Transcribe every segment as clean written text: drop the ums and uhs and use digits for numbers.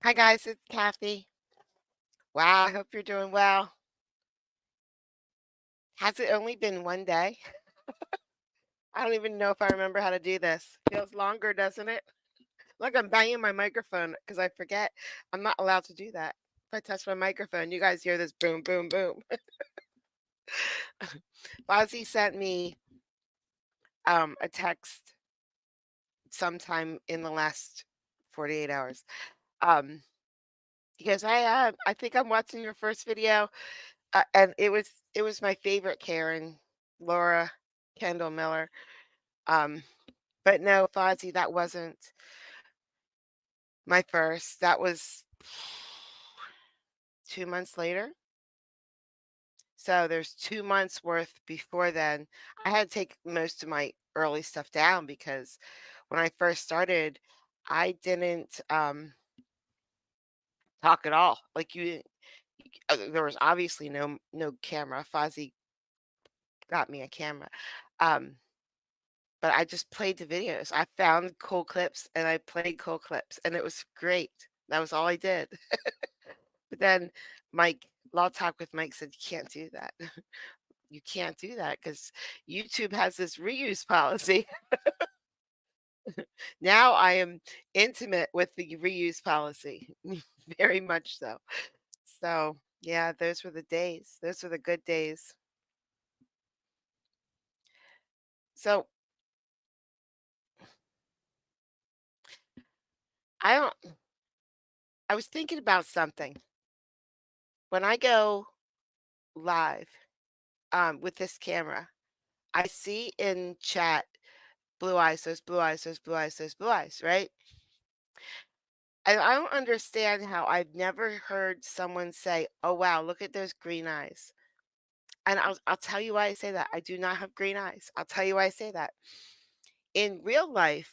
Hi guys, it's Kathy. Wow, I hope you're doing well. Has it only been one day? I don't even know if I remember how to do this. Feels longer, doesn't it? Like I'm banging my microphone because I forget I'm not allowed to do that. If I touch my microphone, you guys hear this boom, boom, boom. Fozzie sent me a text sometime in the last 48 hours. Um, because I think I'm watching your first video, and it was my favorite Karen, Laura Kendall Miller. Um, but no, Fozzie, that wasn't my first. That was 2 months later. So there's 2 months worth before then. I had to take most of my early stuff down because when I first started, I didn't, talk at all. Like, there was obviously no camera. Fozzie got me a camera. Um, but I just played the videos. I found cool clips and I played cool clips, and it was great. That was all I did. But then Mike Law Talk with Mike said, "You can't do that. You can't do that because YouTube has this reuse policy." Now I am intimate with the reuse policy, very much so. So, yeah, those were the days. Those were the good days. So, I don't I was thinking about something. When I go live, with this camera, I see in chat, "Blue eyes, those blue eyes, those blue eyes, those blue eyes," right? And I don't understand how I've never heard someone say, "Oh, wow, look at those green eyes." And I'll tell you why I say that. I do not have green eyes. I'll tell you why I say that. In real life,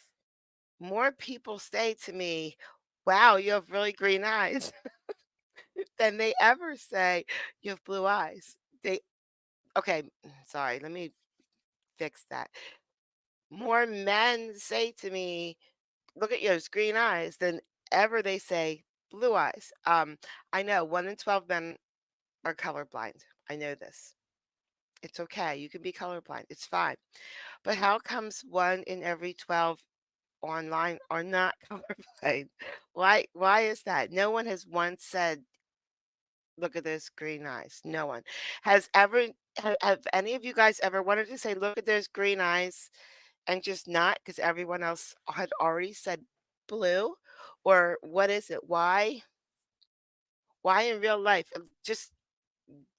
more people say to me, "Wow, you have really green eyes," than they ever say, "You have blue eyes." They Okay, sorry, let me fix that. More men say to me, "Look at those green eyes," than ever they say blue eyes. I know 1 in 12 men are colorblind. I know this. It's okay. You can be colorblind. It's fine. But how comes 1 in every 12 online are not colorblind? Why is that? No one has once said, "Look at those green eyes." No one. Has ever have any of you guys ever wanted to say, "Look at those green eyes," and just not because everyone else had already said blue? Or what is it? Why in real life? Just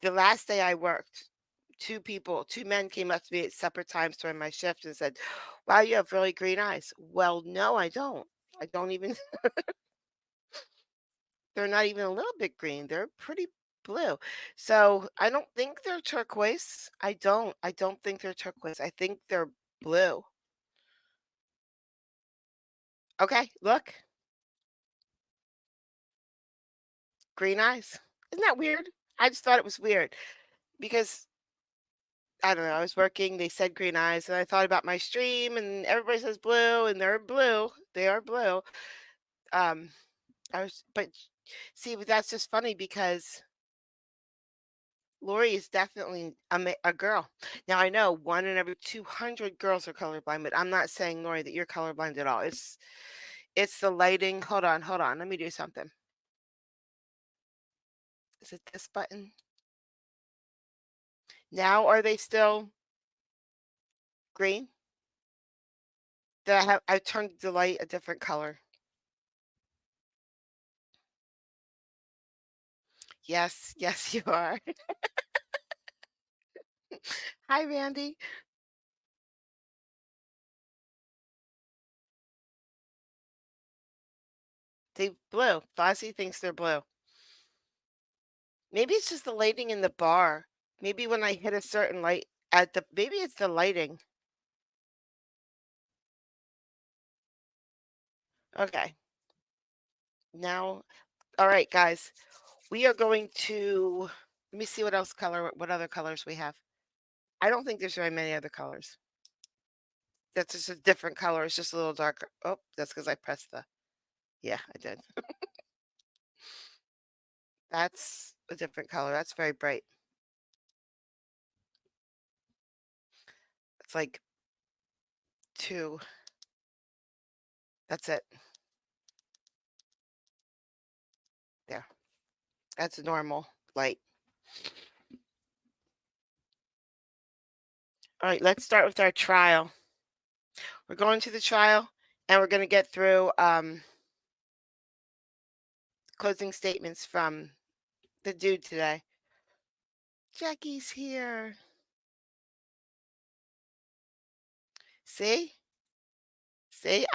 the last day I worked, 2 men came up to me at separate times during my shift and said, "Wow, you have really green eyes." Well, no, I don't. I don't even they're not even a little bit green. They're pretty blue. So, I don't think they're turquoise. I don't think they're turquoise. I think they're blue. Okay, look, green eyes. Isn't that weird? I just thought it was weird because I don't know. I was working, they said green eyes, and I thought about my stream, and everybody says blue, and they're blue. They are blue. Um, but see, but that's just funny because Lori is definitely a girl. Now I know 1 in every 200 girls are colorblind, but I'm not saying, Lori, that you're colorblind at all. It's the lighting. Hold on. Let me do something. Is it this button? Now are they still green? Did I turned the light a different color? Yes, yes, you are. Hi, Randy. They blue. Flossie thinks they're blue. Maybe it's just the lighting in the bar. Maybe when I hit a certain light at the maybe it's the lighting. Okay. Now, all right, guys. We are going to let me see what other colors we have. I don't think there's very many other colors. That's just a different color. It's just a little darker. Oh, that's because I pressed the yeah, I did. That's a different color. That's very bright. It's like 2. That's it. There. That's a normal light. All right, let's start with our trial. We're going to the trial, and we're going to get through closing statements from the dude today. Jackie's here. See? See?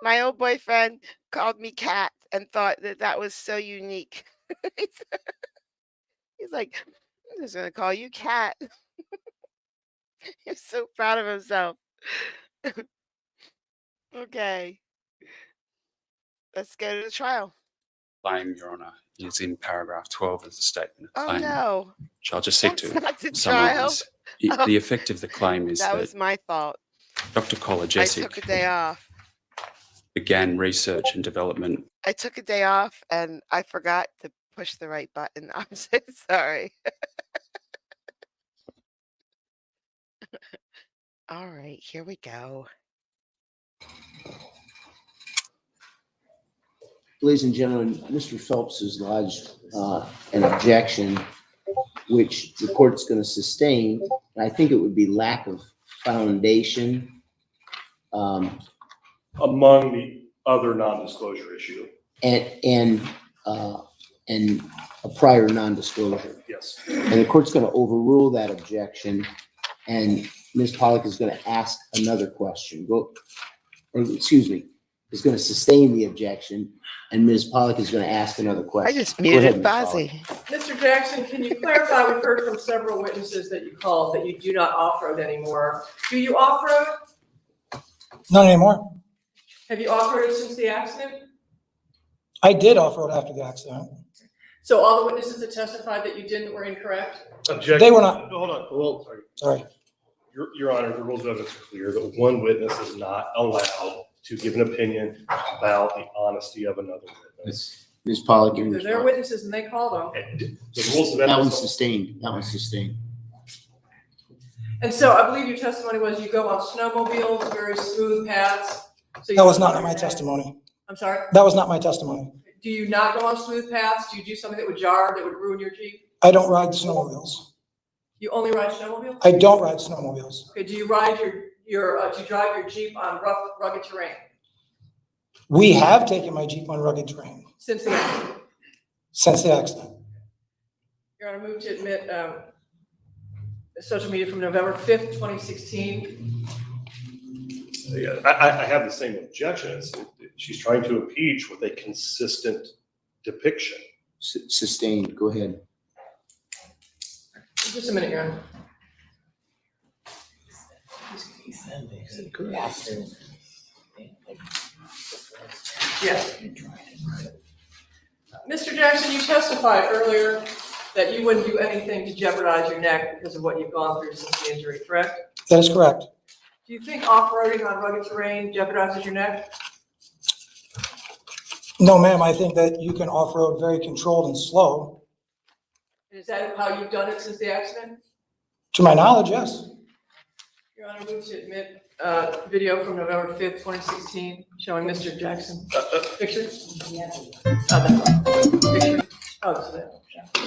My old boyfriend called me Cat and thought that that was so unique. He's he's like, "I'm just gonna call you Cat." He's so proud of himself. Okay, let's go to the trial. Claim, Your Honour, is in paragraph 12 of the statement of Oh, claim, no. which I'll just seek That's to not the trial. summarise. Oh, The effect of the claim is that that was my fault. Dr. I Kolajecic took a day off. began research and development. I took a day off, and I forgot to push the right button. I'm so sorry. All right, here we go. Ladies and gentlemen, Mr. Phelps has lodged an objection, which the court's going to sustain. And I think it would be lack of foundation among the other non-disclosure issue. and a prior non-disclosure. Yes. And the court's going to overrule that objection, and Ms. Pollock is going to ask another question. Is going to sustain the objection, and Ms. Pollock is going to ask another I question. just muted Ms. Pollock. Fozzie. Mr. Jackson, can you clarify, we've heard from several witnesses that you called that you do not off-road anymore. Do you off-road? Not anymore. Have you off-roaded since the accident? I did off-road after the accident. So all the witnesses that testified that you didn't were incorrect? Objection. They were not. Hold on. Well, Sorry. Your Honor, the rules of evidence are clear that one witness is not allowed to give an opinion about the honesty of another witness. Ms. Pollock, Because they're witnesses and they called them. And the rules of that one's evidence. sustained. That one's sustained. And so I believe your testimony was you go on snowmobiles, very smooth paths. So you That was don't not my understand. testimony. I'm sorry? That was not my testimony. Do you not go on smooth paths? Do you do something that would jar, that would ruin your Jeep? I don't ride snowmobiles. You only ride snowmobiles? I don't ride snowmobiles. Okay, do you ride do you drive your Jeep on rough, rugged terrain We have taken my Jeep on rugged terrain since the accident? since the accident. Your Honor, move to admit the social media from November 5th, 2016. Yeah, I have the same objections. She's trying to impeach with a consistent depiction. Sustained. Go ahead. Just a minute, Your Honor. Yes. Mr. Jackson, you testified earlier that you wouldn't do anything to jeopardize your neck because of what you've gone through since the injury, correct? That is correct. Do you think off-roading on rugged terrain jeopardizes your neck? No, ma'am, I think that you can off-road very controlled and slow. Is that how you've done it since the accident? To my knowledge, yes. Your Honor, move to admit video from November 5th, 2016, showing Mr. Jackson. Picture? Picture? Oh, it's there.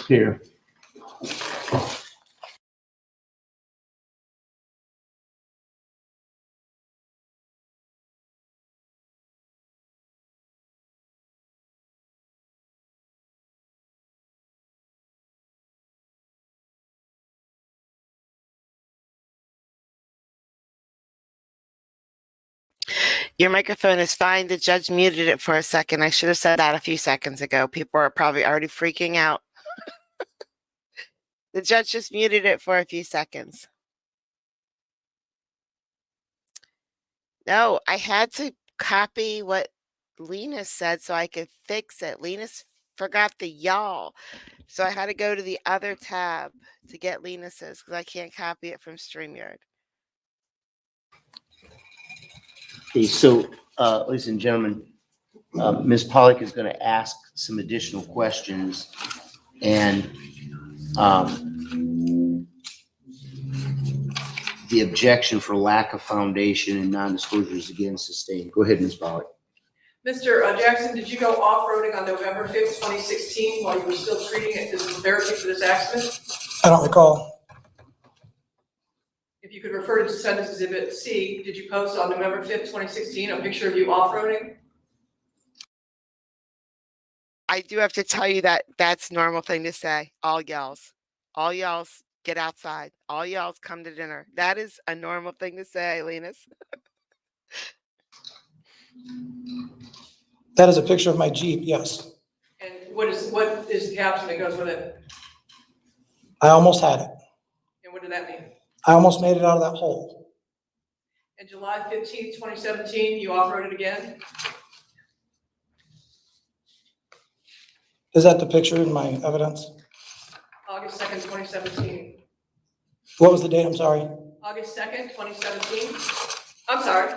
Here. Your microphone is fine. The judge muted it for a second. I should have said that a few seconds ago. People are probably already freaking out. The judge just muted it for a few seconds. No, I had to copy what Lena said so I could fix it. Lena forgot the y'all. So I had to go to the other tab to get Lena's because I can't copy it from StreamYard. Okay, so, ladies and gentlemen, Ms. Pollock is going to ask some additional questions, and the objection for lack of foundation and non-disclosure is again sustained. Go ahead, Ms. Pollock. Mr. Jackson, did you go off-roading on November 5th, 2016 while you were still treating it as therapy for this accident? I don't recall. If you could refer to Sentence Exhibit C, did you post on November 5th, 2016 a picture of you off-roading? I do have to tell you that that's a normal thing to say. All yells. All yells, get outside. All yells, come to dinner. That is a normal thing to say, Linus. That is a picture of my Jeep, yes. And what is the caption that goes with it? I almost had it. And what did that mean? I almost made it out of that hole. And July 15th, 2017, you off-roaded again? Is that the picture in my evidence? August 2nd, 2017. What was the date? I'm sorry. August 2nd, 2017. I'm sorry,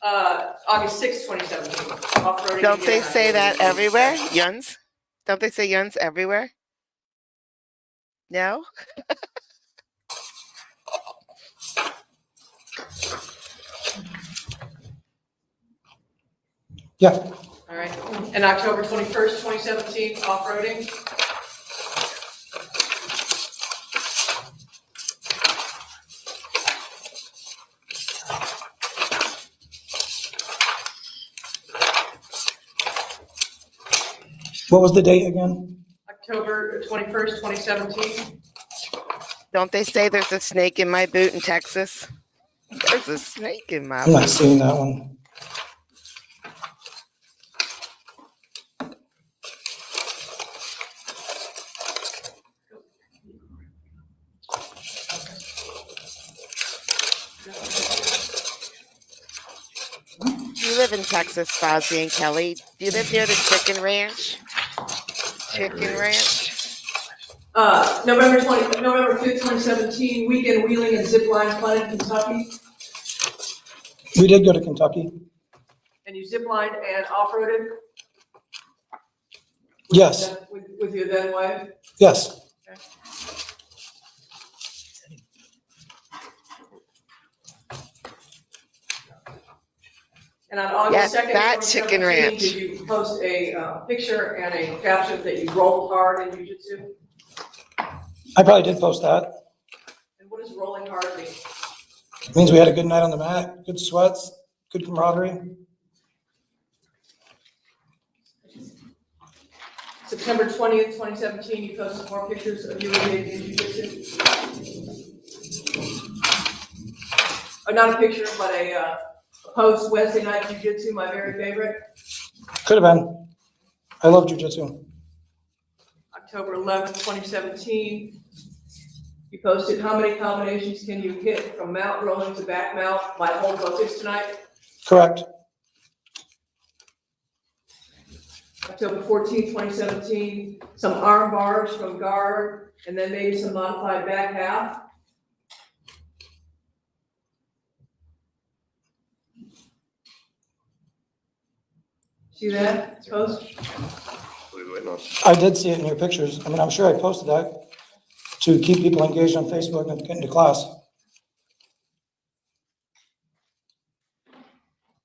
August 6th, 2017. Off-roading Don't they again. say that everywhere? Yuns? Don't they say yuns everywhere? No? Yeah, All right, and October 21st, 2017, off-roading. what was the date again? October 21st, 2017. Don't they say there's a snake in my boot in Texas? There's a snake in my I'm not boot. seeing that one. You live in Texas, Fozzie and Kelly. Do you live near the chicken ranch? Chicken ranch? November 5th, 2017, weekend wheeling and zip line fun in Kentucky. We did go to Kentucky. And you zip lined and off-roaded? Yes, With your then wife? yes. And on August Yes, 2nd, that chicken 2017, ranch. did you post a picture and a caption that you rolled hard in jiu-jitsu? I probably did post that. And what does rolling hard mean? It means we had a good night on the mat, good sweats, good camaraderie. September 20th, 2017, you posted more pictures of you engaging in jiu-jitsu. Or not a picture, but a post Wednesday night jiu-jitsu, my very favorite. Could have been. I love jujitsu. October 11th, 2017, you posted how many combinations can you hit from mount rolling to back mount, my whole focus tonight. Correct. October 14th, 2017, some arm bars from guard, and then maybe some modified back half. See that post? I did see it in your pictures. I mean, I'm sure I posted that to keep people engaged on Facebook and get into class.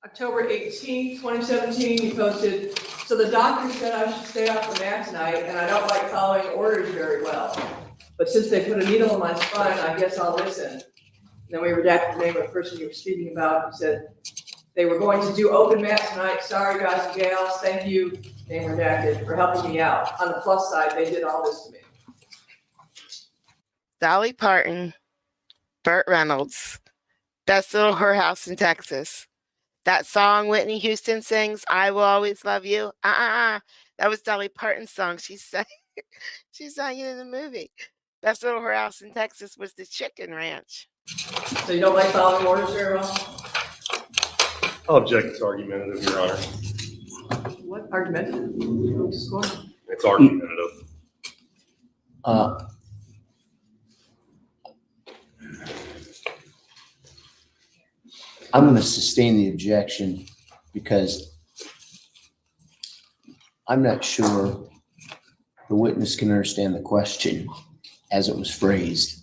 October 18th, 2017, you posted, so the doctor said I should stay off the mat tonight, and I don't like following orders very well. But since they put a needle in my spine, I guess I'll listen. And then we redacted the name of the person you were speaking about, and said, they were going to do open mat tonight. Sorry, guys and gals. Thank you, name redacted, for helping me out. On the plus side, they did all this to me. Dolly Parton, Burt Reynolds, Best Little Whorehouse in Texas. That song Whitney Houston sings, I Will Always Love You. That was Dolly Parton's song. She sang it in the movie. Best Little Whorehouse in Texas was the Chicken Ranch. So you don't like following orders very well? I'll object. It's argumentative, Your Honor. What argument? Move to score. It's argumentative. I'm going to sustain the objection because I'm not sure the witness can understand the question as it was phrased.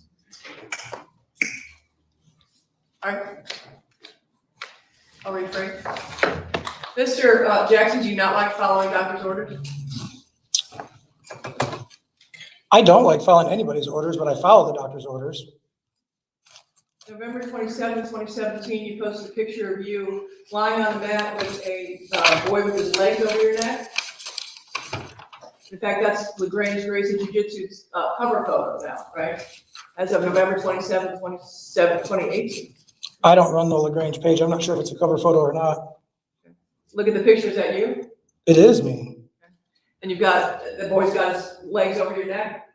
All right. I'll rephrase. Mr. Jackson, do you not like following doctor's orders? I don't like following anybody's orders, but I follow the doctor's orders. November 27, 2017, you posted a picture of you lying on the mat with a boy with his legs over your neck. In fact, that's LaGrange Gracie Jiu-Jitsu's cover photo now, right? As of November 27, 2018. I don't run the LaGrange page. I'm not sure if it's a cover photo or not. Look at the picture, is that you? It is me. And you've got, the boy's got his legs over your neck?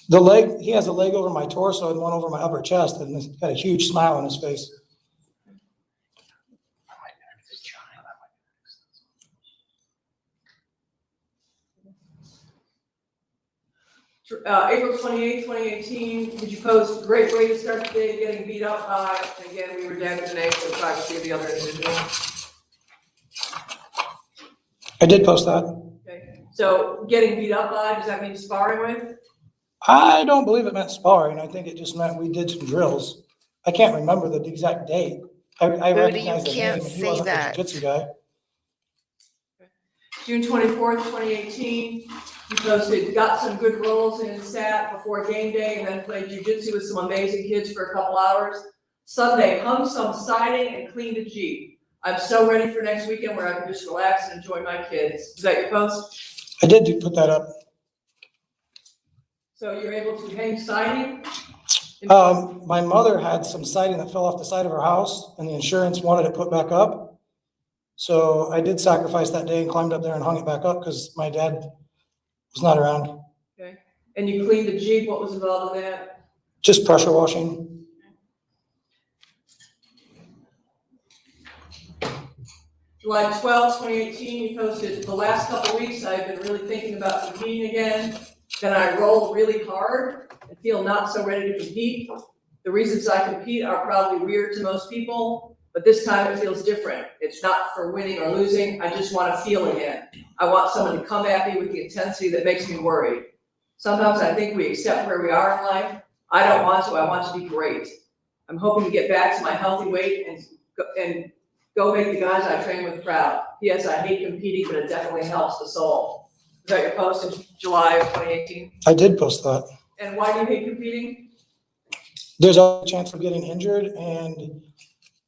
The leg, he has a leg over my torso and one over my upper chest, and he's got a huge smile on his face. April 28, 2018, did you post, great way to start the day, getting beat up by, and again, we were damaged the name for the privacy of the other individual. I did post that. Okay, so getting beat up by, does that mean sparring with? I don't believe it meant sparring. I think it just meant we did some drills. I can't remember the exact date. I Booty, recognize the you name, can't and he say wasn't the that. jiu-jitsu guy. June 24th, 2018, you posted, got some good rolls in SAT before game day and then played jiu-jitsu with some amazing kids for a couple hours. Sunday, hung some siding and cleaned a Jeep. I'm so ready for next weekend where I can just relax and enjoy my kids. Is that your post? I did put that up. So you're able to hang siding? My mother had some siding that fell off the side of her house, and the insurance wanted it put back up. So I did sacrifice that day and climbed up there and hung it back up because my dad was not around. Okay, and you cleaned the Jeep, what was involved in that? Just pressure washing. July 12th, 2018, you posted, the last couple of weeks, I've been really thinking about competing again. Then I roll really hard and feel not so ready to compete. The reasons I compete are probably weird to most people, but this time it feels different. It's not for winning or losing. I just want to feel again. I want someone to come at me with the intensity that makes me worried. Sometimes I think we accept where we are in life. I don't want to. I want to be great. I'm hoping to get back to my healthy weight and go make the guys I train with proud. Yes, I hate competing, but it definitely helps the soul. Is that your post in July of 2018? I did post that. And why do you hate competing? There's a chance of getting injured, and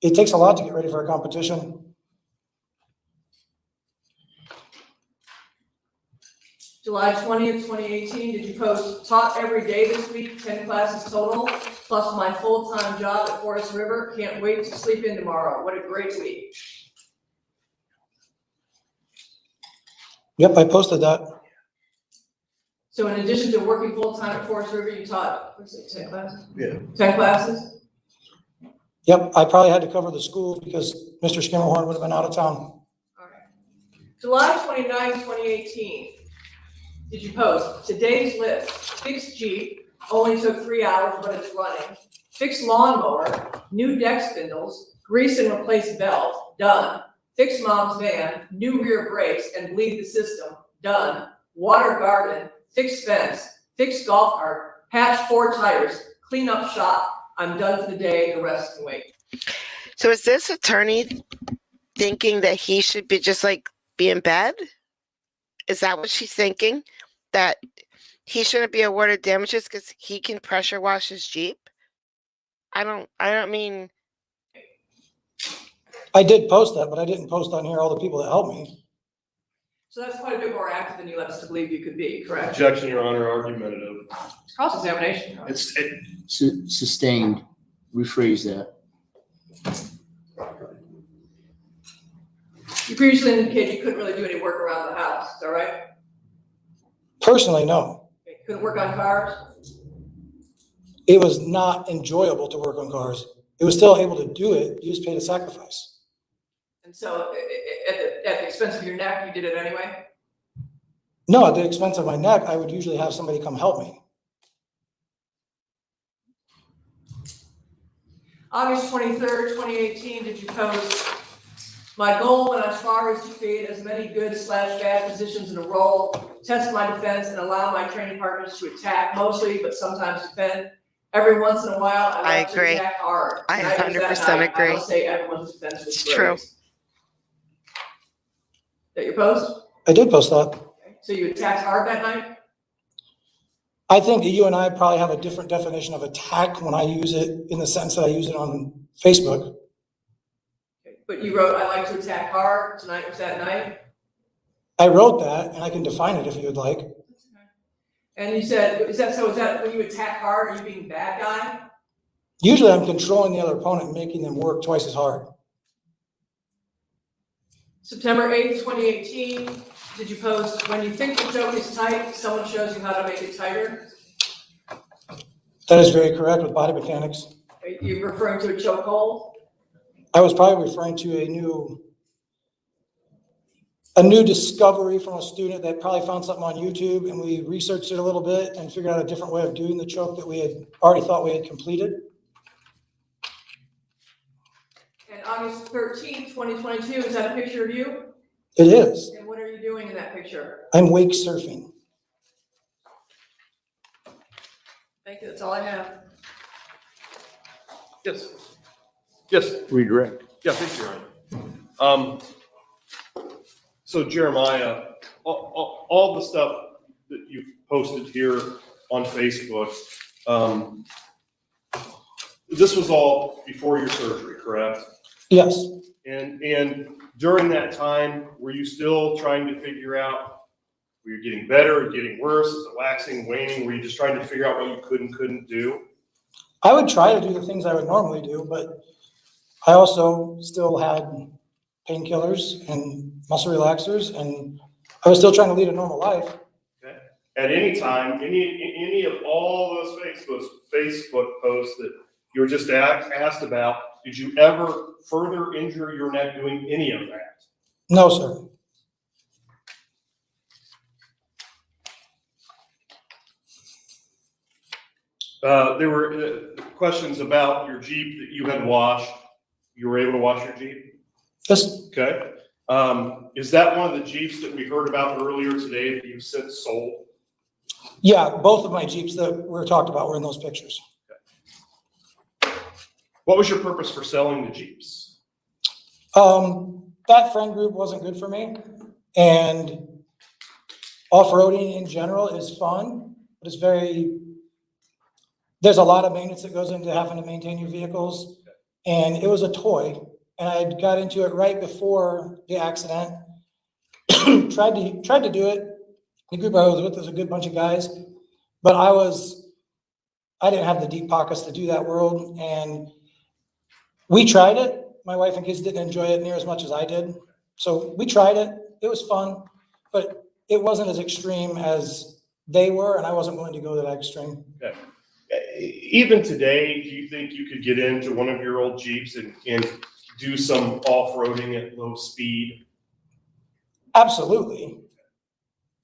it takes a lot to get ready for a competition. July 20th, 2018, did you post, taught every day this week, 10 classes total, plus my full-time job at Forest River. Can't wait to sleep in tomorrow. What a great week. Yep, I posted that. So in addition to working full-time at Forest River, you taught, what's it, 10 classes? Yeah. 10 classes? Yep, I probably had to cover the schools because Mr. Skimmerhorn would have been out of town. All right. July 29, 2018, did you post, today's list, fixed Jeep, only took 3 hours, but it's running. Fixed lawnmower, new deck spindles, grease and replace belt, done. Fix mom's van, new rear brakes and bleed the system, done. Water garden, fix fence, fix golf cart, patch 4 tires, clean up shop. I'm done for the day, the rest can wait. So is this attorney thinking that he should be just like be in bed? Is that what she's thinking? That he shouldn't be awarded damages because he can pressure wash his Jeep? I don't mean. I did post that, but I didn't post on here all the people that helped me. So that's quite a bit more active than you led us to believe you could be, correct? Objection, Your Honor, argumentative. It's cross-examination. Sustained, rephrase that. You previously indicated you couldn't really do any work around the house, is that right? Personally, no. Okay, couldn't work on cars? It was not enjoyable to work on cars. It was still able to do it. You just paid a sacrifice. And so at the expense of your neck, you did it anyway? No, at the expense of my neck, I would usually have somebody come help me. August 23rd, 2018, did you post, My goal went as far as to create as many good / bad positions in a role, test my defense, and allow my training partners to attack mostly, but sometimes defend. Every once in a while, I I like to agree. attack hard. I Tonight was that 100% night. I agree. must say everyone's defense was It's great. true. That your post? I did post that. So you attacked hard that night? I think that you and I probably have a different definition of attack when I use it in the sense that I use it on Facebook. Okay. But you wrote, I like to attack hard. Tonight was that night? I wrote that, and I can define it if you would like. And you said, is that when you attack hard, are you being bad guy? Usually I'm controlling the other opponent and making them work twice as hard. September 8th, 2018, did you post, when you think the joke is tight, someone shows you how to make it tighter? That is very correct with body mechanics. Are you referring to a chokehold? I was probably referring to a new discovery from a student that probably found something on YouTube, and we researched it a little bit and figured out a different way of doing the choke that we had already thought we had completed. And August 13th, 2022, is that a picture of you? It is. And what are you doing in that picture? I'm wake surfing. Thank you, that's all I have. Yes. Yes. Redirect. Yeah, thank you, Ryan. So Jeremiah, all the stuff that you've posted here on Facebook, this was all before your surgery, correct? Yes. And during that time, were you still trying to figure out, were you getting better, getting worse? Is it waxing, waning? Were you just trying to figure out what you could and couldn't do? I would try to do the things I would normally do, but I also still had painkillers and muscle relaxers, and I was still trying to lead a normal life. Okay. At any time, any of all those Facebook posts that you were just asked about, did you ever further injure your neck doing any of that? No, sir. There were questions about your Jeep that you had washed. You were able to wash your Jeep? Yes. Okay. Is that one of the Jeeps that we heard about earlier today that you've since sold? Yeah, both of my Jeeps that were talked about were in those pictures. What was your purpose for selling the Jeeps? That friend group wasn't good for me, and off-roading in general is fun, but there's a lot of maintenance that goes into having to maintain your vehicles, and it was a toy, and I got into it right before the accident. tried to do it. The group I was with was a good bunch of guys, but I didn't have the deep pockets to do that world, and we tried it. My wife and kids didn't enjoy it near as much as I did. So we tried it. It was fun, but it wasn't as extreme as they were, and I wasn't willing to go to that extreme. Okay. Even today, do you think you could get into one of your old Jeeps and do some off-roading at low speed? Absolutely.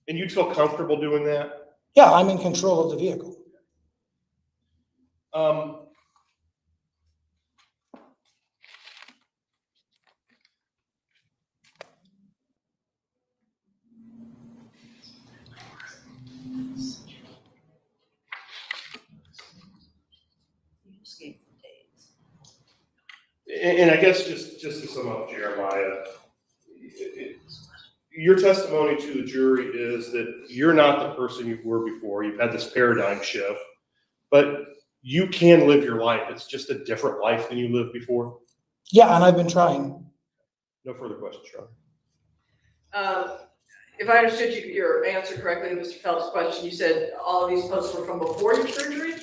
And you'd feel comfortable doing that? Yeah, I'm in control of the vehicle. And I guess just to sum up, Jeremiah, your testimony to the jury is that you're not the person you were before. You've had this paradigm shift, but you can live your life. It's just a different life than you lived before. Yeah, and I've been trying. No further questions, Sean. If I understood your answer correctly to Mr. Phelps' question, you said all of these posts were from before your surgery?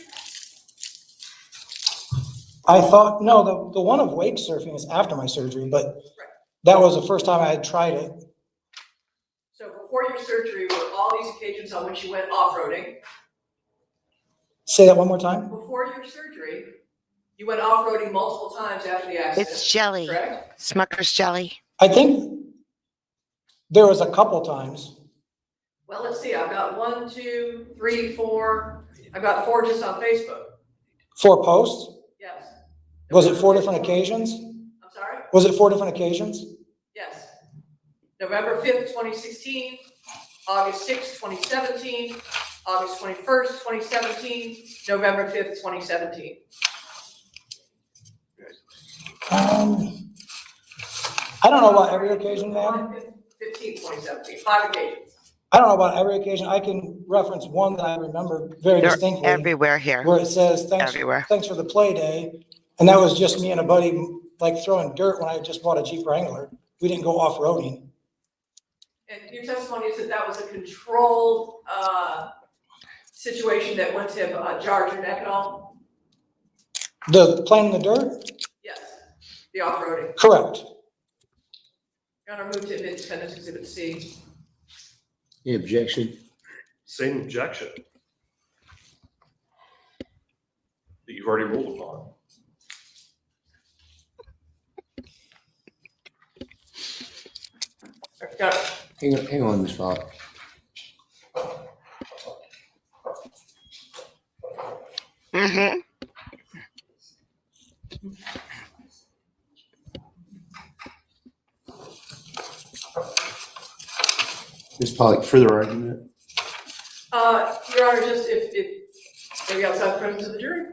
I thought, no, the one of wake surfing is after my surgery, but that was the first time I had tried it. So before your surgery were all these occasions on which you went off-roading. Say that one more time. Before your surgery, you went off-roading multiple times after the accident. It's jelly. Correct? Smucker's jelly. I think there was a couple times. Well, let's see. I've got 1, 2, 3, 4. I've got 4 just on Facebook. 4 posts. Yes. Was it 4 different occasions? I'm sorry? Was it 4 different occasions? November 5th, 2016, August 6th, 2017, August 21st, 2017, November 5th, 2017. I don't know about every occasion, ma'am. 15th, 2017, 5 occasions. I don't know about every occasion. I can reference one that I remember very They're distinctly, everywhere here, where it says, everywhere. thanks for the play day. And that was just me and a buddy, like throwing dirt when I just bought a Jeep Wrangler. We didn't go off-roading. And your testimony is that that was a controlled, situation that wouldn't have jarred your neck at all? The playing in the dirt? Yes, the off-roading. Correct. Your Honor, move to admit defendant's exhibit C. Any objection? Same objection that you've already ruled upon. Got it. Hang on, Ms. Pollock. Mm-hmm. Ms. Pollock, further argument? Your Honor, just if maybe outside the presence of the jury.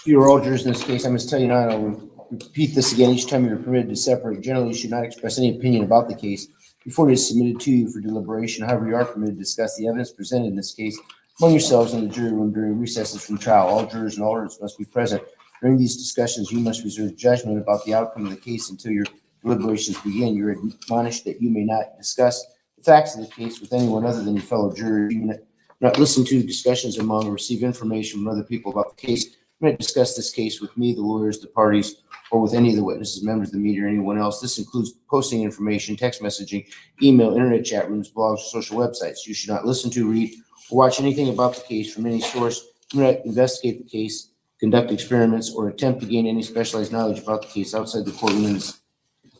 You are all jurors in this case. I must tell you now, and I will repeat this again each time you're permitted to separate. Generally, you should not express any opinion about the case before it is submitted to you for deliberation. However, you are permitted to discuss the evidence presented in this case among yourselves in the jury room during recesses from trial. All jurors and all jurors must be present. During these discussions, you must reserve judgment about the outcome of the case until your deliberations begin. You're admonished that you may not discuss the facts of the case with anyone other than your fellow jurors. You may not listen to discussions among or receive information from other people about the case. You may discuss this case with me, the lawyers, the parties, or with any of the witnesses, members of the media, or anyone else. This includes posting information, text messaging, email, internet chat rooms, blogs, social websites. You should not listen to, read, or watch anything about the case from any source. Do not investigate the case, conduct experiments, or attempt to gain any specialized knowledge about the case outside the courtroom. It is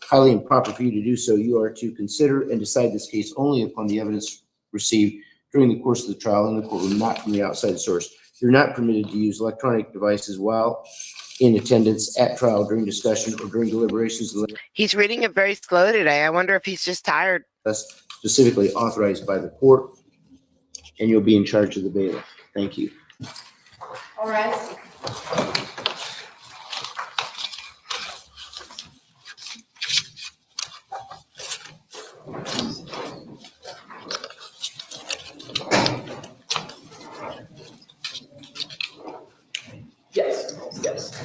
highly improper for you to do so. You are to consider and decide this case only upon the evidence received during the course of the trial in the courtroom, not from the outside source. You're not permitted to use electronic devices while in attendance at trial, during discussion, or during deliberations He's reading it very slow today. I wonder if he's just tired. unless specifically authorized by the court, and you'll be in charge of the bailiff. Thank you. All right. Yes, yes.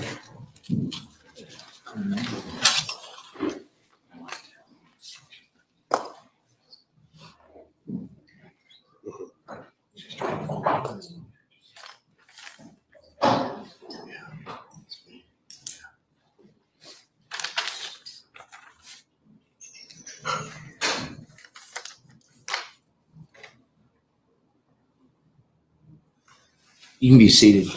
You can be seated.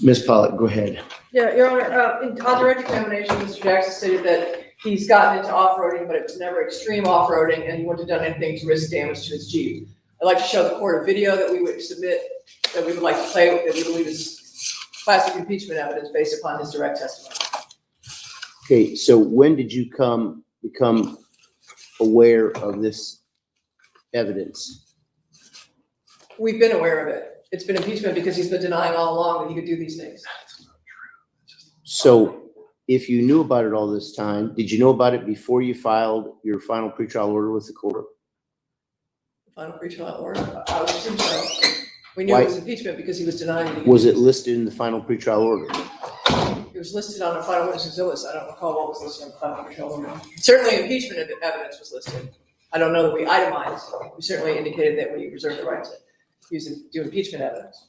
Ms. Pollock, go ahead. Yeah, Your Honor, on direct examination, Mr. Jackson stated that he's gotten into off-roading, but it was never extreme off-roading, and he wouldn't have done anything to risk damage to his Jeep. I'd like to show the court a video that we would submit, that we would like to play with, that we believe is classic impeachment evidence based upon his direct testimony. Okay, so when did you become aware of this evidence? We've been aware of it. It's been impeachment because he's been denying all along that he could do these things. So if you knew about it all this time, did you know about it before you filed your final pretrial order with the court? Final pretrial order, I would assume so. We knew Why- it was impeachment because he was denying that he could. Was it listed in the final pretrial order? It was listed on a final witness exhibit. I don't recall what was listed on the final pretrial order. Certainly impeachment evidence was listed. I don't know that we itemized. We certainly indicated that we reserved the right to do impeachment evidence.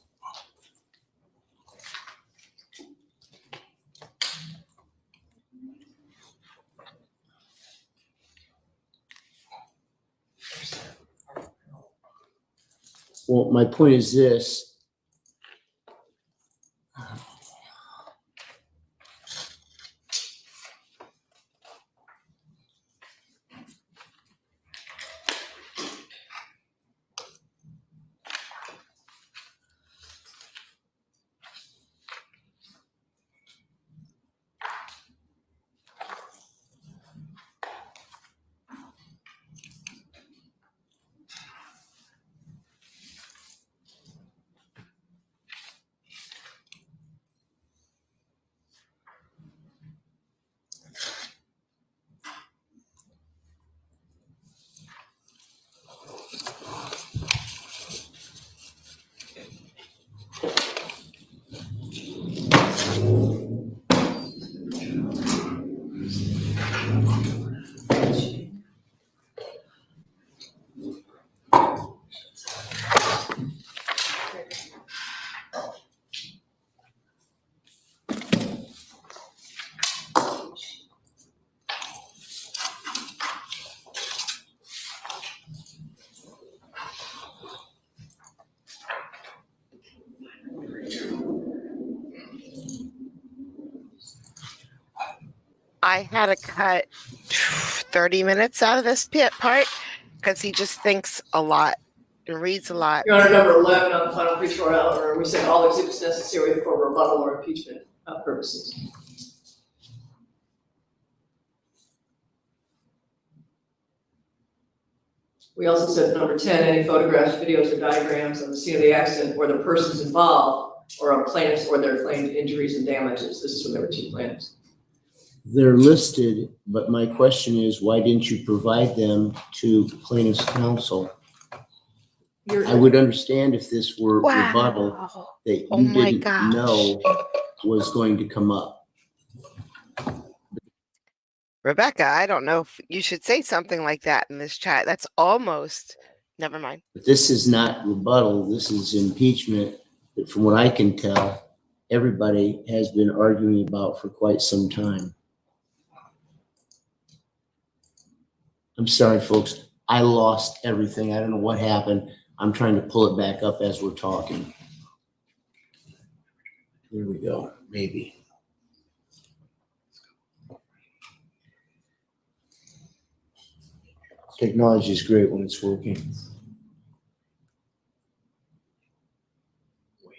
Well, my point is this. I had to cut 30 minutes out of this part because he just thinks a lot and reads a lot. Your Honor, number 11 on the final pretrial order, we said all exhibits necessary for rebuttal or impeachment purposes. We also said number 10, any photographs, videos, or diagrams of the scene of the accident or the persons involved or of plaintiffs or their claimed injuries and damages. This is when there were 2 plaintiffs. They're listed, but my question is, why didn't you provide them to plaintiff's counsel? I would understand if this were rebuttal that Oh you my didn't gosh. know was going to come up. Rebecca, I don't know if you should say something like that in this chat. That's almost, never mind. But this is not rebuttal, this is impeachment. That from what I can tell, everybody has been arguing about for quite some time. I'm sorry, folks. I lost everything. I don't know what happened. I'm trying to pull it back up as we're talking. There we go, maybe. Technology is great when it's working.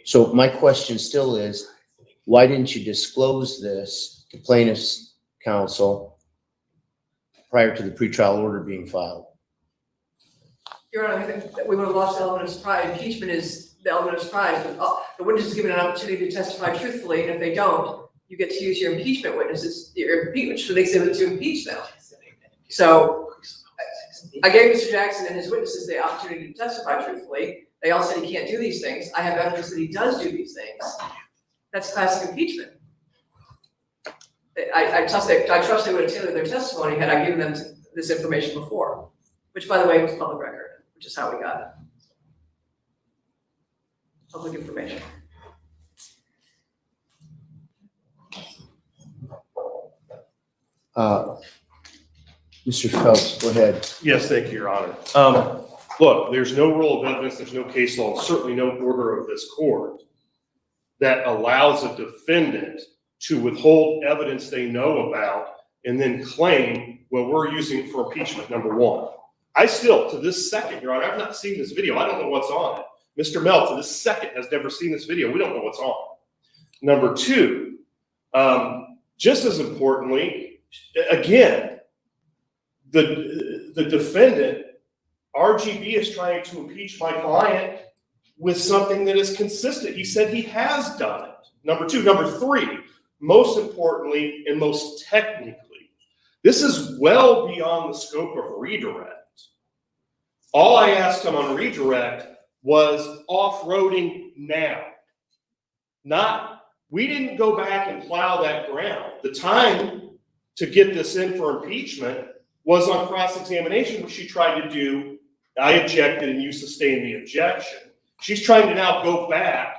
So my question still is, why didn't you disclose this to plaintiff's counsel prior to the pretrial order being filed? Your Honor, I think that we would have lost the element of surprise. Impeachment is the element of surprise. But the witness is given an opportunity to testify truthfully, and if they don't, you get to use your impeachment witnesses, your impeachment for the exhibit to impeach them. So I gave Mr. Jackson and his witnesses the opportunity to testify truthfully. They all said he can't do these things. I have evidence that he does do these things. That's classic impeachment. I trust they would have tailored their testimony had I given them this information before, which, by the way, was public record, which is how we got it. Public information. Mr. Phelps, go ahead. Yes, thank you, Your Honor. Look, there's no rule of evidence, there's no case law, and certainly no order of this court that allows a defendant to withhold evidence they know about and then claim, well, we're using it for impeachment, number one. I still, to this second, Your Honor, I've not seen this video. I don't know what's on it. Mr. Mel, to this second, has never seen this video. We don't know what's on. Number two, just as importantly, again, the defendant, RGB, is trying to impeach my client with something that is consistent. He said he has done it. Number two. Number three, most importantly and most technically, this is well beyond the scope of redirect. All I asked him on redirect was off-roading now. We didn't go back and plow that ground. The time to get this in for impeachment was on cross-examination, which she tried to do. I objected and you sustained the objection. She's trying to now go back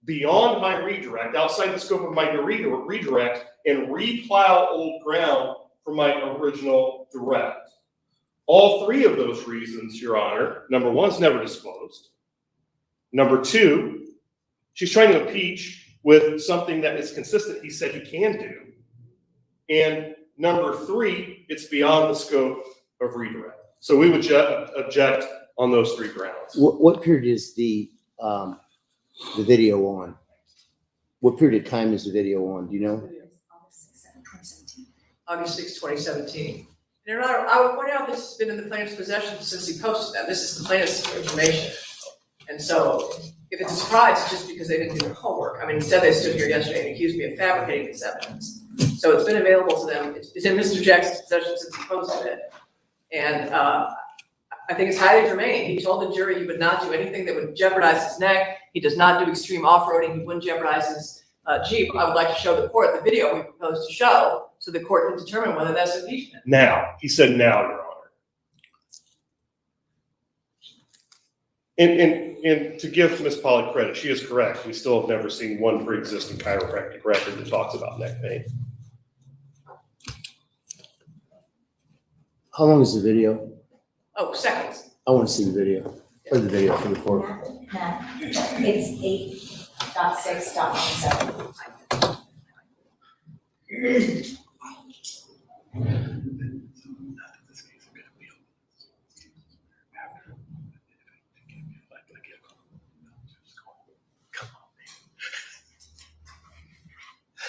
beyond my redirect, outside the scope of my redirect, and replow old ground for my original direct. All three of those reasons, Your Honor, number one, is never disclosed. Number two, she's trying to impeach with something that is consistent he said he can do. And number three, it's beyond the scope of redirect. So we would object on those three grounds. What period is the video on? What period of time is the video on? Do you know? August 6, 2017. And I would point out this has been in the plaintiff's possession since he posted that. This is the plaintiff's information. And so if it's a surprise, it's just because they didn't do their homework. I mean, instead they stood here yesterday and accused me of fabricating this evidence. So it's been available to them. It's in Mr. Jackson's possession since he posted it. And I think it's highly germane. He told the jury he would not do anything that would jeopardize his neck. He does not do extreme off-roading. He wouldn't jeopardize his Jeep. I would like to show the court the video we propose to show so the court can determine whether that's impeachment. Now, he said now, Your Honor. And to give Ms. Pollack credit, she is correct. We still have never seen one pre-existing chiropractic record that talks about neck pain. How long is the video? Oh, seconds. I want to see the video. Play the video for the court. It's 8.6.17.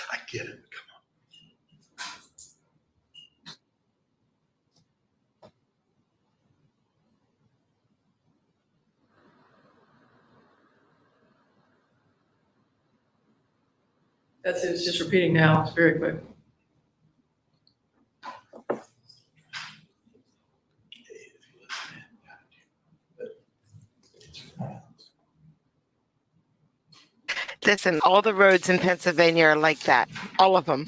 I get it. Come on. That's it. It's just repeating now. It's very quick. Listen, all the roads in Pennsylvania are like that. All of them.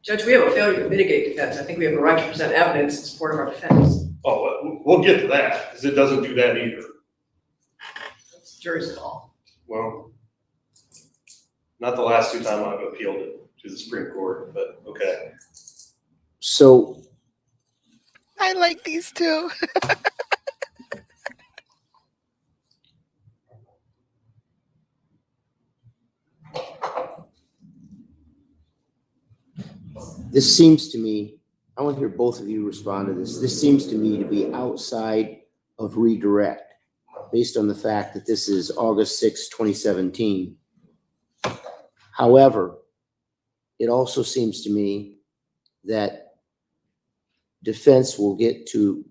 Judge, we have a failure to mitigate defense. I think we have a right to present evidence in support of our defense. Oh, we'll get to that because it doesn't do that either. It's the jury's call. Well, not the last two times I've appealed it to the Supreme Court, but okay. So I like these two. this seems to me, I want to hear both of you respond to this. This seems to me to be outside of redirect based on the fact that this is August 6, 2017. However, it also seems to me that defense will get to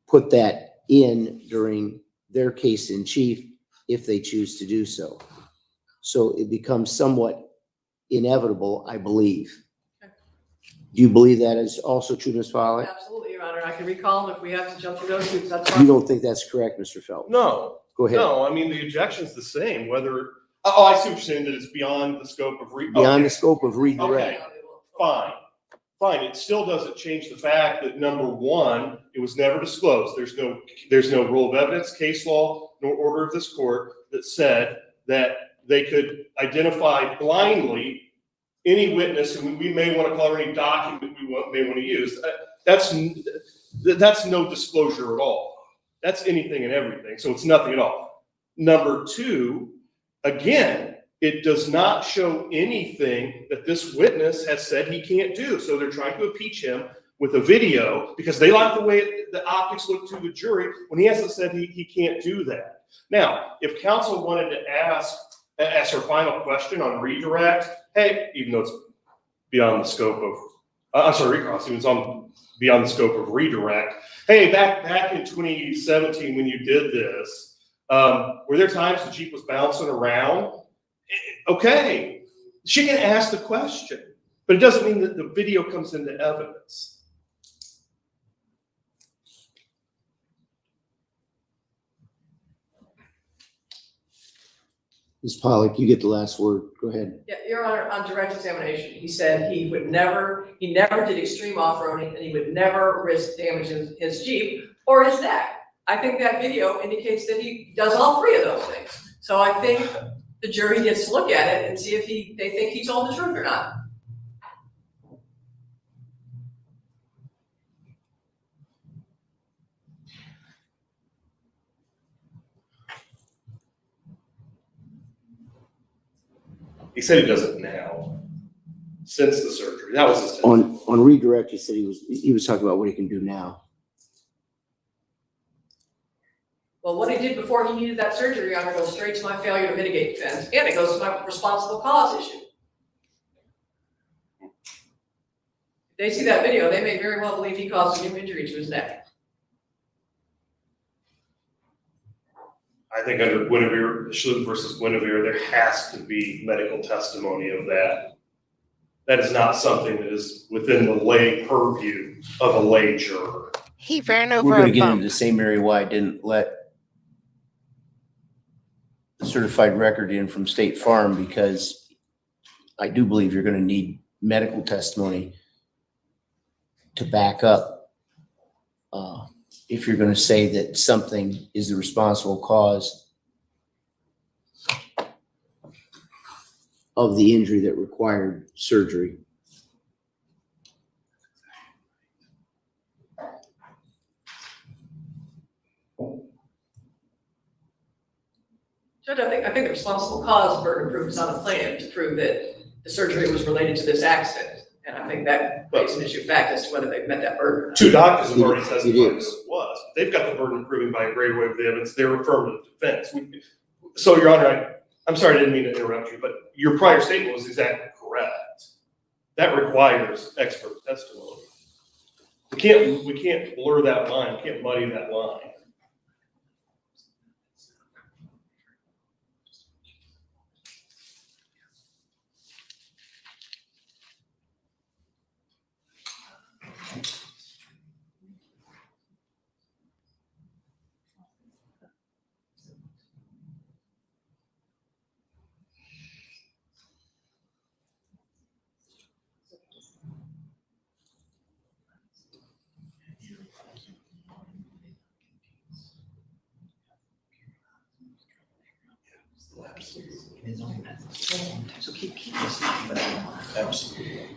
put that in during their case in chief if they choose to do so. So it becomes somewhat inevitable, I believe. Okay. Do you believe that is also true, Ms. Follett? Absolutely, Your Honor. I can recall them if we have to jump through those hoops. That's You fine. don't think that's correct, Mr. Phelps? No, Go ahead. no, I mean, the objection's the same, whether, oh, I see what you're saying, that it's beyond the scope of Beyond the okay, scope of redirect. fine. Fine, it still doesn't change the fact that number one, it was never disclosed. There's no rule of evidence, case law, nor order of this court that said that they could identify blindly any witness, and we may want to call her any document we may want to use. That's no disclosure at all. That's anything and everything, so it's nothing at all. Number two, again, it does not show anything that this witness has said he can't do. So they're trying to impeach him with a video because they like the way the optics look to the jury when he hasn't said he can't do that. Now, if counsel wanted to ask her final question on redirect, hey, even though it's beyond the scope of, I'm sorry, recross, even though it's beyond the scope of redirect, hey, back in 2017 when you did this, were there times the Jeep was bouncing around? Okay, she can ask the question, but it doesn't mean that the video comes into evidence. Ms. Pollack, you get the last word. Go ahead. Yeah, Your Honor, on direct examination, he said he never did extreme off-roading and he would never risk damaging his Jeep or his neck. I think that video indicates that he does all three of those things. So I think the jury gets to look at it and see if they think he told the truth or not. He said he does it now, since the surgery. That was his testimony. On redirect, he said he was talking about what he can do now. Well, what he did before he needed that surgery, I'm gonna go straight to my failure to mitigate defense, and it goes to my responsible cause issue. If they see that video, they may very well believe he caused a new injury to his neck. I think under Guinevere, Schlup versus Guinevere, there has to be medical testimony of that. That is not something that is within the lay purview of a lay juror. He ran over We're gonna a get into bump. the same area why I didn't let the certified record in from State Farm, because I do believe you're gonna need medical testimony to back up if you're gonna say that something is the responsible cause of the injury that required surgery. Judge, I think the responsible cause burden of proof is on the plaintiff to prove that the surgery was related to this accident. And I think that makes an issue of fact as to whether they've met that burden or not. Two doctors have already testified that is. it was. They've got the burden of proving by a greater weight of the evidence their affirmative defense. So, Your Honor, I'm sorry, I didn't mean to interrupt you, but your prior statement was exactly correct. That requires expert testimony. We can't blur that line, we can't muddy that line. So keep this. Absolutely.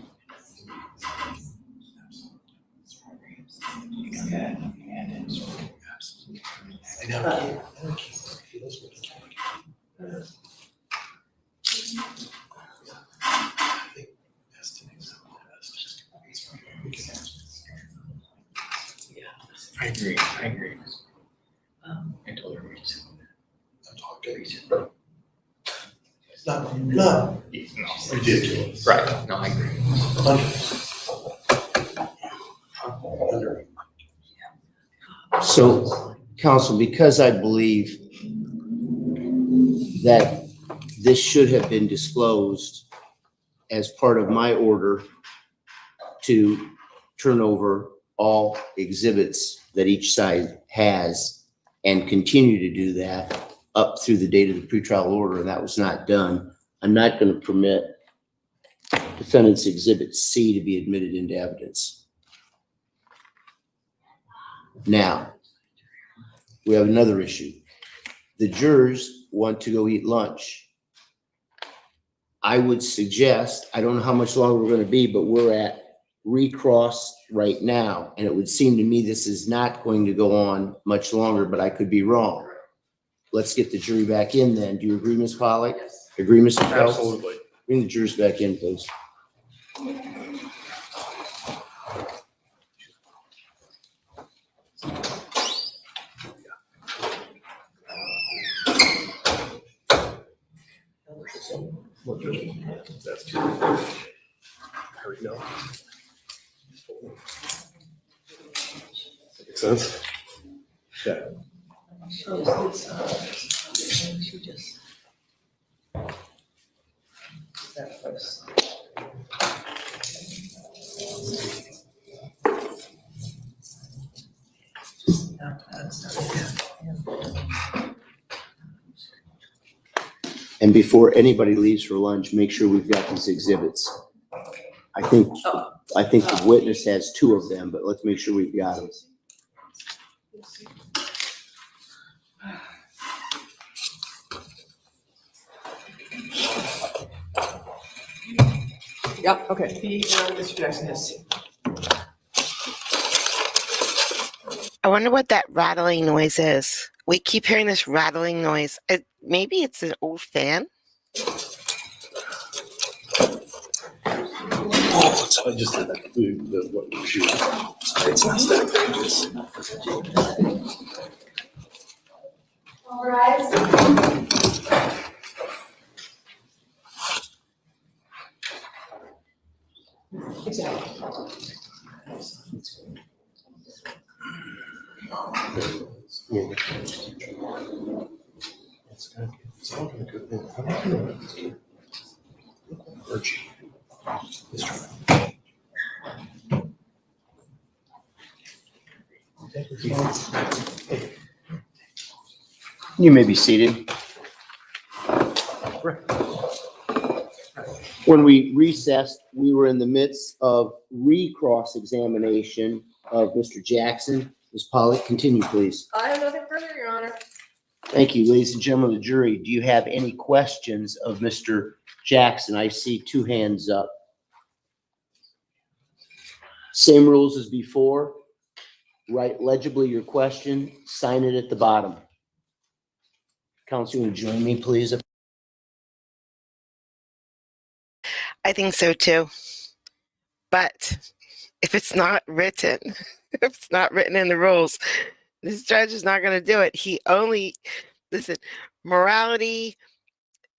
I agree. I told her reach. I'm talking to reach. No. Ridiculous. Right, no, I agree. So, counsel, because I believe that this should have been disclosed as part of my order to turn over all exhibits that each side has and continue to do that up through the date of the pretrial order, and that was not done, I'm not going to permit defendant's exhibit C to be admitted into evidence. Now, we have another issue. The jurors want to go eat lunch. I would suggest, I don't know how much longer we're going to be, but we're at recross right now, and it would seem to me this is not going to go on much longer, but I could be wrong. Let's get the jury back in then. Do you agree, Ms. Pollack? Yes. Agree, Mr. Phelps? Absolutely. Bring the jurors back in, please. That's true. I already know. Makes sense? Yeah. And before anybody leaves for lunch, make sure we've got these exhibits. I think the witness has 2 of them, but let's make sure we've got them. Yep, okay. He, Mr. Jackson has. I wonder what that rattling noise is. We keep hearing this rattling noise. Maybe it's an old fan. So I just did that. What she was. It's not that dangerous. All rise. You may be seated. When we recessed, we were in the midst of recross examination of Mr. Jackson. Ms. Pollock, continue, please. I have nothing further, Your Honor. Thank you, ladies and gentlemen of the jury. Do you have any questions of Mr. Jackson? I see two hands up. Same rules as before. Write legibly your question, sign it at the bottom. Counsel, will you join me, please? I think so too. But if it's not written, if it's not written in the rules, this judge is not going to do it. He only, listen, morality,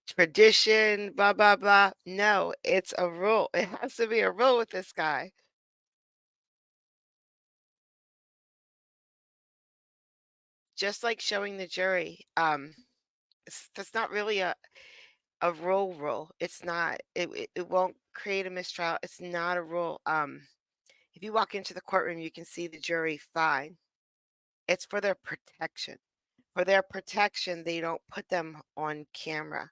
tradition, blah, blah, blah. No, it's a rule. It has to be a rule with this guy. Just like showing the jury, that's not really a rule. It's not. It won't create a mistrial. It's not a rule. If you walk into the courtroom, you can see the jury fine. It's for their protection. For their protection, they don't put them on camera.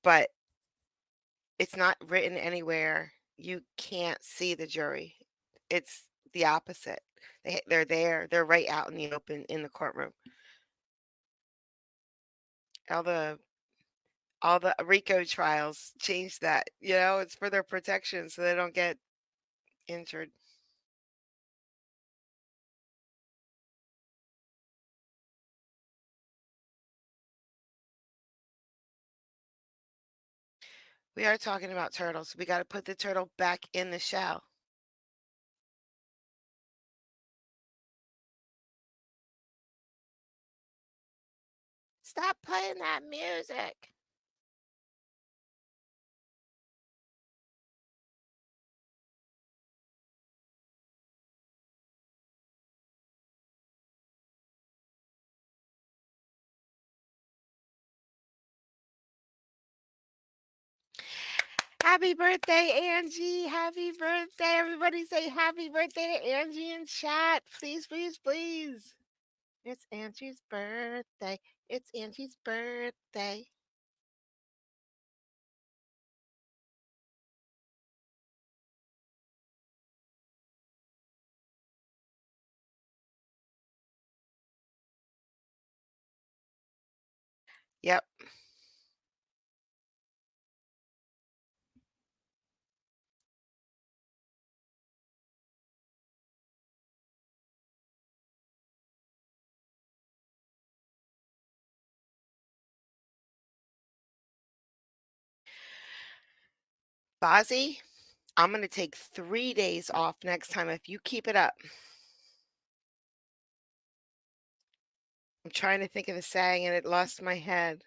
But it's not written anywhere. You can't see the jury. It's the opposite. They're there. They're right out in the open in the courtroom. All the all the RICO trials change that. It's for their protection so they don't get injured. We are talking about turtles. We got to put the turtle back in the shell. Stop playing that music. Happy birthday, Angie. Happy birthday. Everybody say happy birthday to Angie in chat. Please, please, please. It's Angie's birthday. It's Angie's birthday. Yep. Bozzy, I'm going to take 3 days off next time if you keep it up. I'm trying to think of a saying and it lost my head.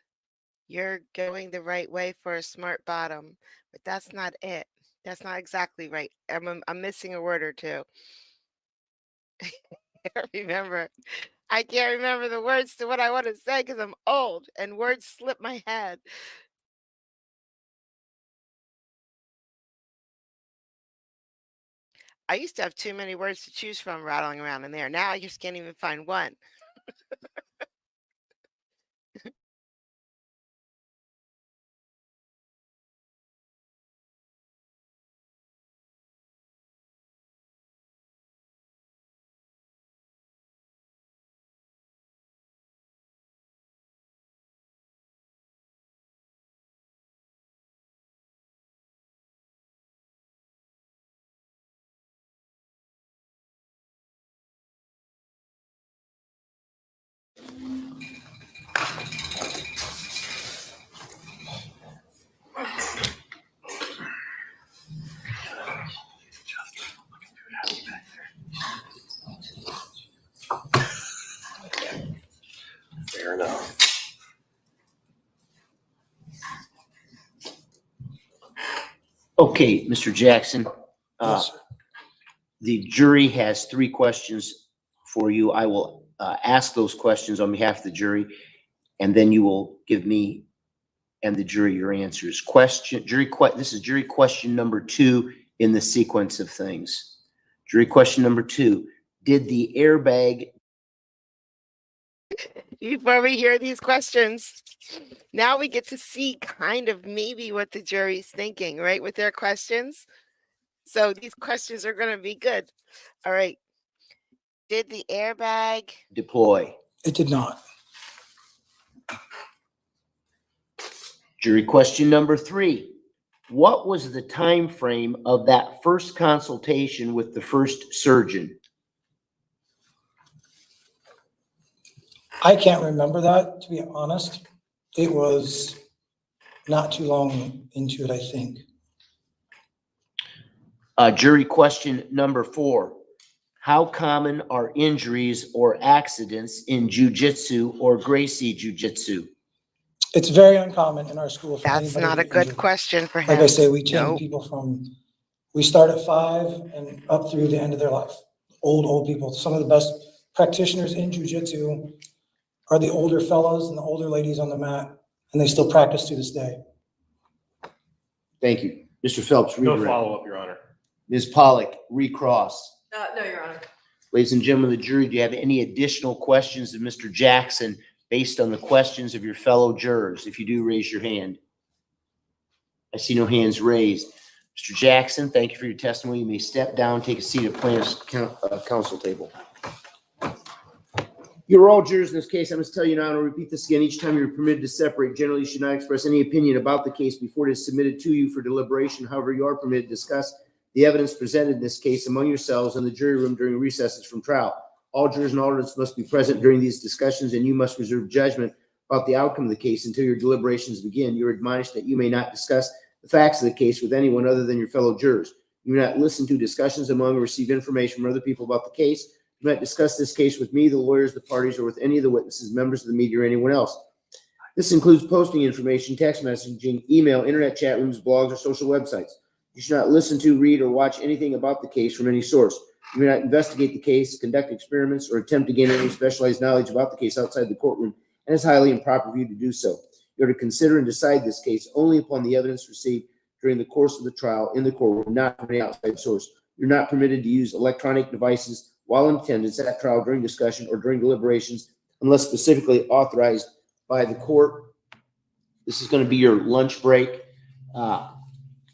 You're going the right way for a smart bottom, but that's not it. That's not exactly right. I'm missing a word or two. I can't remember. I can't remember the words to what I want to say because I'm old and words slip my head. I used to have too many words to choose from rattling around in there. Now I just can't even find one. Fair enough. Okay, Mr. Jackson, Yes, sir. the jury has 3 questions for you. I will ask those questions on behalf of the jury, and then you will give me and the jury your answers. This is jury question number 2 in the sequence of things. Jury question number 2, did the airbag? Before we hear these questions, now we get to see kind of maybe what the jury's thinking, right, with their questions. So these questions are going to be good. All right. Did the airbag Deploy? It did not. Jury question number 3, what was the time frame of that first consultation with the first surgeon? I can't remember that, to be honest. It was not too long into it, I think. Jury question number 4, how common are injuries or accidents in jujitsu or Gracie jujitsu? It's very uncommon in our school for That's anybody not to a get good injured. question for him. Like I say, we train Nope. people we start at 5 and up through the end of their life. Old people. Some of the best practitioners in jujitsu are the older fellows and the older ladies on the mat, and they still practice to this day. Thank you. Mr. Phelps, No redirect. follow-up, Your Honor. Ms. Pollock, recross. No, Your Honor. Ladies and gentlemen of the jury, do you have any additional questions of Mr. Jackson based on the questions of your fellow jurors? If you do, raise your hand. I see no hands raised. Mr. Jackson, thank you for your testimony. You may step down, take a seat at plaintiff's counsel table. You're all jurors in this case. I must tell you now, and I'll repeat this again, each time you're permitted to separate. Generally, you should not express any opinion about the case before it is submitted to you for deliberation. However, you are permitted to discuss the evidence presented in this case among yourselves in the jury room during recesses from trial. All jurors and audience must be present during these discussions, and you must reserve judgment about the outcome of the case until your deliberations begin. You're admonished that you may not discuss the facts of the case with anyone other than your fellow jurors. You may not listen to discussions among or receive information from other people about the case. You may not discuss this case with me, the lawyers, the parties, or with any of the witnesses, members of the media, or anyone else. This includes posting information, text messaging, email, internet chat rooms, blogs, or social websites. You should not listen to, read, or watch anything about the case from any source. You may not investigate the case, conduct experiments, or attempt to gain any specialized knowledge about the case outside the courtroom, and it's highly improper for you to do so. You are to consider and decide this case only upon the evidence received during the course of the trial in the courtroom, not from any outside source. You're not permitted to use electronic devices while in attendance at trial, during discussion, or during deliberations, unless specifically authorized by the court. This is going to be your lunch break.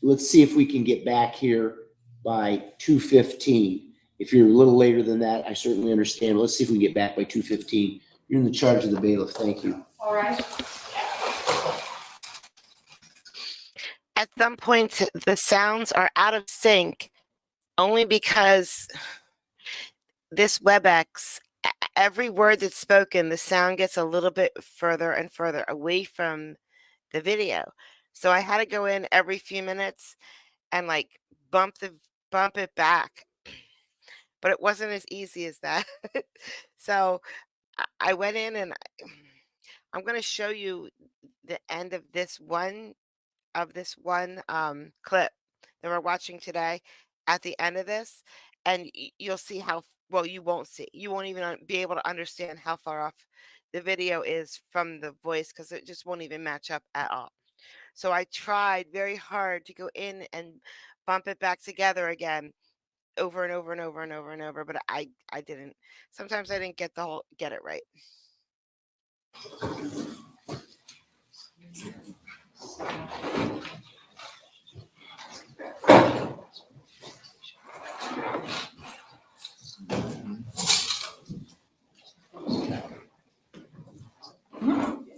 Let's see if we can get back here by 2:15. If you're a little later than that, I certainly understand. Let's see if we can get back by 2:15. You're in the charge of the bailiff. Thank you. All right. At some point, the sounds are out of sync only because this WebEx, every word that's spoken, the sound gets a little bit further and further away from the video. So I had to go in every few minutes and like bump it back. But it wasn't as easy as that. So I went in and I'm going to show you the end of this one clip that we're watching today at the end of this, and you'll see how well you won't even be able to understand how far off the video is from the voice because it just won't even match up at all. So I tried very hard to go in and bump it back together again over and over and over and over and over, but I didn't. Sometimes I didn't get it right.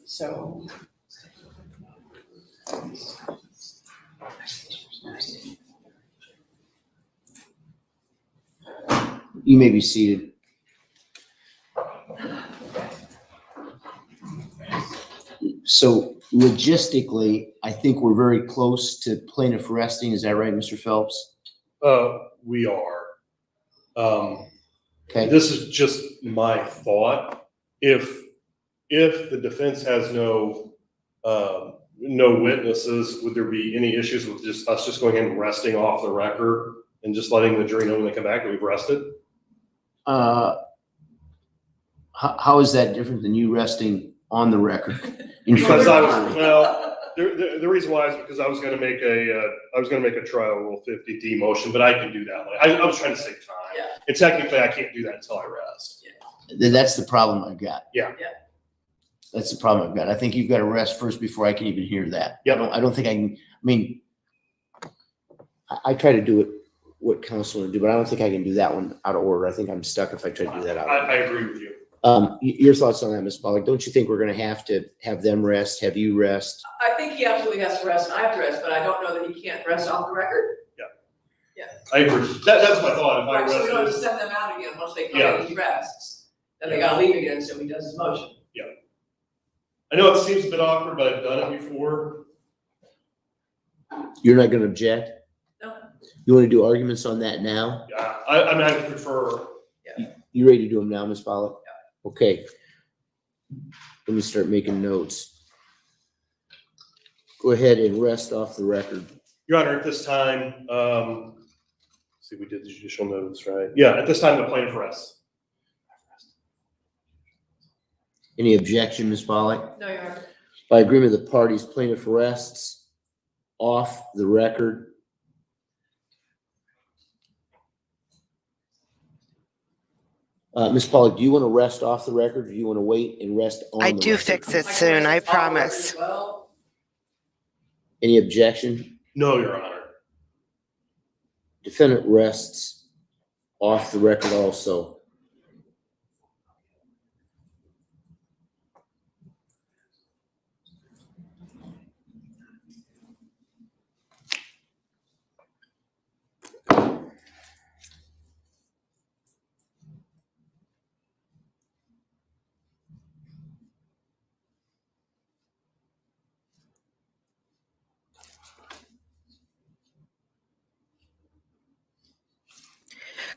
So. You may be seated. So logistically, I think we're very close to plaintiff arresting. Is that right, Mr. Phelps? We are. Okay. This is just my thought. If the defense has no witnesses, would there be any issues with us just going in and resting off the record and just letting the jury know when they come back that we've rested? How is that different than you resting on the record in front Because of I the was, jury? well, the reason why is because I was gonna make a trial rule 50D motion, but I can do that. I was trying to save time. Yeah. And technically I can't do that until I rest. That's the problem I've got. Yeah. Yeah. That's the problem I've got. I think you've got to rest first before I can even hear that. Yep. I don't think I can, I mean, I try to do it what counsel would do, but I don't think I can do that one out of order. I think I'm stuck if I try to do that out of order. I agree with you. Your thoughts on that, Ms. Pollock? Don't you think we're gonna have to have them rest, have you rest? I think he absolutely has to rest, and I have to rest, but I don't know that he can't rest off the record. I agree. That's my thought. If I Right, so we don't have to rested, send them out again, once they come Yeah. in, he rests. Then they gotta leave again, so he does his motion. I know it seems a bit awkward, but I've done it before. You're not gonna object? No. You wanna do arguments on that now? Yeah, I mean, I prefer, You ready to do them now, Ms. Pollock? Okay. Let me start making notes. Go ahead and rest off the record. Your Honor, at this time, see, we did the judicial notice, right? Yeah, at this time, the plaintiff rests. Any objection, Ms. Pollock? No, Your Honor. By agreement of the parties, plaintiff rests off the record. Ms. Pollock, do you want to rest off the record, or do you want to wait and rest on the I record? do fix it soon, I promise. Well, Any objection? No, Your Honor. Defendant rests off the record also.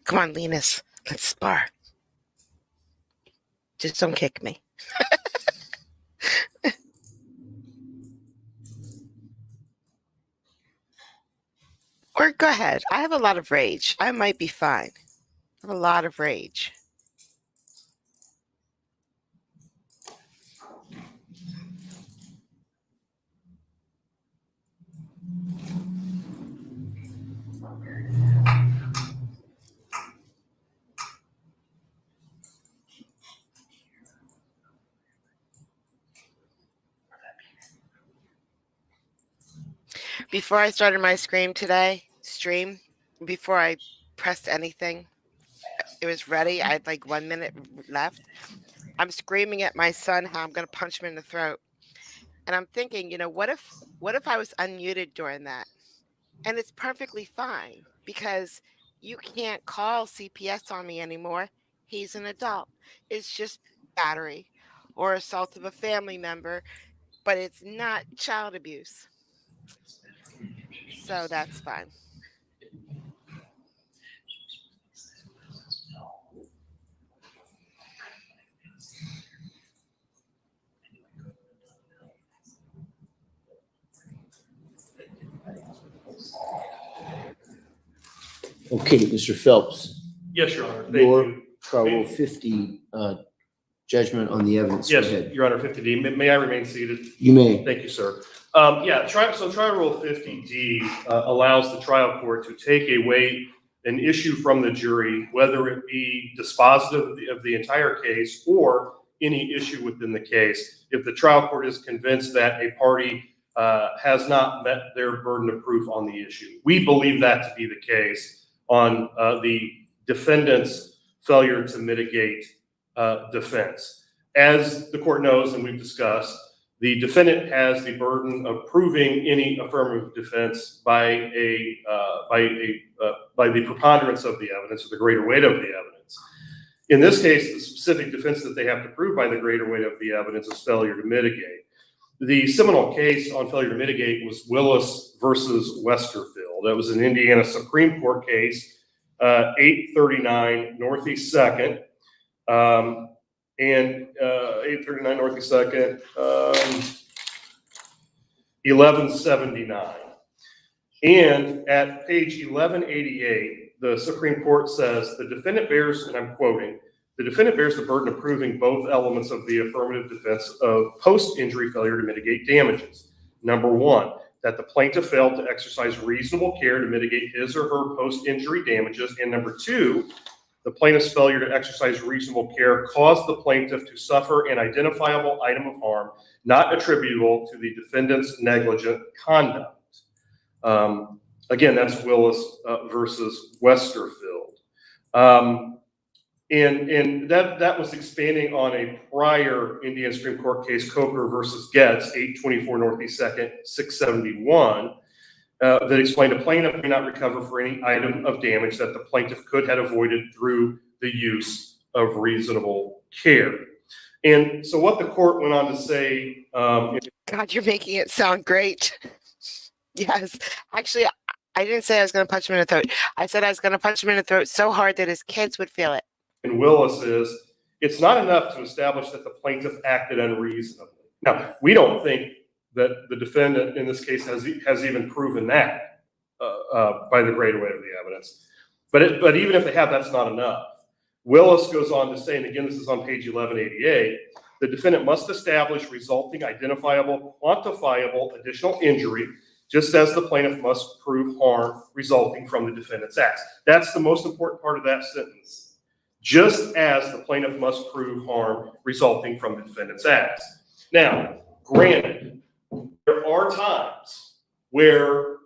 Come on, Linus, let's spar. Just don't kick me. Or go ahead. I have a lot of rage. I might be fine. I have a lot of rage. Before I started my stream, before I pressed anything, it was ready. I had like 1 minute left. I'm screaming at my son how I'm going to punch him in the throat. And I'm thinking, what if I was unmuted during that? And it's perfectly fine because you can't call CPS on me anymore. He's an adult. It's just battery or assault of a family member, but it's not child abuse. So that's fine. Okay, Mr. Phelps, Yes, Your Honor. Thank your you. trial rule 50 judgment on the evidence. Go Yes, ahead. Your Honor, 50D. May I remain seated? You may. Thank you, sir. Trial rule 50D allows the trial court to take away an issue from the jury, whether it be dispositive of the entire case or any issue within the case, if the trial court is convinced that a party has not met their burden of proof on the issue. We believe that to be the case on the defendant's failure to mitigate defense. As the court knows and we've discussed, the defendant has the burden of proving any affirmative defense by the preponderance of the evidence or the greater weight of the evidence. In this case, the specific defense that they have to prove by the greater weight of the evidence is failure to mitigate. the seminal case on failure to mitigate was Willis versus Westerfield. That was an Indiana Supreme Court case, 839 Northeast 2nd, and 839 Northeast 2nd, 1179. And at page 1188, the Supreme Court says the defendant bears, and I'm quoting, the defendant bears the burden of proving both elements of the affirmative defense of post-injury failure to mitigate damages. Number one, that the plaintiff failed to exercise reasonable care to mitigate his or her post-injury damages. And number two, the plaintiff's failure to exercise reasonable care caused the plaintiff to suffer an identifiable item of harm not attributable to the defendant's negligent conduct. Again, that's Willis versus Westerfield. And that was expanding on a prior Indiana Supreme Court case, Coker versus Getz, 824 Northeast 2nd, 671, that explained a plaintiff may not recover for any item of damage that the plaintiff could have avoided through the use of reasonable care. And so what the court went on to say. God, you're making it sound great. Yes. Actually, I didn't say I was going to punch him in the throat. I said I was going to punch him in the throat so hard that his kids would feel it. And Willis is, it's not enough to establish that the plaintiff acted unreasonably. Now, we don't think that the defendant in this case has even proven that by the greater weight of the evidence. But even if they have, that's not enough. Willis goes on to say, and again, this is on page 1188, the defendant must establish resulting identifiable, quantifiable additional injury, just as the plaintiff must prove harm resulting from the defendant's acts. That's the most important part of that sentence. Just as the plaintiff must prove harm resulting from the defendant's acts. Now, granted, there are times where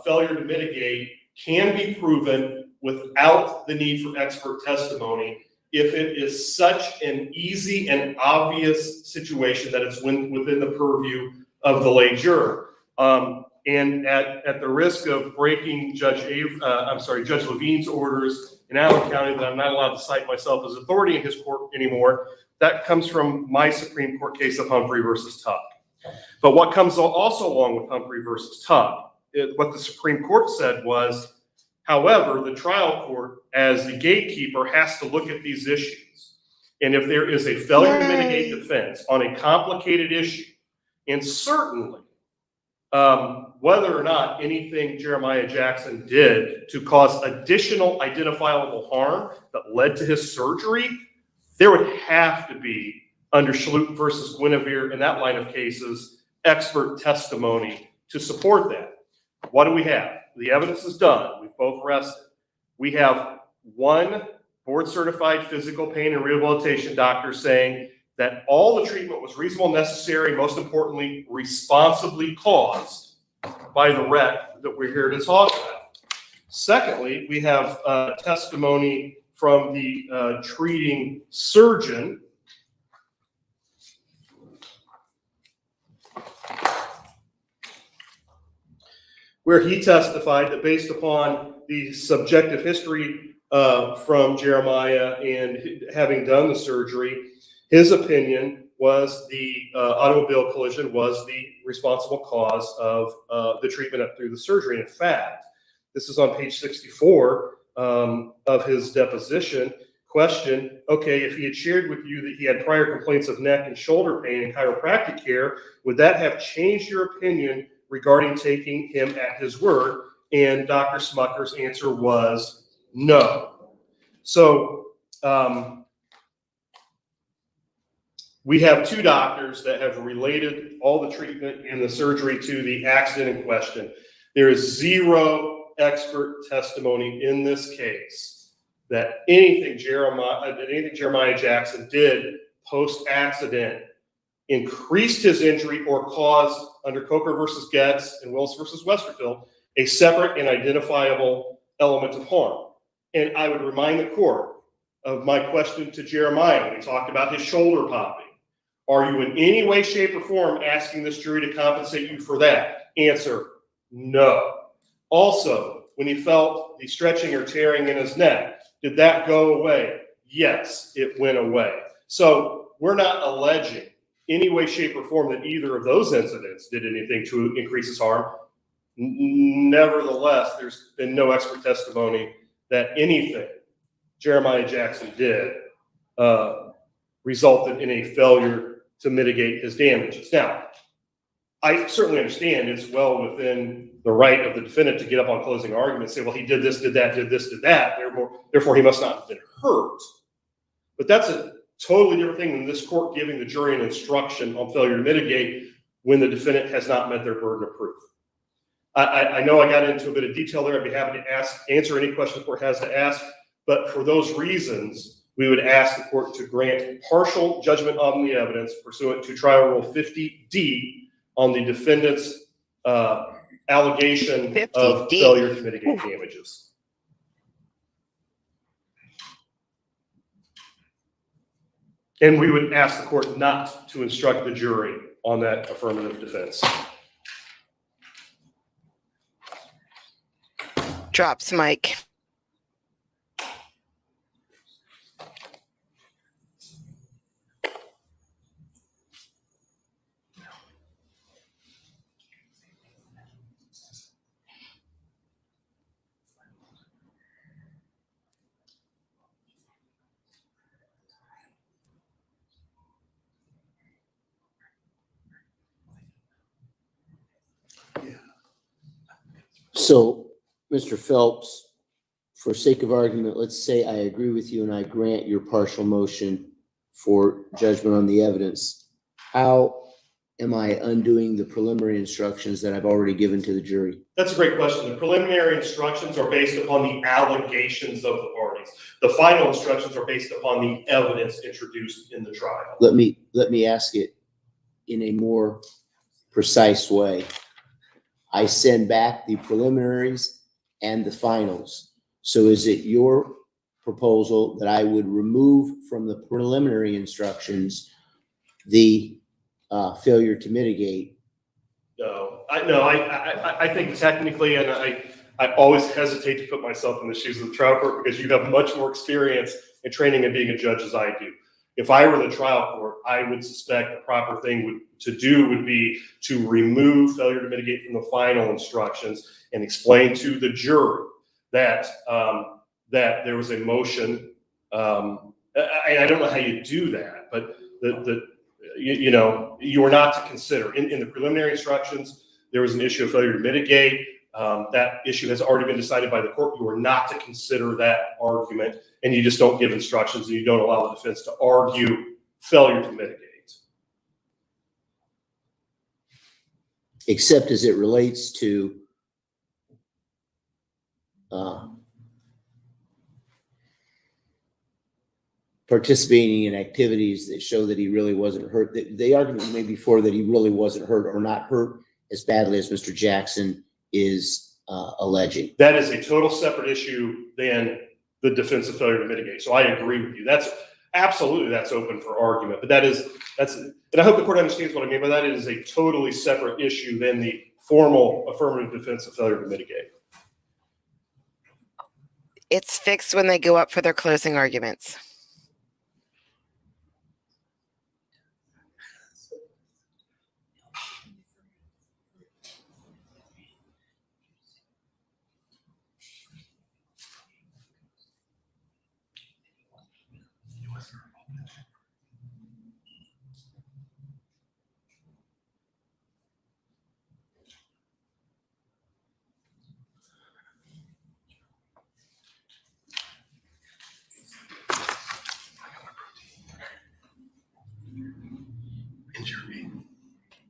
failure to mitigate can be proven without the need for expert testimony if it is such an easy and obvious situation that it's within the purview of the lay juror. And at the risk of breaking Judge Levine's orders in Allen County that I'm not allowed to cite myself as authority in his court anymore, that comes from my Supreme Court case of Humphrey versus Tuck. But what comes also along with Humphrey versus Tuck, what the Supreme Court said was, however, the trial court, as the gatekeeper, has to look at these issues. And if there is a failure to mitigate defense on a complicated issue, and certainly whether or not anything Jeremiah Jackson did to cause additional identifiable harm that led to his surgery, there would have to be, under Schlup versus Guinevere in that line of cases, expert testimony to support that. What do we have? The evidence is done. We've both rested. We have one board-certified physical pain and rehabilitation doctor saying that all the treatment was reasonable, necessary, most importantly, responsibly caused by the wreck that we're here to talk about. Secondly, we have testimony from the treating surgeon where he testified that based upon the subjective history from Jeremiah and having done the surgery, his opinion was the automobile collision was the responsible cause of the treatment up through the surgery. In fact, this is on page 64 of his deposition. Question, okay, if he had shared with you that he had prior complaints of neck and shoulder pain and chiropractic care, would that have changed your opinion regarding taking him at his word? And Dr. Smucker's answer was no. So we have two doctors that have related all the treatment and the surgery to the accident in question. There is zero expert testimony in this case that anything Jeremiah Jackson did post-accident increased his injury or caused, under Coker versus Getz and Willis versus Westerfield, a separate and identifiable element of harm. And I would remind the court of my question to Jeremiah when he talked about his shoulder popping. Are you in any way, shape, or form asking this jury to compensate you for that? Answer, no. Also, when he felt the stretching or tearing in his neck, did that go away? Yes, it went away. So we're not alleging any way, shape, or form that either of those incidents did anything to increase his harm. Nevertheless, there's been no expert testimony that anything Jeremiah Jackson did resulted in a failure to mitigate his damages. Now, I certainly understand it's well within the right of the defendant to get up on closing argument and say, well, he did this, did that, did this, did that, therefore he must not have been hurt. But that's a totally different thing than this court giving the jury an instruction on failure to mitigate when the defendant has not met their burden of proof. I know I got into a bit of detail there. I'd be happy to answer any question the court has to ask, but for those reasons, we would ask the court to grant partial judgment on the evidence pursuant to Trial Rule 50D on the defendant's allegation 50D. of failure to mitigate damages. And we would ask the court not to instruct the jury on that affirmative defense. Drops mic. So, Mr. Phelps, for sake of argument, let's say I agree with you and I grant your partial motion for judgment on the evidence. How am I undoing the preliminary instructions that I've already given to the jury? That's a great question. The preliminary instructions are based upon the allegations of the parties. The final instructions are based upon the evidence introduced in the trial. Let me ask it in a more precise way. I send back the preliminaries and the finals. So is it your proposal that I would remove from the preliminary instructions the failure to mitigate? No, I think technically, and I always hesitate to put myself in the shoes of the trial court because you have much more experience in training and being a judge as I do. If I were the trial court, I would suspect the proper thing to do would be to remove failure to mitigate from the final instructions and explain to the jury that that there was a motion. I don't know how you do that, but you are not to consider in the preliminary instructions. There was an issue of failure to mitigate. That issue has already been decided by the court. You are not to consider that argument, and you just don't give instructions and you don't allow the defense to argue failure to mitigate. Except as it relates to participating in activities that show that he really wasn't hurt. The argument made before that he really wasn't hurt or not hurt as badly as Mr. Jackson is alleging. That is a total separate issue than the defense of failure to mitigate. So I agree with you. That's absolutely, that's open for argument, but and I hope the court understands what I mean by that. It is a totally separate issue than the formal affirmative defense of failure to mitigate. It's fixed when they go up for their closing arguments.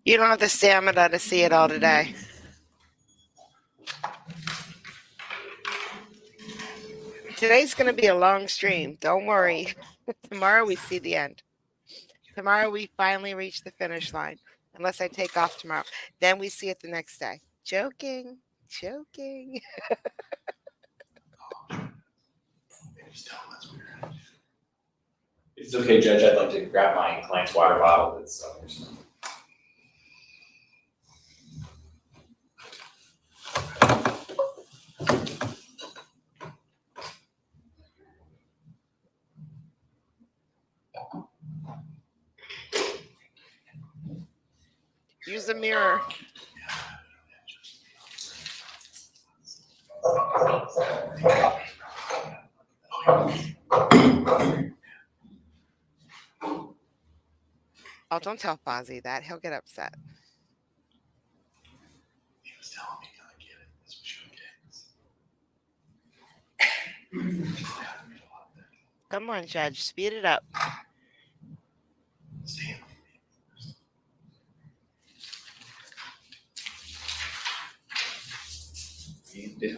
You don't have the stamina to see it all today. Today's going to be a long stream. Don't worry. Tomorrow we see the end. Tomorrow we finally reach the finish line. Unless I take off tomorrow. Then we see it the next day. Joking. Joking. If it's okay, Judge, I'd like to grab my client's water bottle. That's Use a mirror. Oh, don't tell Fozzie that. He'll get upset. He was telling me I get it. This was your case. Come on, Judge. Speed it up. Stand. Yeah.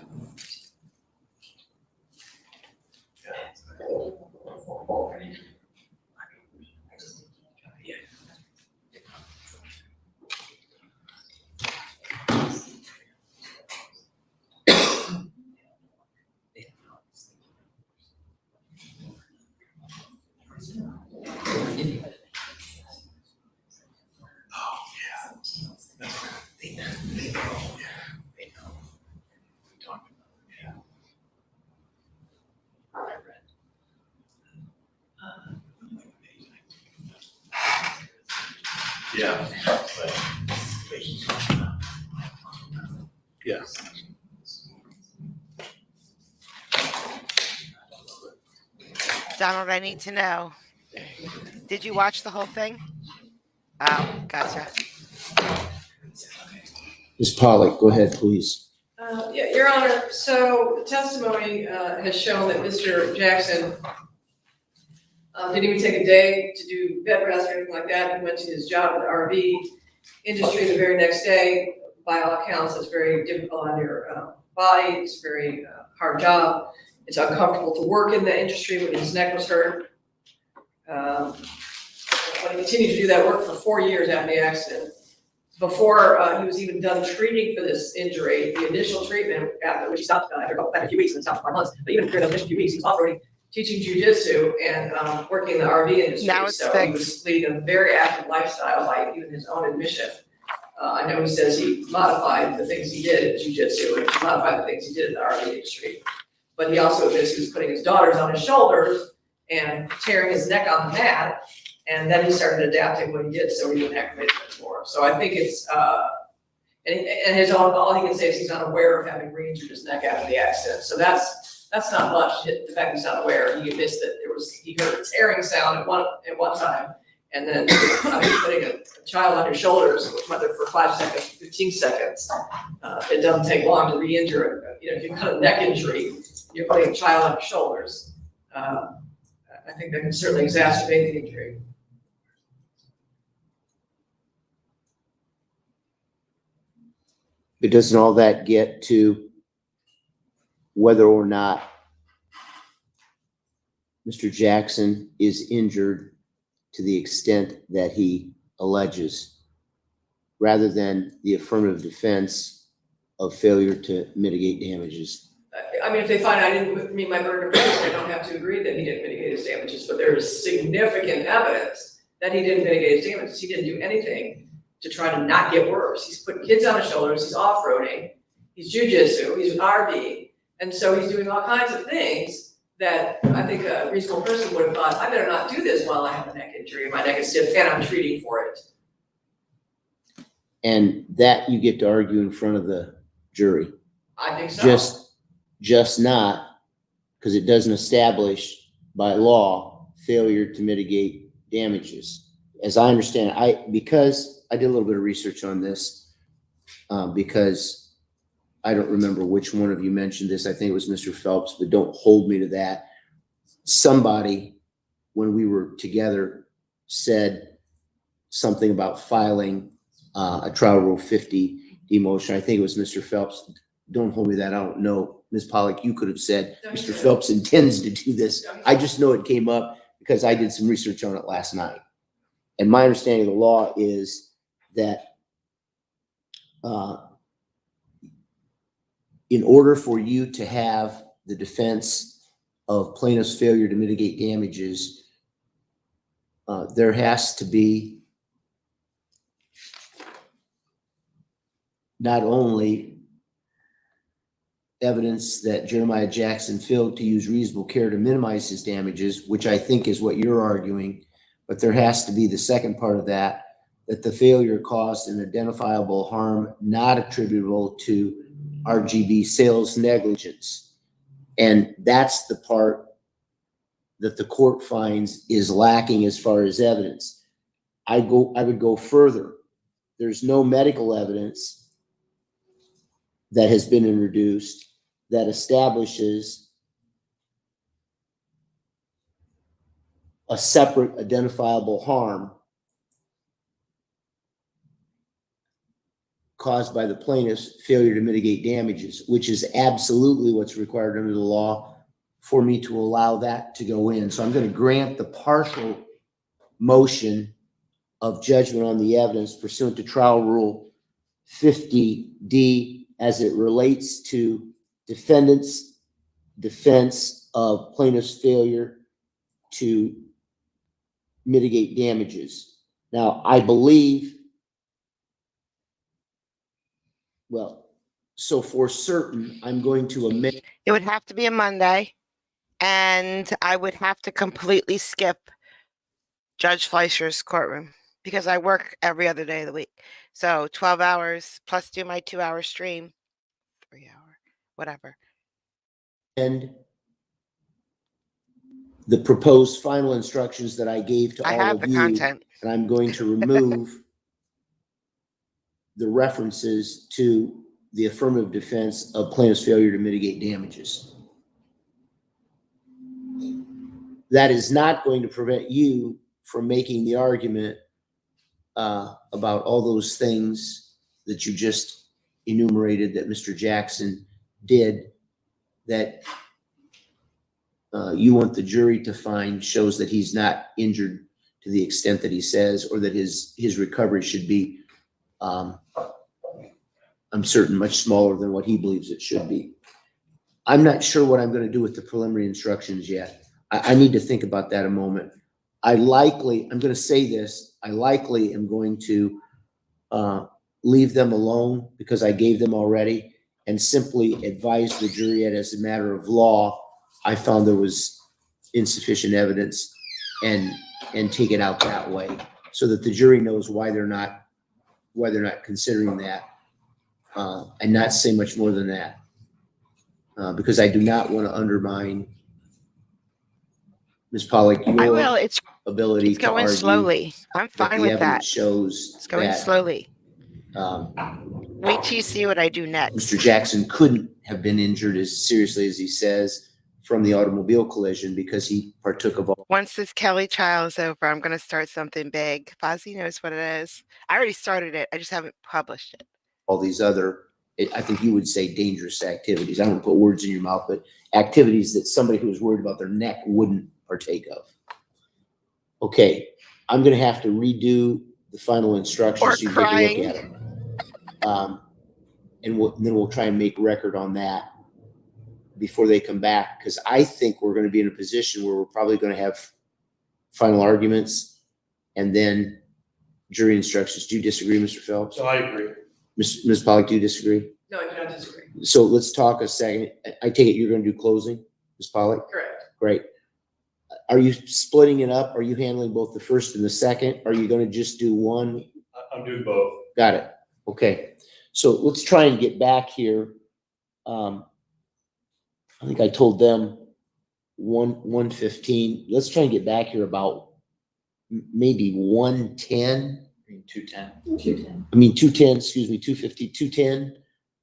Yeah. Yeah. Donald, I need to know. Did you watch the whole thing? Oh, gotcha. Ms. Pollock, go ahead, please. Yeah, Your Honor, so the testimony has shown that Mr. Jackson didn't even take a day to do bed rest or anything like that. He went to his job in the RV industry the very next day. By all accounts, it's very difficult on your body. It's a very hard job. It's uncomfortable to work in the industry when his neck was hurt. But he continued to do that work for 4 years after the accident. Before he was even done treating for this injury, the initial treatment, after which he stopped after a few weeks and stopped for 5 months, but even during those initial few weeks, he was operating, teaching jujitsu and working in the RV industry. Now it's so he was leading a very active lifestyle by even his own admission. I know he says he modified the things he did in jujitsu and modified the things he did in the RV industry. But he also admits he was putting his daughters on his shoulders and tearing his neck on the mat. And then he started adapting what he did so he wouldn't aggravate it anymore. So I think it's, and his own, all he can say is he's not aware of having re-injured his neck after the accident. So that's not much. The fact he's not aware, he admits that he heard a tearing sound at one time. And then putting a child on your shoulders, whether for 5 seconds, 15 seconds, it doesn't take long to re-injure it. If you've got a neck injury, you're putting a child on your shoulders. I think that can certainly exacerbate the injury. But doesn't all that get to whether or not Mr. Jackson is injured to the extent that he alleges, rather than the affirmative defense of failure to mitigate damages? I mean, if they find I didn't meet my burden of proof, I don't have to agree that he didn't mitigate his damages, but there is significant evidence that he didn't mitigate his damages. He didn't do anything to try to not get worse. He's putting kids on his shoulders, he's off-roading, he's jujitsu, he's an RV, and so he's doing all kinds of things that I think a reasonable person would have thought, I better not do this while I have a neck injury, my neck is stiff, and I'm treating for it. And that you get to argue in front of the jury. I think so. Just not, because it doesn't establish by law failure to mitigate damages. As I understand, because I did a little bit of research on this, because I don't remember which one of you mentioned this. I think it was Mr. Phelps, but don't hold me to that. Somebody, when we were together, said something about filing a trial rule 50 demotion. I think it was Mr. Phelps. Don't hold me to that. I don't know. Ms. Pollock, you could have said Mr. Phelps intends to do this. I just know it came up because I did some research on it last night. And my understanding of the law is that in order for you to have the defense of plaintiff's failure to mitigate damages, there has to be not only evidence that Jeremiah Jackson failed to use reasonable care to minimize his damages, which I think is what you're arguing, but there has to be the second part of that that the failure caused an identifiable harm not attributable to RGB sales negligence. And that's the part that the court finds is lacking as far as evidence. I would go further. There's no medical evidence that has been introduced that establishes a separate identifiable harm caused by the plaintiff's failure to mitigate damages, which is absolutely what's required under the law for me to allow that to go in. So I'm going to grant the partial motion of judgment on the evidence pursuant to trial rule 50D as it relates to defendant's defense of plaintiff's failure to mitigate damages. Now, I believe, well, so for certain, I'm going to amend. It would have to be a Monday, and I would have to completely skip Judge Fleischer's courtroom because I work every other day of the week. So 12 hours plus do my 2-hour stream, 3-hour, whatever. And the proposed final instructions that I gave to I all have of the you, content. and I'm going to remove the references to the affirmative defense of plaintiff's failure to mitigate damages. That is not going to prevent you from making the argument about all those things that you just enumerated that Mr. Jackson did that you want the jury to find shows that he's not injured to the extent that he says, or that his recovery should be, I'm certain, much smaller than what he believes it should be. I'm not sure what I'm going to do with the preliminary instructions yet. I need to think about that a moment. I'm going to say this, I likely am going to leave them alone because I gave them already, and simply advise the jury that as a matter of law, I found there was insufficient evidence and take it out that way so that the jury knows why they're not considering that, and not say much more than that, because I do not want to undermine Ms. Pollock, I will. your It's ability to going argue slowly. I'm that fine the with that. evidence shows It's going that slowly. Wait till you see what I do next. Mr. Jackson couldn't have been injured as seriously as he says from the automobile collision because he partook of all Once this Kelly trial is over, I'm going to start something big. Fozzie knows what it is. I already started it. I just haven't published it. these other, I think you would say dangerous activities. I don't want to put words in your mouth, but activities that somebody who was worried about their neck wouldn't partake of. Okay, I'm going to have to redo the final instructions Or so you can take a crying. look at them. And then we'll try and make record on that before they come back, because I think we're going to be in a position where we're probably going to have final arguments and then jury instructions. Do you disagree, Mr. Phelps? So I agree. Ms. Pollock, do you disagree? No, I do not disagree. So let's talk a second. I take it you're going to do closing, Ms. Pollock? Correct. Great. Are you splitting it up? Are you handling both the first and the second? Are you going to just do one? I'm doing both. Got it. Okay. So let's try and get back here. I think I told them 1:15. Let's try and get back here about maybe 1:10. 210. 2:10, excuse me, 2:50, 2:10,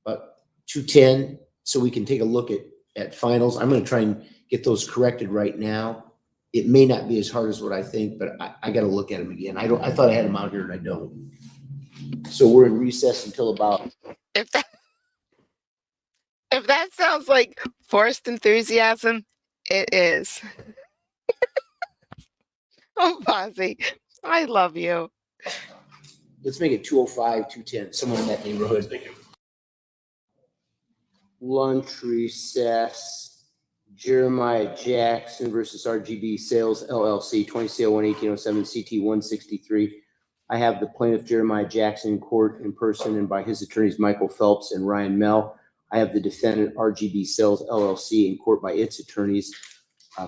but 2:10, so we can take a look at finals. I'm going to try and get those corrected right now. It may not be as hard as what I think, but I got to look at them again. I thought I had them out here and I don't. So we're in recess until about. If that sounds like forced enthusiasm, it is. Oh, Fozzie, I love you. Let's make it 2:05, 2:10, somewhere in that neighborhood. Thank you. Lunch recess. Jeremiah Jackson versus RGB Sales LLC, 20 CL1 1807 CT 163. I have the plaintiff Jeremiah Jackson in court in person and by his attorneys Michael Phelps and Ryan Mell. I have the defendant RGB Sales LLC in court by its attorneys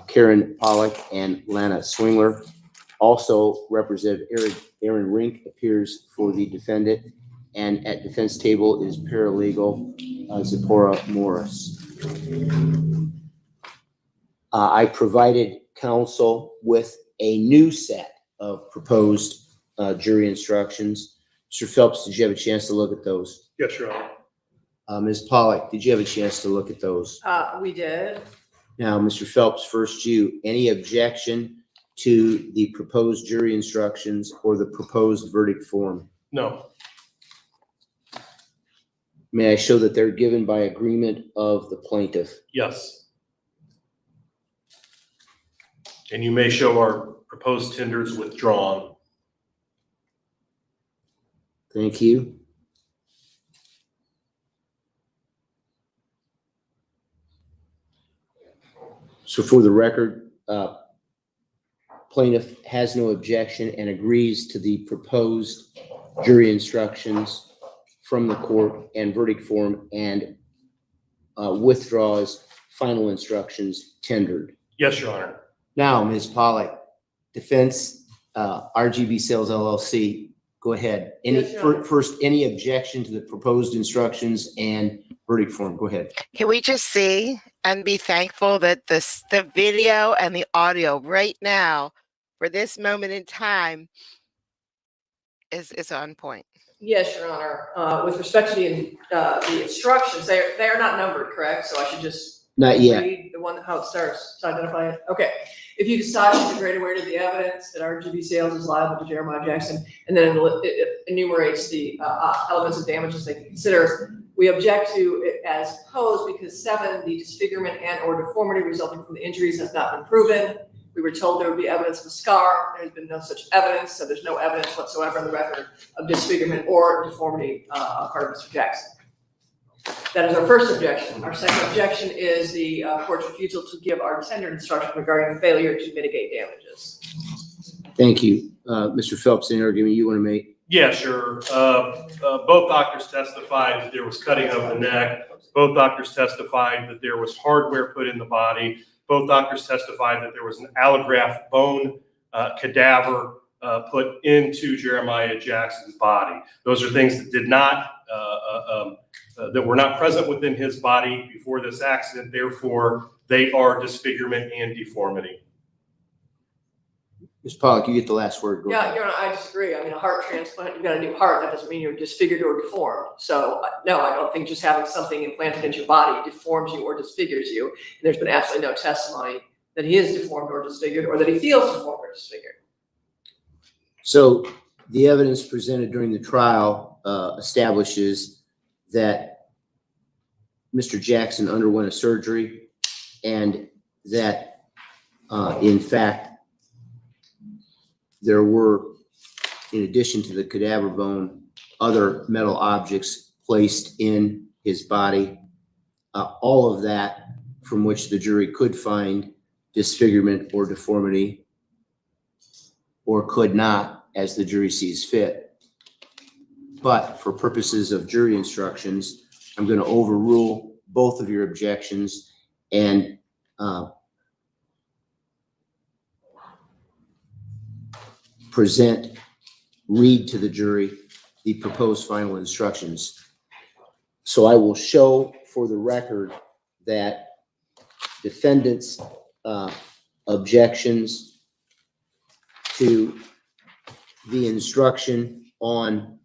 Karen Pollock and Lana Swingler. Also, Representative Aaron Rink appears for the defendant, and at defense table is paralegal Zipporah Morris. I provided counsel with a new set of proposed jury instructions. Mr. Phelps, did you have a chance to look at those? Yes, Your Honor. Ms. Pollack, did you have a chance to look at those? We did. Now, Mr. Phelps, first you, any objection to the proposed jury instructions or the proposed verdict form? No. May I show that they're given by agreement of the plaintiff? Yes. And you may show our proposed tenders withdrawn. Thank you. So for the record, plaintiff has no objection and agrees to the proposed jury instructions from the court and verdict form, and withdraws final instructions tendered. Yes, Your Honor. Now, Ms. Pollack, defense, RGB Sales LLC, go ahead. Yes, Your Honor. First, any objection to the proposed instructions and verdict form? Go ahead. Can we just see and be thankful that the video and the audio right now for this moment in time is on point? Yes, Your Honor. With respect to the instructions, they are not numbered, correct? So I should just Not yet. read the one, how it starts, to identify it? Okay. If you decide with a greater weight of the evidence that RGB Sales is liable to Jeremiah Jackson, and then it enumerates the elements of damages they can consider, we object to it as posed because 7, the disfigurement and or deformity resulting from the injuries has not been proven. We were told there would be evidence of a scar. There's been no such evidence, so there's no evidence whatsoever on the record of disfigurement or deformity on part of Mr. Jackson. That is our first objection. Our second objection is the court's refusal to give our tender instruction regarding the failure to mitigate damages. Thank you. Mr. Phelps, any argument you want to make? Yeah, sure. Both doctors testified that there was cutting of the neck. Both doctors testified that there was hardware put in the body. Both doctors testified that there was an allograft bone cadaver put into Jeremiah Jackson's body. Those are things that did not, that were not present within his body before this accident. Therefore, they are disfigurement and deformity. Ms. Pollack, you get the last word. Go Yeah, ahead. Your Honor, I disagree. I mean, a heart transplant, you've got a new heart. That doesn't mean you're disfigured or deformed. So no, I don't think just having something implanted into your body deforms you or disfigures you. And there's been absolutely no testimony that he is deformed or disfigured, or that he feels deformed or disfigured. So the evidence presented during the trial establishes that Mr. Jackson underwent a surgery, and that in fact, there were, in addition to the cadaver bone, other metal objects placed in his body. All of that from which the jury could find disfigurement or deformity, or could not, as the jury sees fit. But for purposes of jury instructions, I'm going to overrule both of your objections and read to the jury the proposed final instructions. So I will show for the record that defendants' objections to the instruction on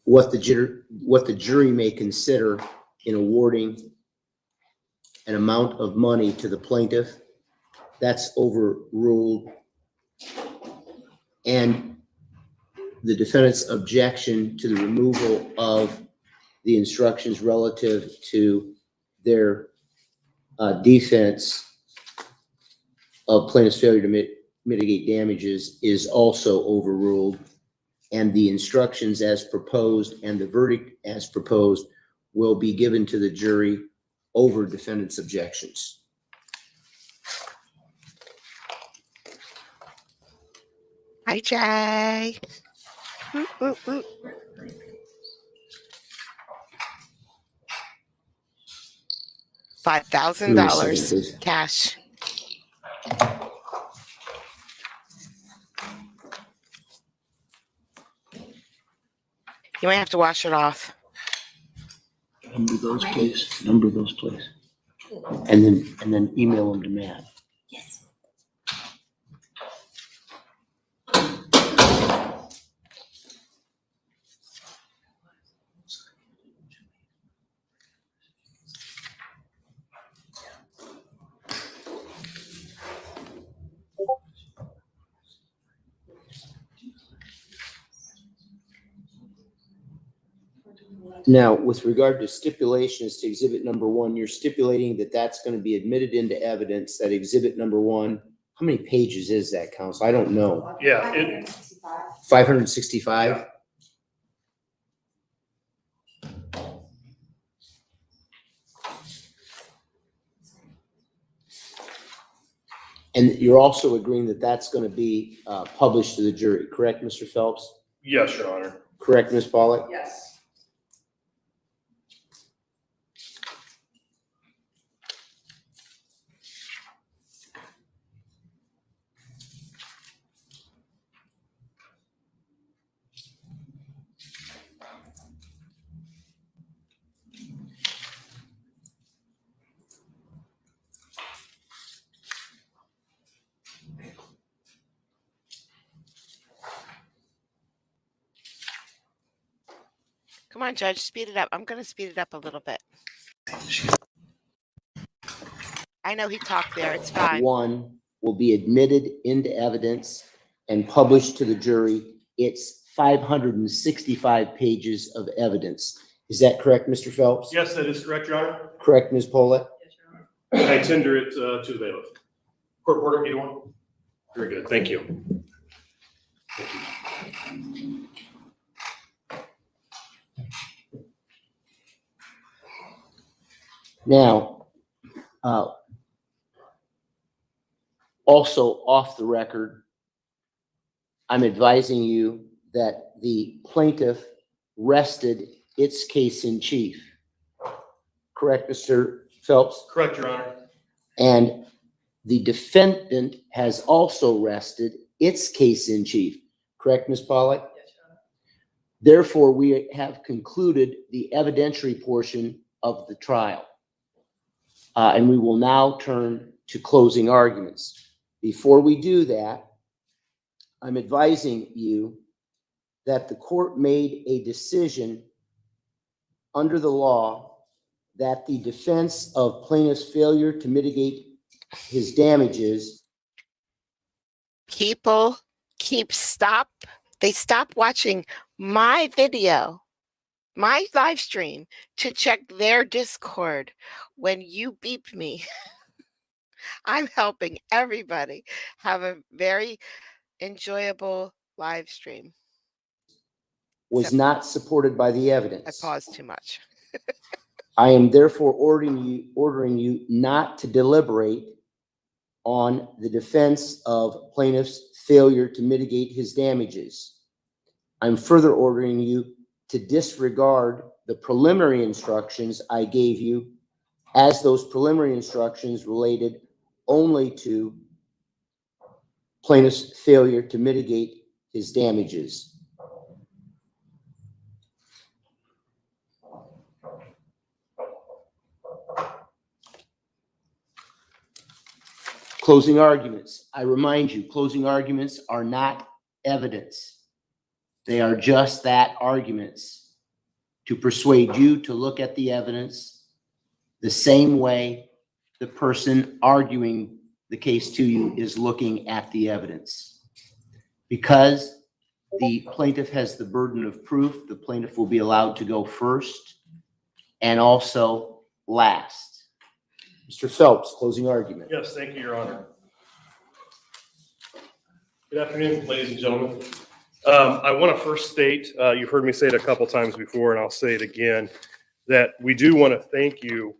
what the jury may consider in awarding an amount of money to the plaintiff, that's overruled. And the defendant's objection to the removal of the instructions relative to their defense of plaintiff's failure to mitigate damages is also overruled. And the instructions as proposed and the verdict as proposed will be given to the jury over defendant's objections. Hi, Jay. Whoop, whoop, whoop. Give me a second, $5,000 please. cash. You might have to wash it off. Number those, please. Number those, please. And then email them to Matt. Yes. Now, with regard to stipulations to exhibit number one, you're stipulating that that's going to be admitted into evidence, that exhibit number one. How many pages is that, counsel? I don't know. Yeah, 565? Yeah. And you're also agreeing that that's going to be published to the jury, correct, Mr. Phelps? Yes, Your Honor. Correct, Ms. Pollock? Yes. Come on, Judge, speed it up. I'm going to speed it up a little bit. I know he talked there. It's fine. One will be admitted into evidence and published to the jury. It's 565 pages of evidence. Is that correct, Mr. Phelps? Yes, that is correct, Your Honor. Correct, Ms. Pollock? Yes, Your Honor. I tender it to the bailiff. Court reporter, either one? Very good, thank you. Now, also off the record, I'm advising you that the plaintiff rested its case in chief. Correct, Mr. Phelps? Correct, Your Honor. And the defendant has also rested its case in chief. Correct, Ms. Pollock? Yes, Your Honor. Therefore, we have concluded the evidentiary portion of the trial. And we will now turn to closing arguments. Before we do that, I'm advising you that the court made a decision under the law that the defense of plaintiff's failure to mitigate his damages. People they stop watching my video, my live stream, to check their Discord when you beep me. I'm helping everybody have a very enjoyable live stream. Was not supported by the I evidence. paused too much. I am therefore ordering you not to deliberate on the defense of plaintiff's failure to mitigate his damages. I'm further ordering you to disregard the preliminary instructions I gave you, as those preliminary instructions related only to plaintiff's failure to mitigate his damages. Closing arguments. I remind you, closing arguments are not evidence. They are just that, arguments, to persuade you to look at the evidence the same way the person arguing the case to you is looking at the evidence. Because the plaintiff has the burden of proof, the plaintiff will be allowed to go first and also last. Mr. Phelps, closing argument. Yes, thank you, Your Honor. Good afternoon, ladies and gentlemen. I want to first state, you've heard me say it a couple times before, and I'll say it again, that we do want to thank you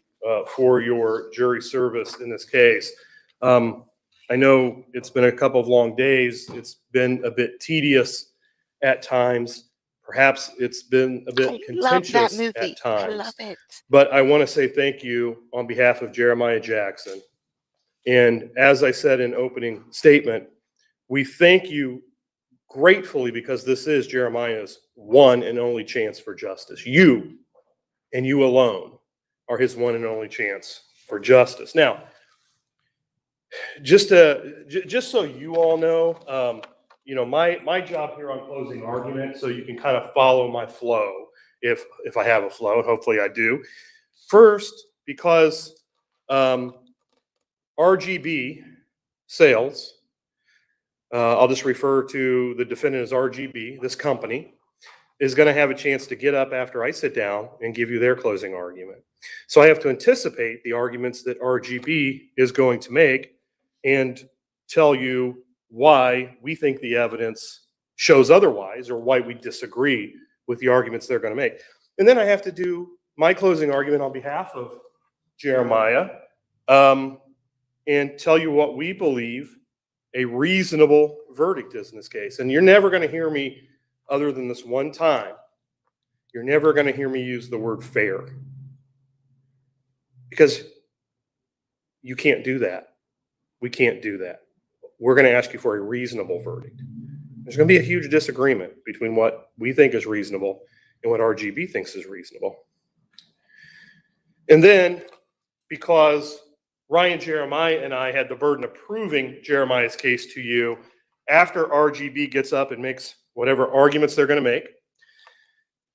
for your jury service in this case. I know it's been a couple of long days. It's been a bit tedious at times. Perhaps it's been a bit I love that contentious movie. at I times. love it. But I want to say thank you on behalf of Jeremiah Jackson. And as I said in opening statement, we thank you gratefully because this is Jeremiah's one and only chance for justice. You and you alone are his one and only chance for justice. Now, just so you all know, my job here on closing argument, so you can kind of follow my flow if I have a flow, and hopefully I do. First, because RGB Sales, I'll just refer to the defendant as RGB, this company, is going to have a chance to get up after I sit down and give you their closing argument. So I have to anticipate the arguments that RGB is going to make and tell you why we think the evidence shows otherwise, or why we disagree with the arguments they're going to make. And then I have to do my closing argument on behalf of Jeremiah, and tell you what we believe a reasonable verdict is in this case. And you're never going to hear me, other than this one time, you're never going to hear me use the word fair. Because you can't do that. We can't do that. We're going to ask you for a reasonable verdict. There's going to be a huge disagreement between what we think is reasonable and what RGB thinks is reasonable. And then, because Ryan Jeremiah and I had the burden of proving Jeremiah's case to you, after RGB gets up and makes whatever arguments they're going to make,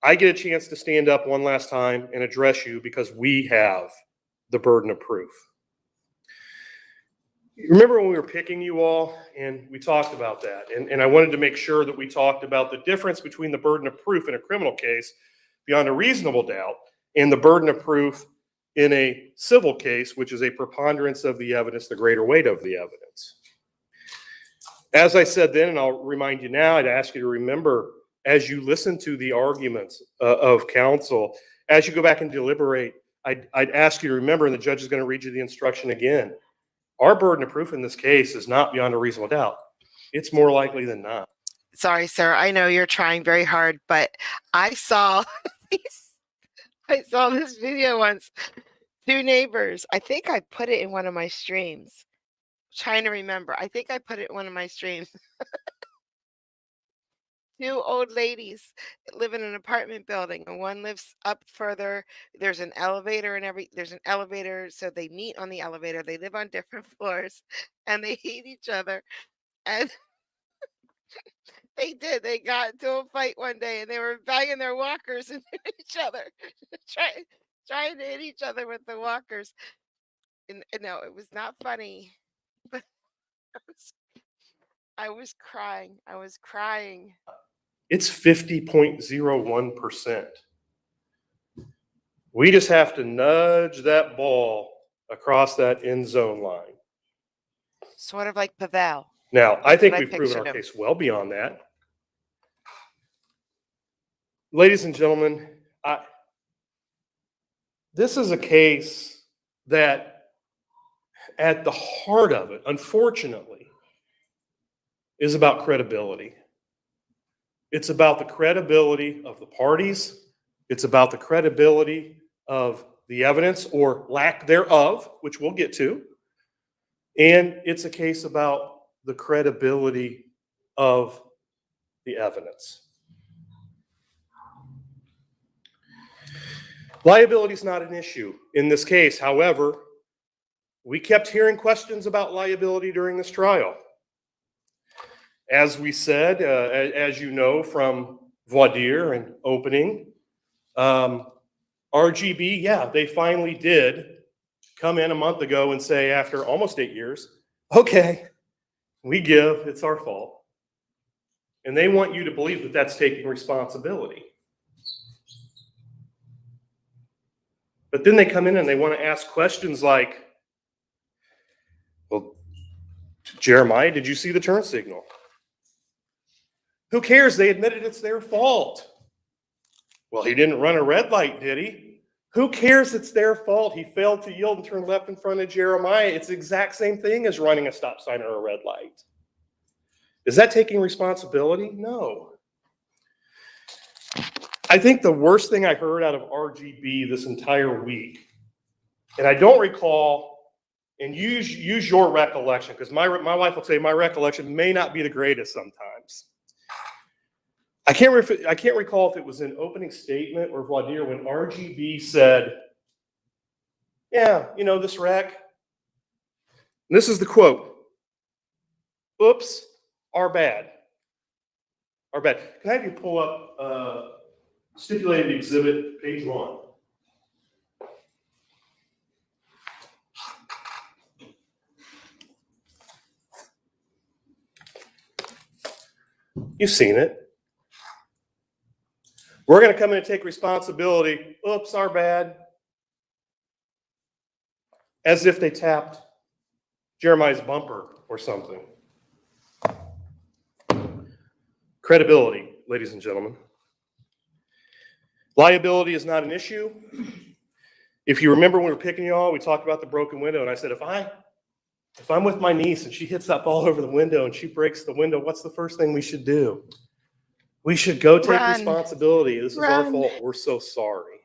I get a chance to stand up one last time and address you because we have the burden of proof. Remember when we were picking you all and we talked about that, and I wanted to make sure that we talked about the difference between the burden of proof in a criminal case beyond a reasonable doubt and the burden of proof in a civil case, which is a preponderance of the evidence, the greater weight of the evidence. As I said then, and I'll remind you now, I'd ask you to remember as you listen to the arguments of counsel, as you go back and deliberate, I'd ask you to remember, and the judge is going to read you the instruction again, our burden of proof in this case is not beyond a reasonable doubt. It's more likely than not. Sorry, sir. I know you're trying very hard, but I saw this video once. Two neighbors. I think I put it in one of my streams. Trying to remember. I think I put it in one of my streams. Two old ladies live in an apartment building, and one lives up further. There's an elevator there's an elevator, so they meet on the elevator. They live on different floors, and they hate each other. And they did. They got into a fight one day, and they were banging their walkers into each other, trying to hit each other with the walkers. And no, it was not funny, but I was crying. I was crying. It's 50.01%. We just have to nudge that ball across that end zone line. Sort of like Pavel. Now, I think I we've proven pictured our him. case well beyond that. Ladies and gentlemen, this is a case that at the heart of it, unfortunately, is about credibility. It's about the credibility of the parties. It's about the credibility of the evidence or lack thereof, which we'll get to. And it's a case about the credibility of the evidence. Liability is not an issue in this case. However, we kept hearing questions about liability during this trial. As we said, as you know from voir dire and opening, RGB, yeah, they finally did come in a month ago and say, after almost 8 years, okay, we give, it's our fault. And they want you to believe that that's taking responsibility. But then they come in and they want to ask questions like, well, Jeremiah, did you see the turn signal? Who cares? They admitted it's their fault. Well, he didn't run a red light, did he? Who cares? It's their fault. He failed to yield and turn left in front of Jeremiah. It's the exact same thing as running a stop sign or a red light. Is that taking responsibility? No. I think the worst thing I heard out of RGB this entire week, and I don't recall, and use your recollection, because my wife will say my recollection may not be the greatest sometimes. I can't recall if it was an opening statement or voir dire when RGB said, yeah, you know, this wreck, and this is the quote, oops, are bad. Are bad. Can I have you pull up stipulated exhibit, page 1? You've seen it. We're going to come in and take responsibility. Oops, our bad. As if they tapped Jeremiah's bumper or something. Credibility, ladies and gentlemen. Liability is not an issue. If you remember when we were picking y'all, we talked about the broken window, and I said, if I'm with my niece and she hits that ball over the window and she breaks the window, what's the first thing we should do? We should go take Run. responsibility. This is our Run. fault. We're so sorry.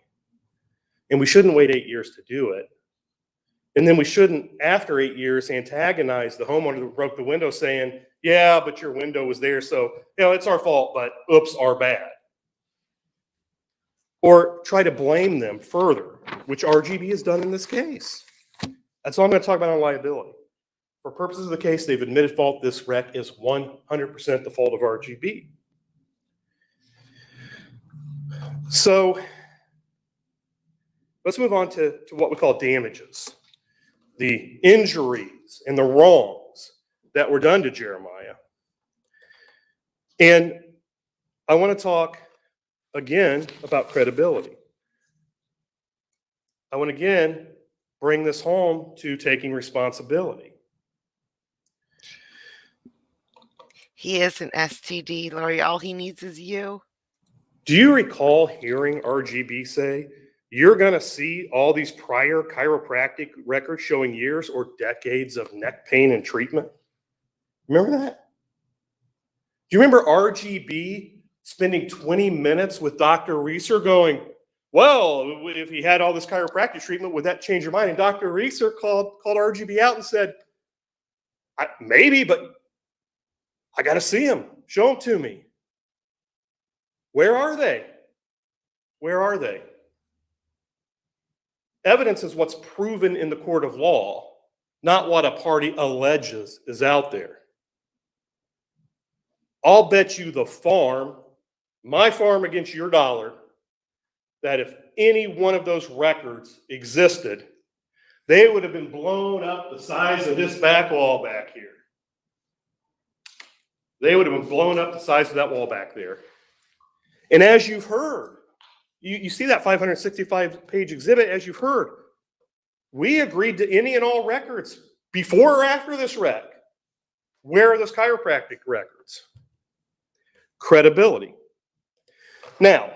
And we shouldn't wait 8 years to do it. And then we shouldn't, after 8 years, antagonize the homeowner who broke the window saying, yeah, but your window was there, so, you know, it's our fault, but oops, our bad. Or try to blame them further, which RGB has done in this case. That's all I'm going to talk about on liability. For purposes of the case, they've admitted fault. This wreck is 100% the fault of RGB. So let's move on to what we call damages. The injuries and the wrongs that were done to Jeremiah. And I want to talk again about credibility. I want to again bring this home to taking responsibility. He is an STD, Lori. All he needs is you. Do you recall hearing RGB say, you're going to see all these prior chiropractic records showing years or decades of neck pain and treatment? Remember that? Do you remember RGB spending 20 minutes with Dr. Reeser going, well, if he had all this chiropractic treatment, would that change your mind? And Dr. Reeser called RGB out and said, maybe, but I got to see him. Show them to me. Where are they? Where are they? Evidence is what's proven in the court of law, not what a party alleges is out there. I'll bet you the farm, my farm against your dollar, that if any one of those records existed, they would have been blown up the size of this back wall back here. They would have been blown up the size of that wall back there. And as you've heard, you see that 565-page exhibit, as you've heard, we agreed to any and all records before or after this wreck. Where are those chiropractic records? Credibility. Now,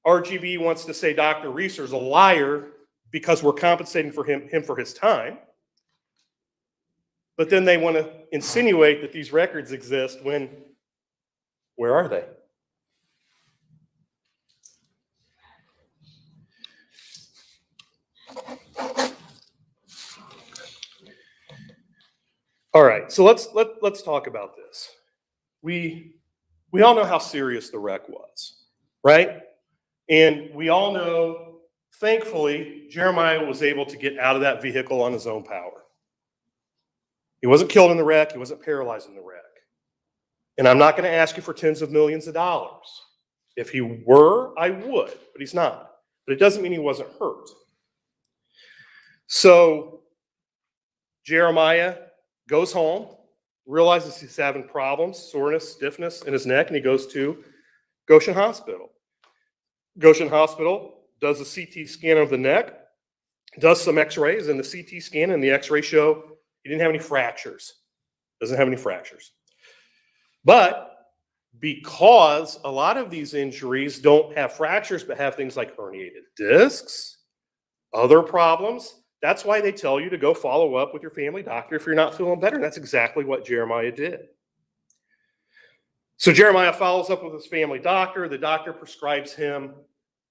RGB wants to say Dr. Reeser's a liar because we're compensating for him for his time. But then they want to insinuate that these records exist when, where are they? All right, so let's talk about this. We all know how serious the wreck was, right? And we all know, thankfully, Jeremiah was able to get out of that vehicle on his own power. He wasn't killed in the wreck. He wasn't paralyzed in the wreck. And I'm not going to ask you for tens of millions of dollars. If he were, I would, but he's not. But it doesn't mean he wasn't hurt. So Jeremiah goes home, realizes he's having problems, soreness, stiffness in his neck, and he goes to Goshen Hospital. Goshen Hospital does a CT scan of the neck, does some x-rays, and the CT scan and the x-ray show he didn't have any fractures. Doesn't have any fractures. But because a lot of these injuries don't have fractures but have things like herniated discs, other problems, that's why they tell you to go follow up with your family doctor if you're not feeling better. And that's exactly what Jeremiah did. So Jeremiah follows up with his family doctor. The doctor prescribes him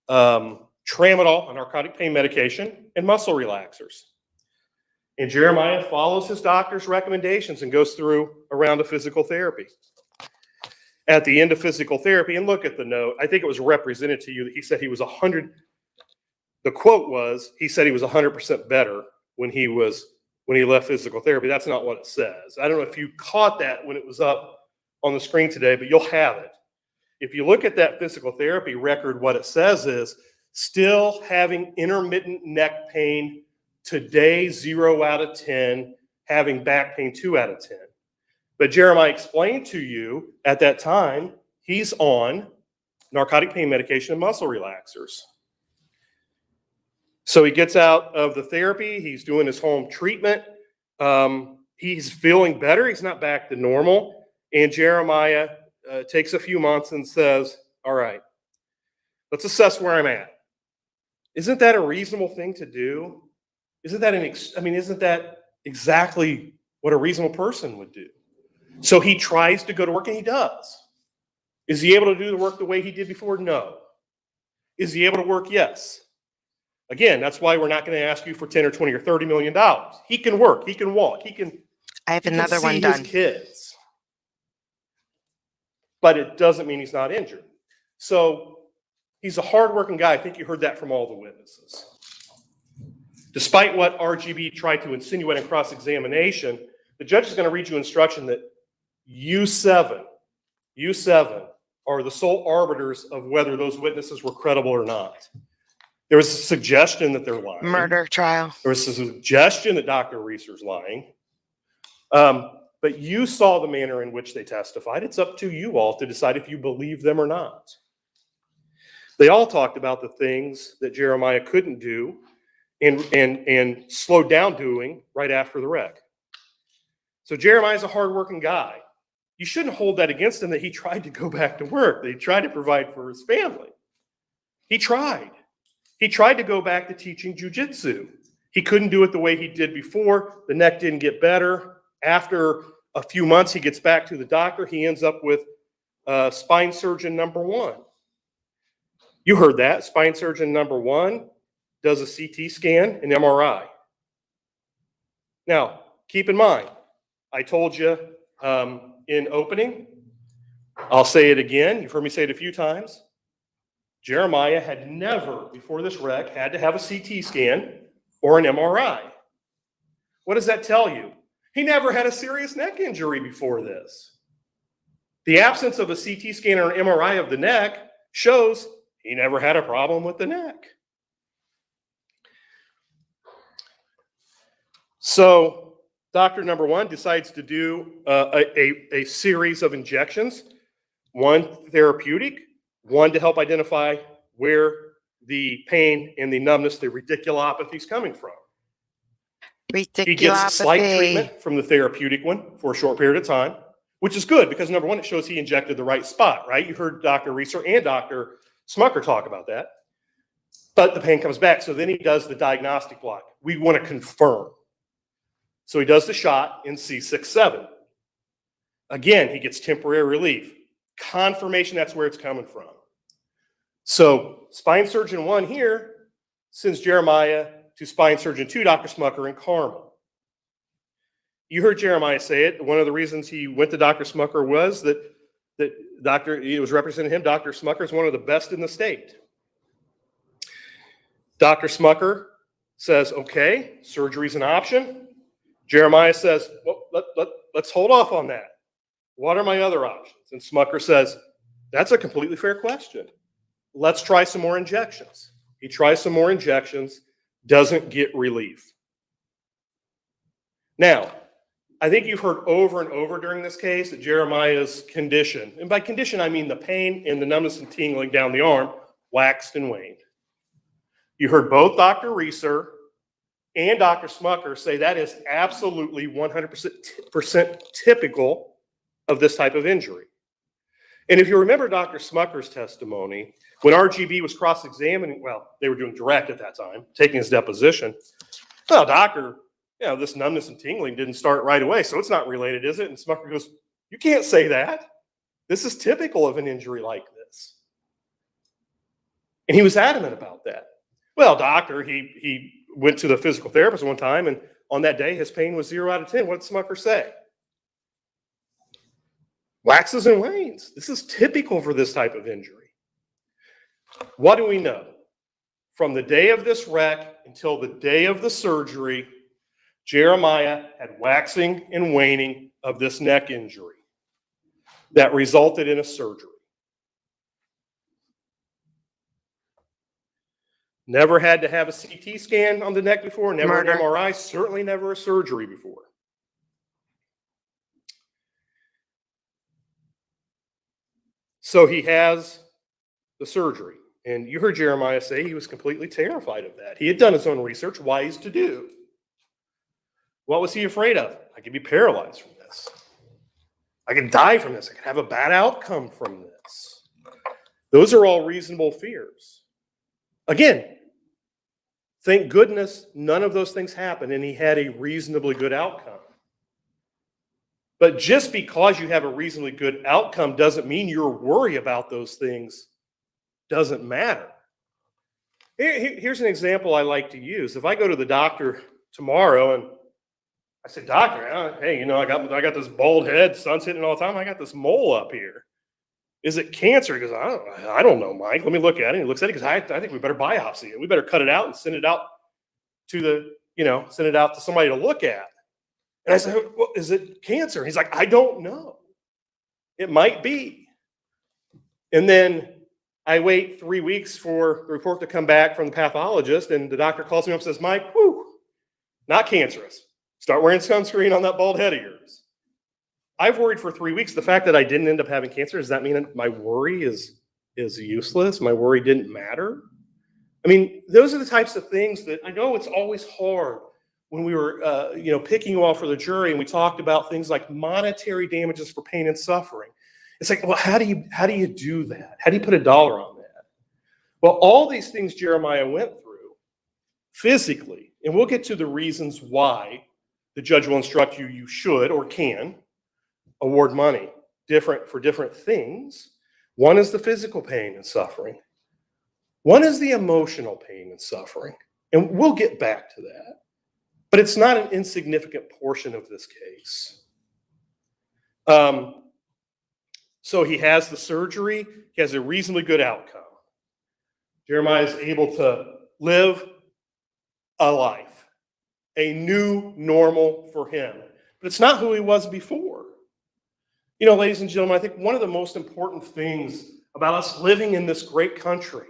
tramadol, a narcotic pain medication, and muscle relaxers. And Jeremiah follows his doctor's recommendations and goes through a round of physical therapy. at the end of physical therapy, and look at the note, I think it was represented to you that he said he was 100, the quote was, he said he was 100% better when he left physical therapy. That's not what it says. I don't know if you caught that when it was up on the screen today, but you'll have it. If you look at that physical therapy record, what it says is still having intermittent neck pain today, 0 out of 10, having back pain, 2 out of 10. But Jeremiah explained to you at that time, he's on narcotic pain medication and muscle relaxers. So he gets out of the therapy, he's doing his home treatment. He's feeling better, he's not back to normal. And Jeremiah takes a few months and says, all right, let's assess where I'm at. Isn't that a reasonable thing to do? Isn't that isn't that exactly what a reasonable person would do? So he tries to go to work and he does. Is he able to do the work the way he did before? No. Is he able to work? Yes. Again, that's why we're not going to ask you for 10 or 20 or $30 million. He can work, he can walk, I have another one see done. his kids. But it doesn't mean he's not injured. So he's a hardworking guy. I think you heard that from all the witnesses. Despite what RGB tried to insinuate in cross-examination, the judge is going to read you instruction that you seven are the sole arbiters of whether those witnesses were credible or not. There was a suggestion that they're lying. Murder trial. There was a suggestion that Dr. Reeser's lying. But you saw the manner in which they testified. It's up to you all to decide if you believe them or not. They all talked about the things that Jeremiah couldn't do and slowed down doing right after the wreck. So Jeremiah's a hardworking guy. You shouldn't hold that against him that he tried to go back to work, that he tried to provide for his family. He tried. He tried to go back to teaching jujitsu. He couldn't do it the way he did before. The neck didn't get better. After a few months, he gets back to the doctor. He ends up with spine surgeon number 1. You heard that. Spine surgeon number 1 does a CT scan, an MRI. Now, keep in mind, I told you in opening, I'll say it again. You've heard me say it a few times. Jeremiah had never, before this wreck, had to have a CT scan or an MRI. What does that tell you? He never had a serious neck injury before this. The absence of a CT scan or an MRI of the neck shows he never had a problem with the neck. So doctor number 1 decides to do a series of injections, 1 therapeutic, 1 to help identify where the pain and the numbness, the radiculopathy is coming from. He gets slight treatment from the therapeutic one for a short period of time, which is good because number 1, it shows he injected the right spot, right? You heard Dr. Reeser and Dr. Smucker talk about that. But the pain comes back, so then he does the diagnostic block. We want to confirm. So he does the shot in C6-7. Again, he gets temporary relief. Confirmation that's where it's coming from. So spine surgeon 1 here sends Jeremiah to spine surgeon 2, Dr. Smucker in Carmel. You heard Jeremiah say it. One of the reasons he went to Dr. Smucker was that it was representing him. Dr. Smucker is one of the best in the state. Dr. Smucker says, okay, surgery's an option. Jeremiah says, well, let's hold off on that. What are my other options? And Smucker says, that's a completely fair question. Let's try some more injections. He tries some more injections, doesn't get relief. Now, I think you've heard over and over during this case that Jeremiah's condition, and by condition I mean the pain and the numbness and tingling down the arm, waxed and waned. You heard both Dr. Reeser and Dr. Smucker say that is absolutely 100% typical of this type of injury. And if you remember Dr. Smucker's testimony, when RGB was cross-examining, well, they were doing direct at that time, taking his deposition. Well, doctor, this numbness and tingling didn't start right away, so it's not related, is it? And Smucker goes, you can't say that. This is typical of an injury like this. And he was adamant about that. Well, doctor, he went to the physical therapist one time, and on that day, his pain was 0 out of 10. What did Smucker say? waxes and wanes. This is typical for this type of injury. What do we know? From the day of this wreck until the day of the surgery, Jeremiah had waxing and waning of this neck injury that resulted in a surgery. Never had to have a CT scan on the neck before, never Murder. an MRI, certainly never a surgery before. So he has the surgery. And you heard Jeremiah say he was completely terrified of that. He had done his own research, wise to do. What was he afraid of? I could be paralyzed from this. I could die from this. I could have a bad outcome from this. Those are all reasonable fears. Again, thank goodness none of those things happened and he had a reasonably good outcome. But just because you have a reasonably good outcome doesn't mean your worry about those things doesn't matter. Here's an example I like to use. If I go to the doctor tomorrow and I say, doctor, hey, I got this bald head, sun's hitting all the time. I got this mole up here. Is it cancer? He goes, I don't know, Mike. Let me look at it. He looks at it because I think we better biopsy it. We better cut it out and send it out to send it out to somebody to look at. And I said, well, is it cancer? He's like, I don't know. It might be. And then I wait 3 weeks for the report to come back from the pathologist, and the doctor calls me up and says, Mike, not cancerous. Start wearing sunscreen on that bald head of yours. I've worried for 3 weeks. The fact that I didn't end up having cancer, does that mean my worry is useless? My worry didn't matter? I mean, those are the types of things that I know it's always hard when we were, picking you all for the jury, and we talked about things like monetary damages for pain and suffering. It's like, well, how do you do that? How do you put a dollar on that? Well, all these things Jeremiah went through physically, and we'll get to the reasons why the judge will instruct you should or can award money for different things. One is the physical pain and suffering. One is the emotional pain and suffering. And we'll get back to that. But it's not an insignificant portion of this case. So he has the surgery. He has a reasonably good outcome. Jeremiah is able to live a life, a new normal for him. But it's not who he was before. Ladies and gentlemen, I think one of the most important things about us living in this great country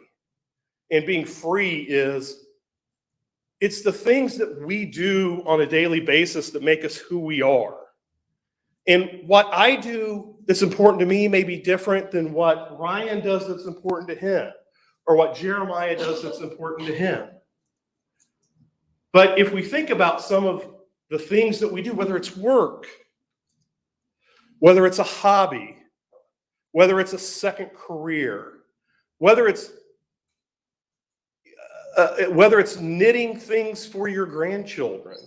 and being free is it's the things that we do on a daily basis that make us who we are. And what I do that's important to me may be different than what Ryan does that's important to him, or what Jeremiah does that's important to him. But if we think about some of the things that we do, whether it's work, whether it's a hobby, whether it's a second career, whether it's knitting things for your grandchildren.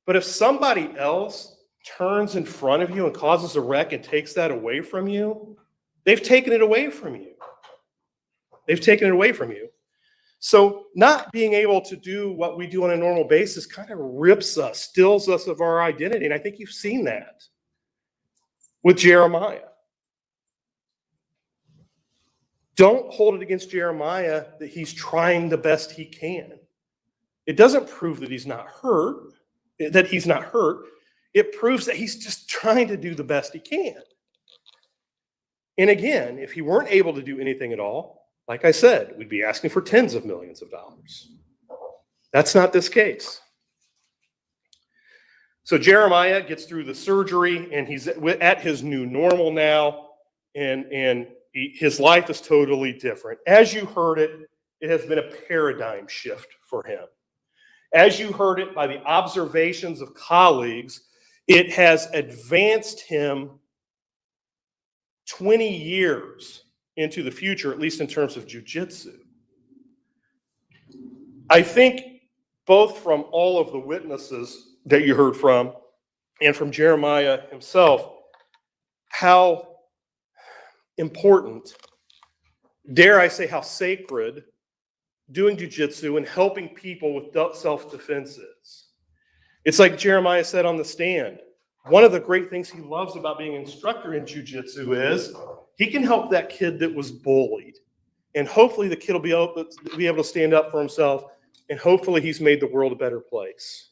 But if somebody else turns in front of you and causes a wreck and takes that away from you, they've taken it away from you. They've taken it away from you. So not being able to do what we do on a normal basis kind of rips us, stills us of our identity. And I think you've seen that with Jeremiah. Don't hold it against Jeremiah that he's trying the best he can. It doesn't prove that he's not hurt, It proves that he's just trying to do the best he can. And again, if he weren't able to do anything at all, like I said, we'd be asking for tens of millions of dollars. That's not this case. So Jeremiah gets through the surgery, and he's at his new normal now, and his life is totally different. As you heard it, it has been a paradigm shift for him. As you heard it by the observations of colleagues, it has advanced him 20 years into the future, at least in terms of jiu-jitsu. I think both from all of the witnesses that you heard from and from Jeremiah himself, how important, dare I say how sacred, doing jiu-jitsu and helping people with self-defense is. It's like Jeremiah said on the stand, One of the great things he loves about being an instructor in jujitsu is he can help that kid that was bullied. And hopefully the kid will be able to stand up for himself, and hopefully he's made the world a better place.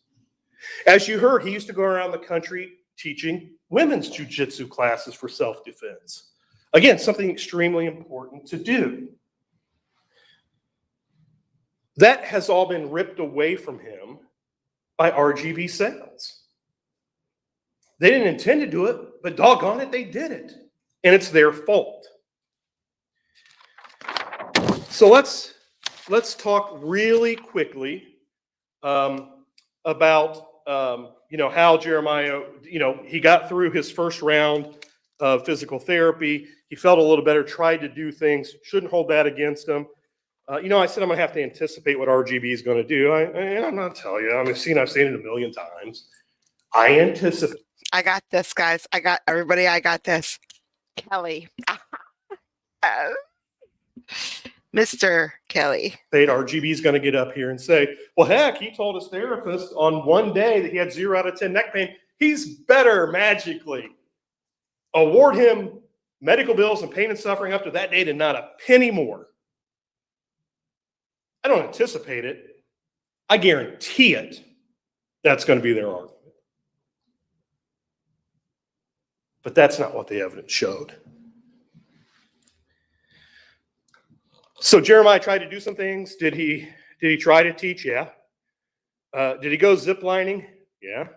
As you heard, he used to go around the country teaching women's jujitsu classes for self-defense. Again, something extremely important to do. That has all been ripped away from him by RGB sales. They didn't intend to do it, but doggone it, they did it. And it's their fault. So let's talk really quickly about how Jeremiah, he got through his first round of physical therapy. He felt a little better, tried to do things. Shouldn't hold that against him. I said I'm going to have to anticipate what RGB is going to do. I'm not telling you. I've seen it a million times. I anticipate. I got this, guys. I got this. Kelly. Mr. Kelly. RGB is going to get up here and say, well, heck, he told his therapist on one day that he had 0 out of 10 neck pain. He's better magically. Award him medical bills and pain and suffering up to that date and not a penny more. I don't anticipate it. I guarantee it. That's going to be their argument. But that's not what the evidence showed. So Jeremiah tried to do some things. Did he try to teach? Yeah. Did he go ziplining? Yeah.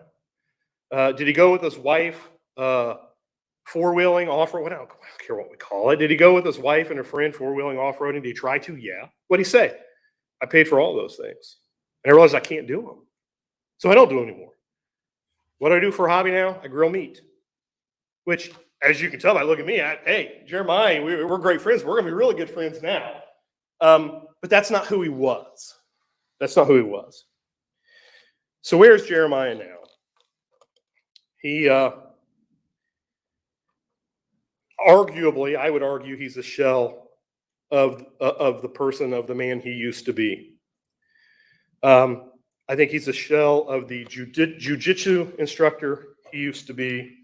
Did he go with his wife four-wheeling off-road? I don't care what we call it. Did he go with his wife and a friend four-wheeling off-roading? Did he try to? Yeah. What'd he say? I paid for all those things. And I realized I can't do them. So I don't do them anymore. What do I do for a hobby now? I grill meat. Which, as you can tell by looking at me, hey, Jeremiah, we're great friends. We're going to be really good friends now. But that's not who he was. That's not who he was. So where's Jeremiah now? He, arguably, I would argue he's a shell of the man he used to be. I think he's a shell of the jiu-jitsu instructor he used to be.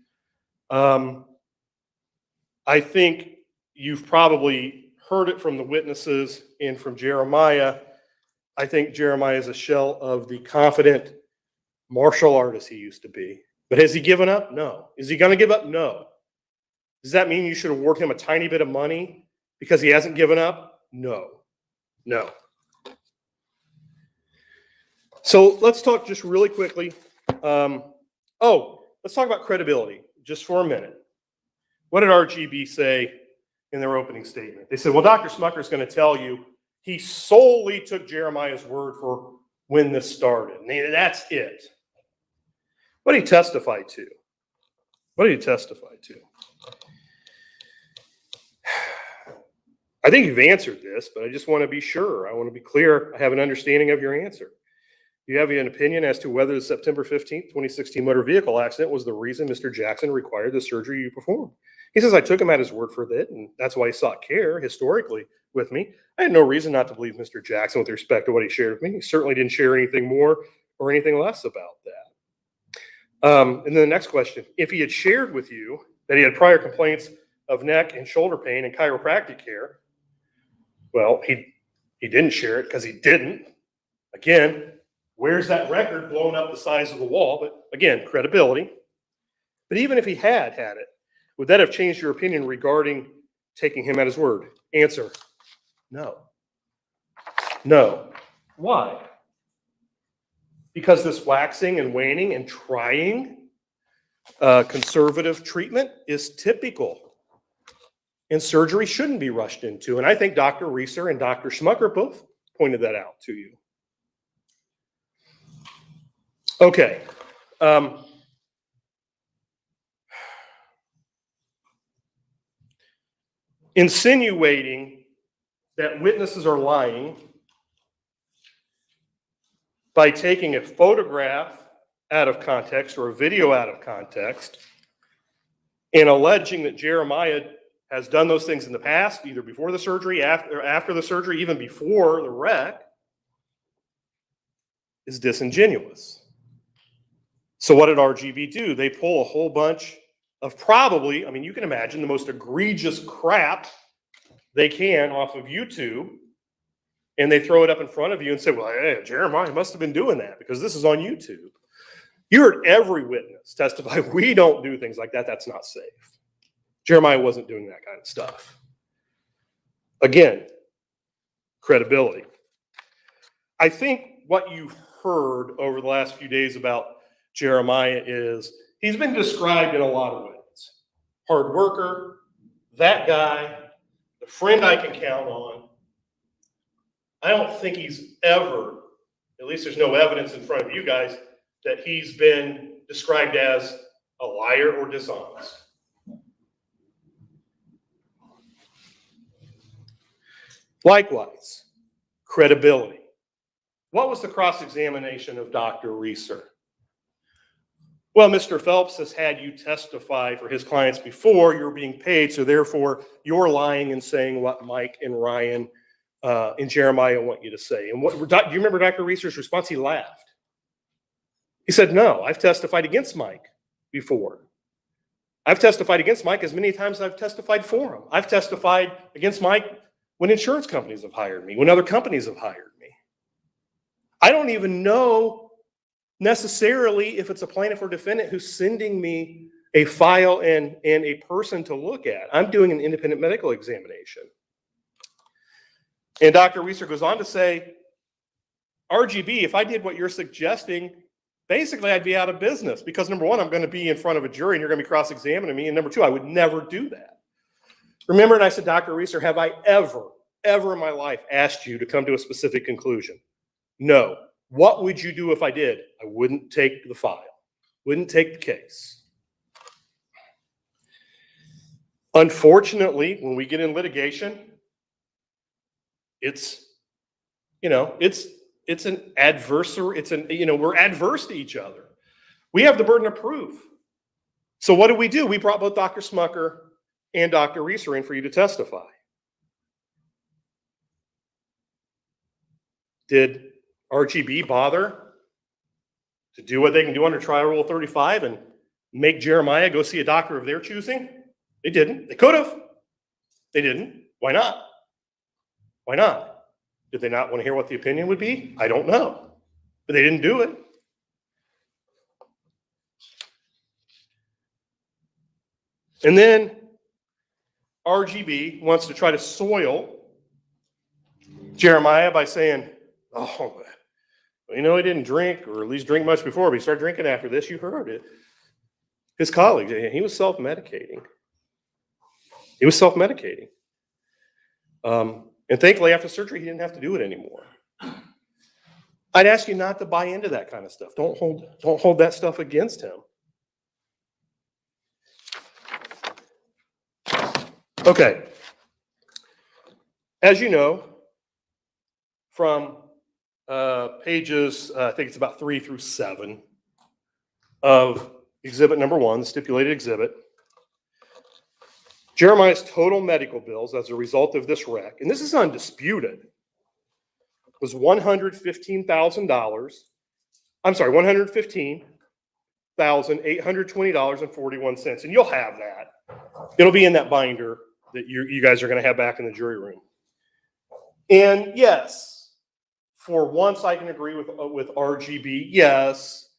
I think you've probably heard it from the witnesses and from Jeremiah. I think Jeremiah is a shell of the confident martial artist he used to be. But has he given up? No. Is he going to give up? No. Does that mean you should award him a tiny bit of money because he hasn't given up? No. No. So let's talk just really quickly. Let's talk about credibility just for a minute. What did RGB say in their opening statement? They said, well, Dr. Smucker is going to tell you he solely took Jeremiah's word for when this started. And that's it. What did he testify to? What did he testify to? I think you've answered this, but I just want to be sure. I want to be clear. I have an understanding of your answer. Do you have an opinion as to whether the September 15th, 2016 motor vehicle accident was the reason Mr. Jackson required the surgery you performed? He says, I took him at his word for that, and that's why he sought care historically with me. I had no reason not to believe Mr. Jackson with respect to what he shared with me. He certainly didn't share anything more or anything less about that. And then the next question, if he had shared with you that he had prior complaints of neck and shoulder pain and chiropractic care, well, he didn't share it because he didn't. Again, where's that record blown up the size of the wall? But again, credibility. But even if he had it, would that have changed your opinion regarding taking him at his word? Answer, no. No. Why? Because this waxing and waning and trying conservative treatment is typical. And surgery shouldn't be rushed into. And I think Dr. Reeser and Dr. Schmucker both pointed that out to you. Okay. Insinuating that witnesses are lying by taking a photograph out of context or a video out of context and alleging that Jeremiah has done those things in the past, either before the surgery, after the surgery, even before the wreck, is disingenuous. So what did RGB do? They pull a whole bunch of probably, I mean, you can imagine the most egregious crap they can off of YouTube, and they throw it up in front of you and say, well, hey, Jeremiah must have been doing that because this is on YouTube. You heard every witness testify, we don't do things like that. That's not safe. Jeremiah wasn't doing that kind of stuff. Again, credibility. I think what you've heard over the last few days about Jeremiah is he's been described in a lot of ways. Hard worker, that guy, the friend I can count on. I don't think he's ever, at least there's no evidence in front of you guys, that he's been described as a liar or dishonest. Likewise, credibility. What was the cross-examination of Dr. Reeser? Well, Mr. Phelps has had you testify for his clients before. You're being paid, so therefore you're lying and saying what Mike and Ryan and Jeremiah want you to say. And what do you remember Dr. Reeser's response? He laughed. He said, no, I've testified against Mike before. I've testified against Mike as many times as I've testified for him. I've testified against Mike when insurance companies have hired me, when other companies have hired me. I don't even know necessarily if it's a plaintiff or defendant who's sending me a file and a person to look at. I'm doing an independent medical examination. And Dr. Reeser goes on to say, RGB, if I did what you're suggesting, basically I'd be out of business because number one, I'm going to be in front of a jury and you're going to be cross-examining me. And number two, I would never do that. Remember, and I said, Dr. Reeser, have I ever in my life asked you to come to a specific conclusion? No. What would you do if I did? I wouldn't take the file, wouldn't take the case. Unfortunately, when we get in litigation, it's an adversary, we're adverse to each other. We have the burden of proof. So what do? We brought both Dr. Smucker and Dr. Reeser in for you to testify. Did RGB bother to do what they can do under Trial Rule 35 and make Jeremiah go see a doctor of their choosing? They didn't. They could have. They didn't. Why not? Why not? Did they not want to hear what the opinion would be? I don't know. But they didn't do it. And then RGB wants to try to soil Jeremiah by saying, oh, he didn't drink, or at least drink much before, but he started drinking after this. You heard it. His colleagues, he was self-medicating. He was self-medicating. And thankfully, after surgery, he didn't have to do it anymore. I'd ask you not to buy into that kind of stuff. Don't hold that stuff against him. Okay. As you know, from pages, I think it's about 3 through 7 of exhibit number 1, the stipulated exhibit, Jeremiah's total medical bills as a result of this wreck, and this is undisputed, was $115,000. I'm sorry, $115,820.41. And you'll have that. It'll be in that binder that you guys are going to have back in the jury room. And yes, for once I can agree with RGB. Yes,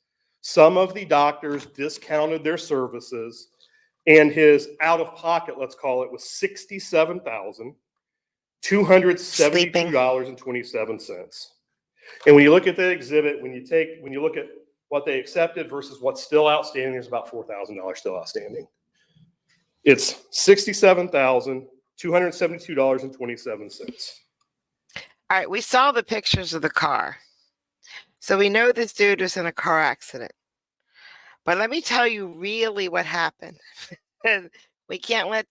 some of the doctors discounted their services, and his out-of-pocket, let's call it, was $67,272.27. And when you look at the exhibit, when you look at what they accepted versus what's still outstanding, there's about $4,000 still outstanding. It's $67,272.27. All right, we saw the pictures of the car. So we know this dude was in a car accident. But let me tell you really what happened. we can't let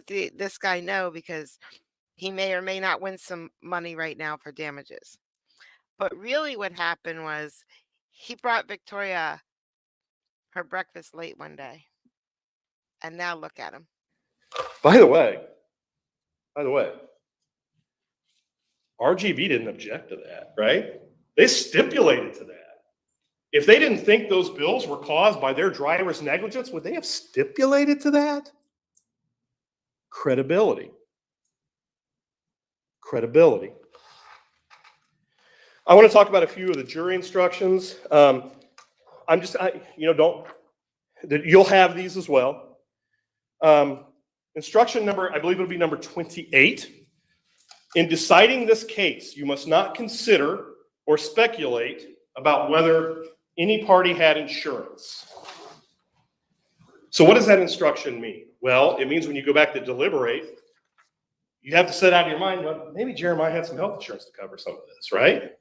this guy know because he may or may not win some money right now for damages. But really what happened was he brought Victoria her breakfast late one day. And now look at him. By the way, RGB didn't object to that, right? They stipulated to that. If they didn't think those bills were caused by their driver's negligence, would they have stipulated to that? Credibility. Credibility. I want to talk about a few of the jury instructions. You'll have these as well. Instruction number, I believe it'll be number 28. In deciding this case, you must not consider or speculate about whether any party had insurance. So what does that instruction mean? Well, it means when you go back to deliberate, you have to set out of your mind, well, maybe Jeremiah had some health insurance to cover some of this, right?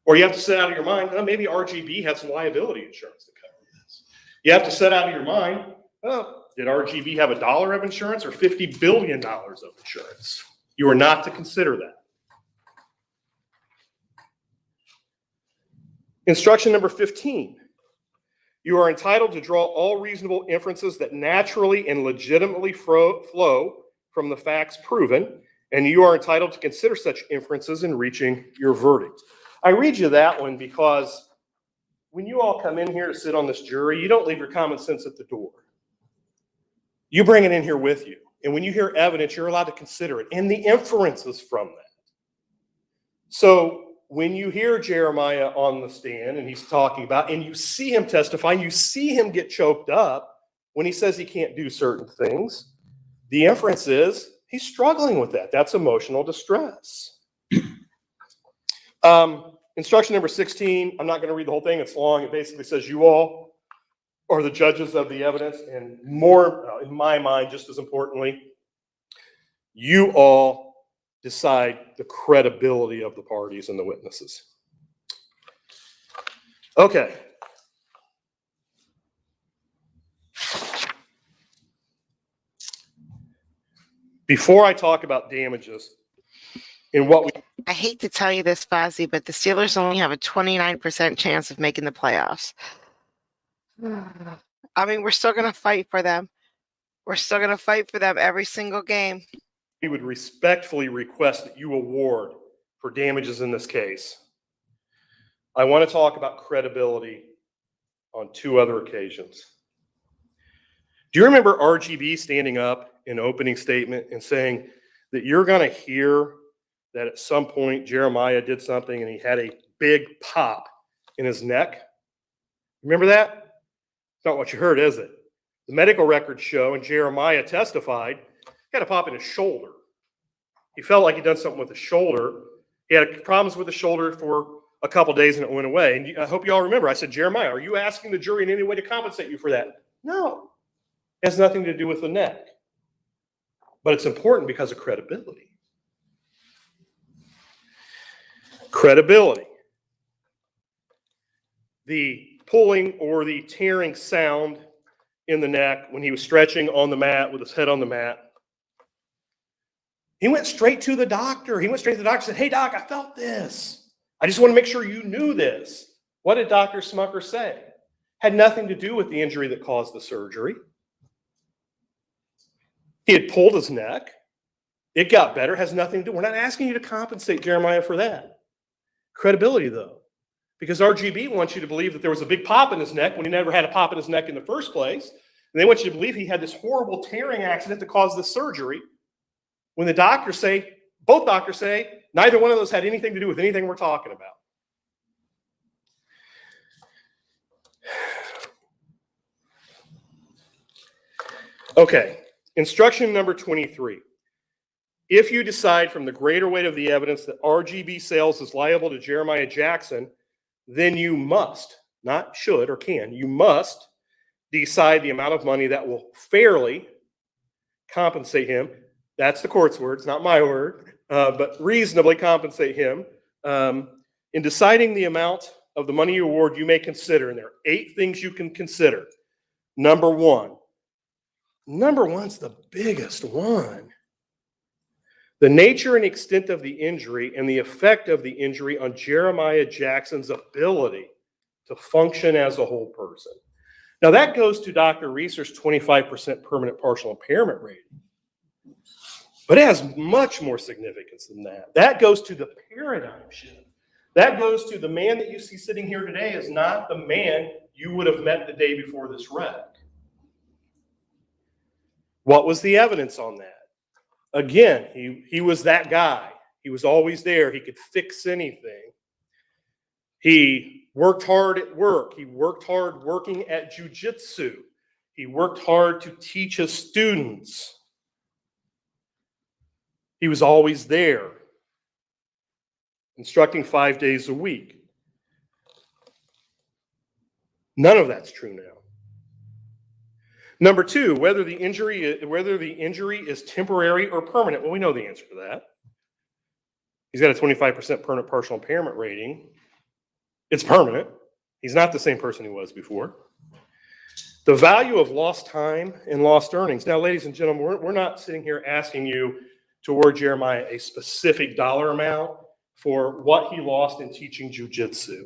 Or you have to set out of your mind, well, maybe RGB had some liability insurance to cover this. You have to set out of your mind, well, did RGB have $1 of insurance or $50 billion of insurance? You are not to consider that. Instruction number 15. You are entitled to draw all reasonable inferences that naturally and legitimately flow from the facts proven, and you are entitled to consider such inferences in reaching your verdict. I read you that one because when you all come in here to sit on this jury, you don't leave your common sense at the door. You bring it in here with you. And when you hear evidence, you're allowed to consider it and the inferences from that. So when you hear Jeremiah on the stand and he's talking about, and you see him testify, and you see him get choked up when he says he can't do certain things, the inference is he's struggling with that. That's emotional distress. Instruction number 16, I'm not going to read the whole thing. It's long. It basically says you all are the judges of the evidence, and more, in my mind, just as importantly, you all decide the credibility of the parties and the witnesses. Okay. Before I talk about damages and what we... I hate to tell you this, Fozzie, but the Steelers only have a 29% chance of making the playoffs. I mean, we're still going to fight for them. We're still going to fight for them every single game. We would respectfully request that you award for damages in this case. I want to talk about credibility on two other occasions. Do you remember RGB standing up in an opening statement and saying that you're going to hear that at some point Jeremiah did something and he had a big pop in his neck? Remember that? It's not what you heard, is it? The medical records show, and Jeremiah testified, he had a pop in his shoulder. He felt like he'd done something with his shoulder. He had problems with the shoulder for a couple days and it went away. And I hope you all remember, I said, Jeremiah, are you asking the jury in any way to compensate you for that? No. It has nothing to do with the neck. But it's important because of credibility. Credibility. The pulling or the tearing sound in the neck when he was stretching on the mat with his head on the mat. He went straight to the doctor. He went straight to the doctor and said, hey, doc, I felt this. I just want to make sure you knew this. What did Dr. Smucker say? Had nothing to do with the injury that caused the surgery. He had pulled his neck. It got better. Has nothing to do. We're not asking you to compensate Jeremiah for that. Credibility, though. Because RGB wants you to believe that there was a big pop in his neck when he never had a pop in his neck in the first place. And they want you to believe he had this horrible tearing accident that caused the surgery. When the doctors say, both doctors say, neither one of those had anything to do with anything we're talking about. Okay, instruction number 23. If you decide from the greater weight of the evidence that RGB Sales is liable to Jeremiah Jackson, then you must, not should or can, you must decide the amount of money that will fairly compensate him. That's the court's words, not my word, but reasonably compensate him. In deciding the amount of the money you award, you may consider, and there are 8 things you can consider. Number one's the biggest one. The nature and extent of the injury and the effect of the injury on Jeremiah Jackson's ability to function as a whole person. Now that goes to Dr. Reeser's 25% permanent partial impairment rating. But it has much more significance than that. That goes to the paradigm shift. That goes to the man that you see sitting here today is not the man you would have met the day before this wreck. What was the evidence on that? Again, he was that guy. He was always there. He could fix anything. He worked hard at work. He worked hard working at jujitsu. He worked hard to teach his students. He was always there, instructing 5 days a week. None of that's true now. Number two, whether the injury is temporary or permanent. Well, we know the answer to that. He's got a 25% permanent partial impairment rating. It's permanent. He's not the same person he was before. The value of lost time and lost earnings. Now, ladies and gentlemen, we're not sitting here asking you to award Jeremiah a specific dollar amount for what he lost in teaching jujitsu.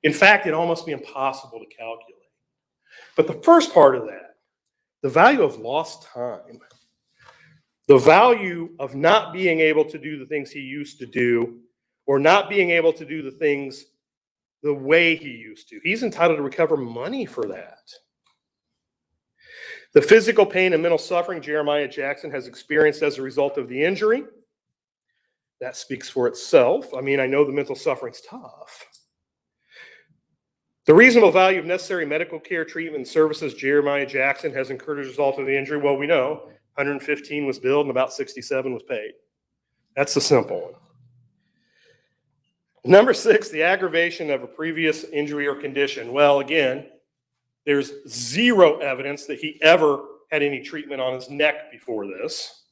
In fact, it'd almost be impossible to calculate. But the first part of that, the value of lost time, the value of not being able to do the things he used to do, or not being able to do the things the way he used to. He's entitled to recover money for that. The physical pain and mental suffering Jeremiah Jackson has experienced as a result of the injury, that speaks for itself. I mean, I know the mental suffering's tough. The reasonable value of necessary medical care, treatment, and services Jeremiah Jackson has incurred as a result of the injury, well, we know 115 was billed and about 67 was paid. That's the simple one. Number 6, the aggravation of a previous injury or condition. Well, again, there's zero evidence that he ever had any treatment on his neck before this.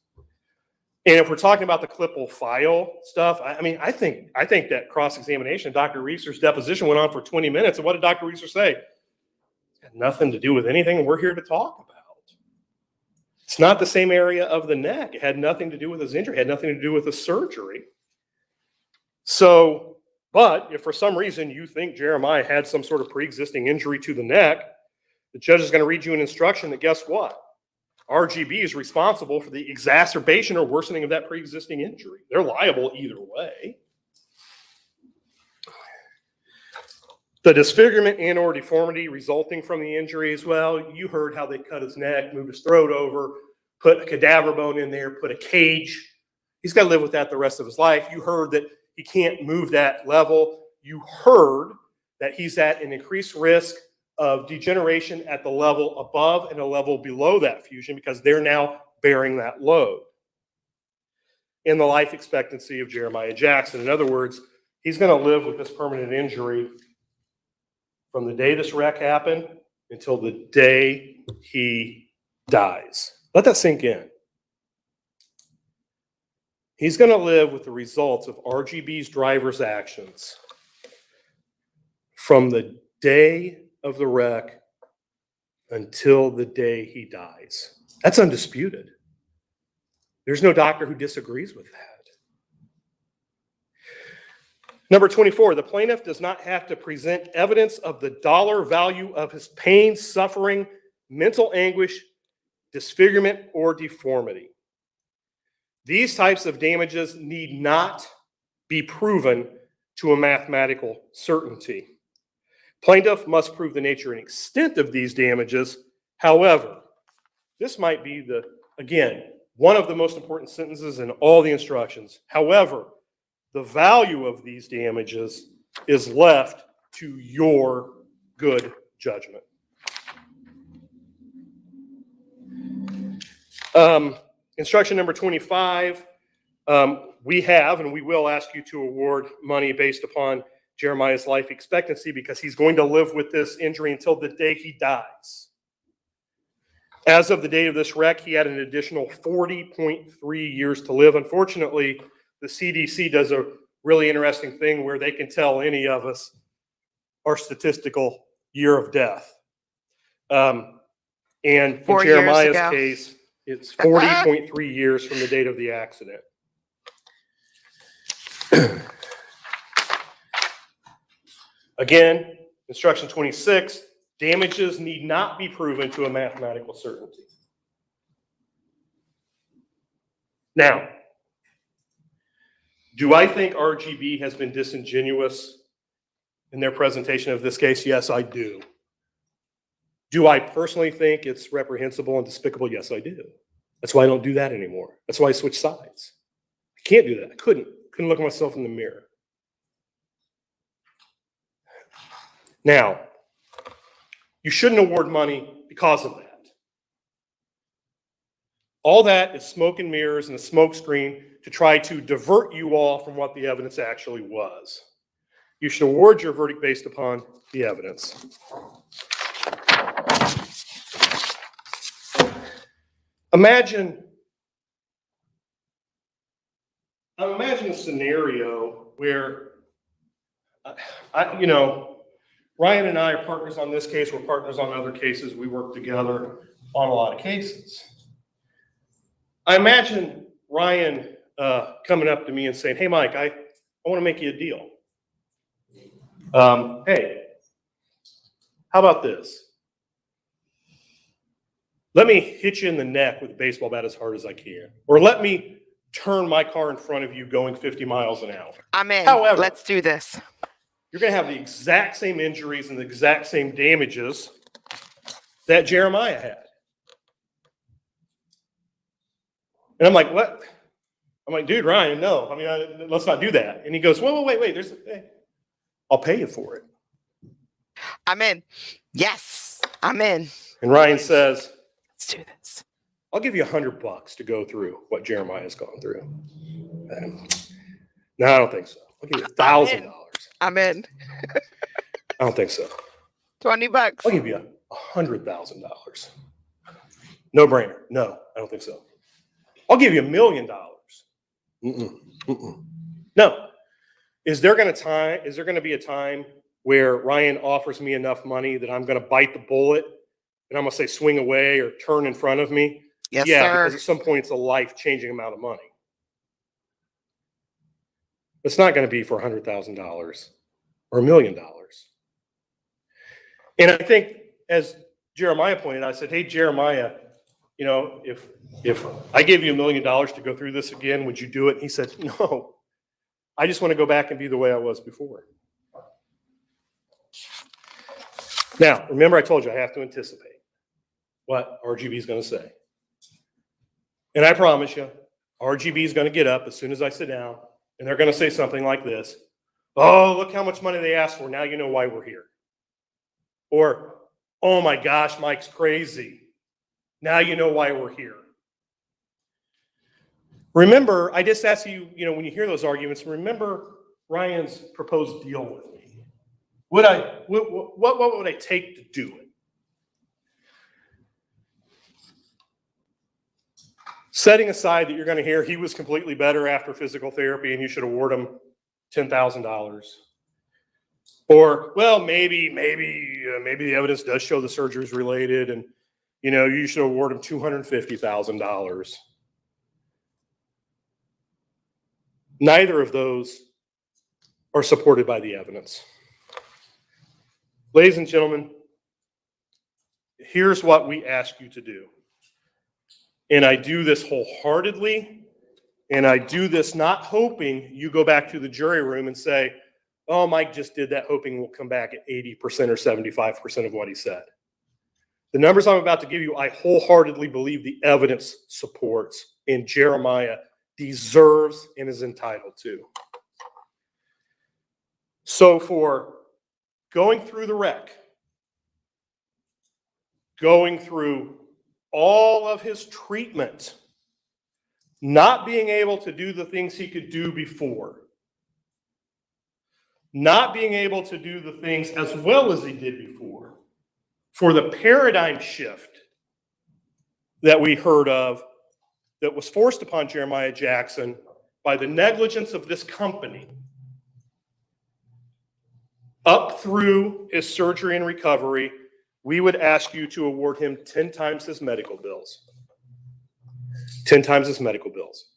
And if we're talking about the Klippel file stuff, I think that cross-examination, Dr. Reeser's deposition went on for 20 minutes. And what did Dr. Reeser say? It had nothing to do with anything we're here to talk about. It's not the same area of the neck. It had nothing to do with his injury. It had nothing to do with the surgery. So, but if for some reason you think Jeremiah had some sort of pre-existing injury to the neck, the judge is going to read you an instruction that, guess what? RGB is responsible for the exacerbation or worsening of that pre-existing injury. They're liable either way. The disfigurement and or deformity resulting from the injury as well. You heard how they cut his neck, moved his throat over, put a cadaver bone in there, put a cage. He's got to live with that the rest of his life. You heard that he can't move that level. You heard that he's at an increased risk of degeneration at the level above and a level below that fusion because they're now bearing that load. In the life expectancy of Jeremiah Jackson. In other words, he's going to live with this permanent injury from the day this wreck happened until the day he dies. Let that sink in. He's going to live with the results of RGB's driver's actions from the day of the wreck until the day he dies. That's undisputed. There's no doctor who disagrees with that. Number 24, the plaintiff does not have to present evidence of the dollar value of his pain, suffering, mental anguish, disfigurement, or deformity. These types of damages need not be proven to a mathematical certainty. Plaintiff must prove the nature and extent of these damages. However, this might be again, one of the most important sentences in all the instructions. However, the value of these damages is left to your good judgment. Instruction number 25, we have and we will ask you to award money based upon Jeremiah's life expectancy because he's going to live with this injury until the day he dies. As of the date of this wreck, he had an additional 40.3 years to live. Unfortunately, the CDC does a really interesting thing where they can tell any of us our statistical year of death. And in 4 years Jeremiah's ago. case, it's 40.3 years from the date of the accident. Again, instruction 26, damages need not be proven to a mathematical certainty. Now, do I think RGB has been disingenuous in their presentation of this case? Yes, I do. Do I personally think it's reprehensible and despicable? Yes, I do. That's why I don't do that anymore. That's why I switch sides. I can't do that. I couldn't look at myself in the mirror. Now, you shouldn't award money because of that. All that is smoke and mirrors and a smoke screen to try to divert you all from what the evidence actually was. You should award your verdict based upon the evidence. Imagine a scenario where, Ryan and I are partners on this case. We're partners on other cases. We work together on a lot of cases. I imagine Ryan coming up to me and saying, "Hey, Mike, I want to make you a deal. Hey, how about this? Let me hit you in the neck with a baseball bat as hard as I can. Or let me turn my car in front of you going 50 miles an hour. I'm in. However, Let's do this. You're going to have the exact same injuries and the exact same damages that Jeremiah had." And I'm like, "What?" I'm like, "Dude, Ryan, no. I mean, let's not do that." And he goes, wait. I'll pay you for it. I'm in. Yes, I'm in. And Ryan says, Let's do this. "I'll give you $100 to go through what Jeremiah's gone through." No, I don't think so. I'll give you $1,000. I'm in. I don't think so. $20. I'll give you $100,000. No brainer. No, I don't think so. I'll give you $1 million. No. Is there going to be a time where Ryan offers me enough money that I'm going to bite the bullet and I'm going to say swing away or turn in front of me? Yes, yeah, sir. because at some point it's a life-changing amount of money. It's not going to be for $100,000 or $1 million. And I think, as Jeremiah pointed out, I said, "Hey, Jeremiah, if I gave you $1 million to go through this again, would you do it?" And he said, "No, I just want to go back and be the way I was before." Now, remember I told you I have to anticipate what RGB is going to say. And I promise you, RGB is going to get up as soon as I sit down, and they're going to say something like this: "Oh, look how much money they asked for. Now you know why we're here." Or, "Oh my gosh, Mike's crazy. Now you know why we're here." Remember, I just asked you, when you hear those arguments, remember Ryan's proposed deal with me. What would I take to do it? Setting aside that you're going to hear he was completely better after physical therapy and you should award him $10,000. Or, well, maybe the evidence does show the surgery is related and, you should award him $250,000. Neither of those are supported by the evidence. Ladies and gentlemen, here's what we ask you to do. And I do this wholeheartedly, and I do this not hoping you go back to the jury room and say, "Oh, Mike just did that, hoping we'll come back at 80% or 75% of what he said." The numbers I'm about to give you, I wholeheartedly believe the evidence supports, and Jeremiah deserves and is entitled to. So for going through the wreck, going through all of his treatment, not being able to do the things he could do before, not being able to do the things as well as he did before, for the paradigm shift that we heard of that was forced upon Jeremiah Jackson by the negligence of this company, up through his surgery and recovery, we would ask you to award him 10 times his medical bills. 10 times his medical bills.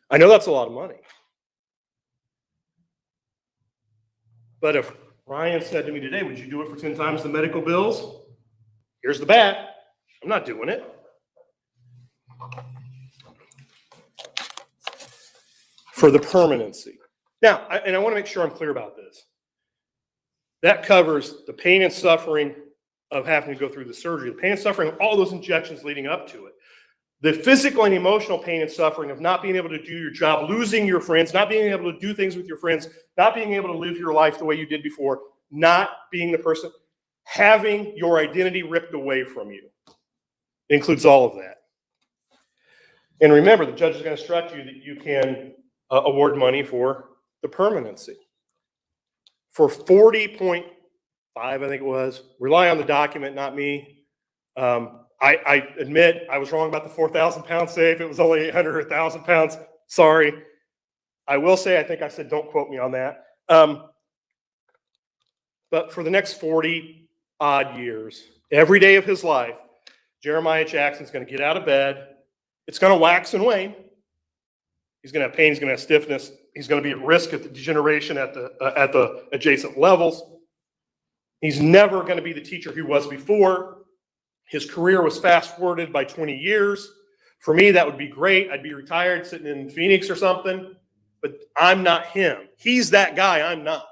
I know that's a lot of money. But if Ryan said to me today, "Would you do it for 10 times the medical bills?" Here's the bat. I'm not doing it. For the permanency. Now, I want to make sure I'm clear about this. That covers the pain and suffering of having to go through the surgery, the pain and suffering of all those injections leading up to it, the physical and emotional pain and suffering of not being able to do your job, losing your friends, not being able to do things with your friends, not being able to live your life the way you did before, not being the person, having your identity ripped away from you. It includes all of that. And remember, the judge is going to instruct you that you can award money for the permanency. For 40.5, I think it was, rely on the document, not me. I admit I was wrong about the 4,000 pound safe. It was only 800 or 1,000 pounds. Sorry. I will say, I think I said, don't quote me on that. But for the next 40 odd years, every day of his life, Jeremiah Jackson's going to get out of bed. It's going to wax and wane. He's going to have pain. He's going to have stiffness. He's going to be at risk of the degeneration at the adjacent levels. He's never going to be the teacher he was before. His career was fast forwarded by 20 years. For me, that would be great. I'd be retired sitting in Phoenix or something, but I'm not him. He's that guy. I'm not.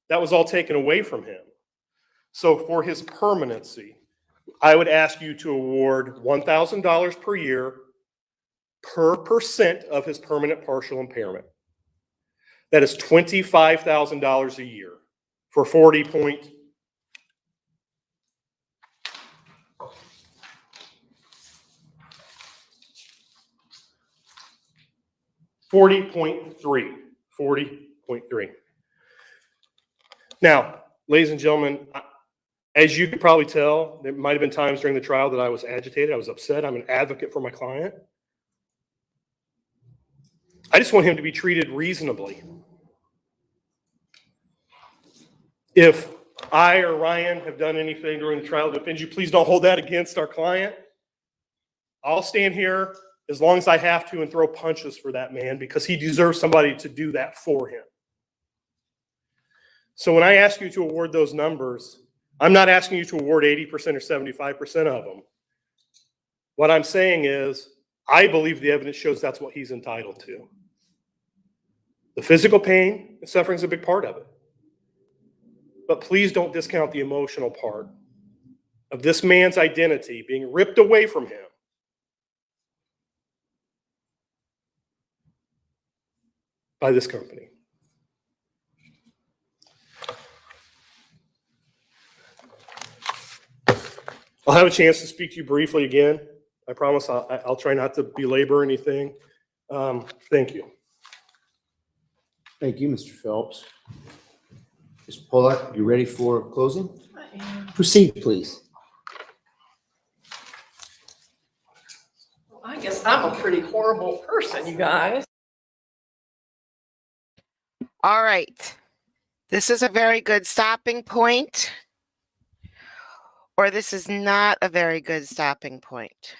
That was all taken away from him. So for his permanency, I would ask you to award $1,000 per year per percent of his permanent partial impairment. That is $25,000 a year for 40.3. Now, ladies and gentlemen, as you could probably tell, there might have been times during the trial that I was agitated. I was upset. I'm an advocate for my client. I just want him to be treated reasonably. If I or Ryan have done anything during the trial to offend you, please don't hold that against our client. I'll stand here as long as I have to and throw punches for that man because he deserves somebody to do that for him. So when I ask you to award those numbers, I'm not asking you to award 80% or 75% of them. What I'm saying is, I believe the evidence shows that's what he's entitled to. The physical pain and suffering is a big part of it. But please don't discount the emotional part of this man's identity being ripped away from him by this company. I'll have a chance to speak to you briefly again. I promise I'll try not to belabor anything. Thank you. Thank you, Mr. Phelps. Ms. Pollack, you ready for closing? I am. Proceed, please. Well, I guess I'm a pretty horrible person, you guys. All right. This is a very good stopping point, or this is not a very good stopping point.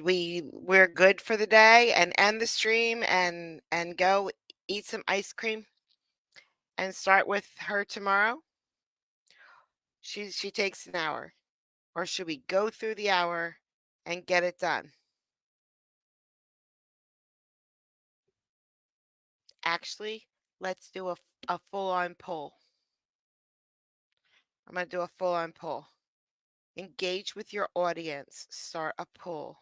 We're good for the day and end the stream and go eat some ice cream and start with her tomorrow? She takes an hour. Or should we go through the hour and get it done? Actually, let's do a full-on poll. I'm going to do a full-on poll. Engage with your audience. Start a poll.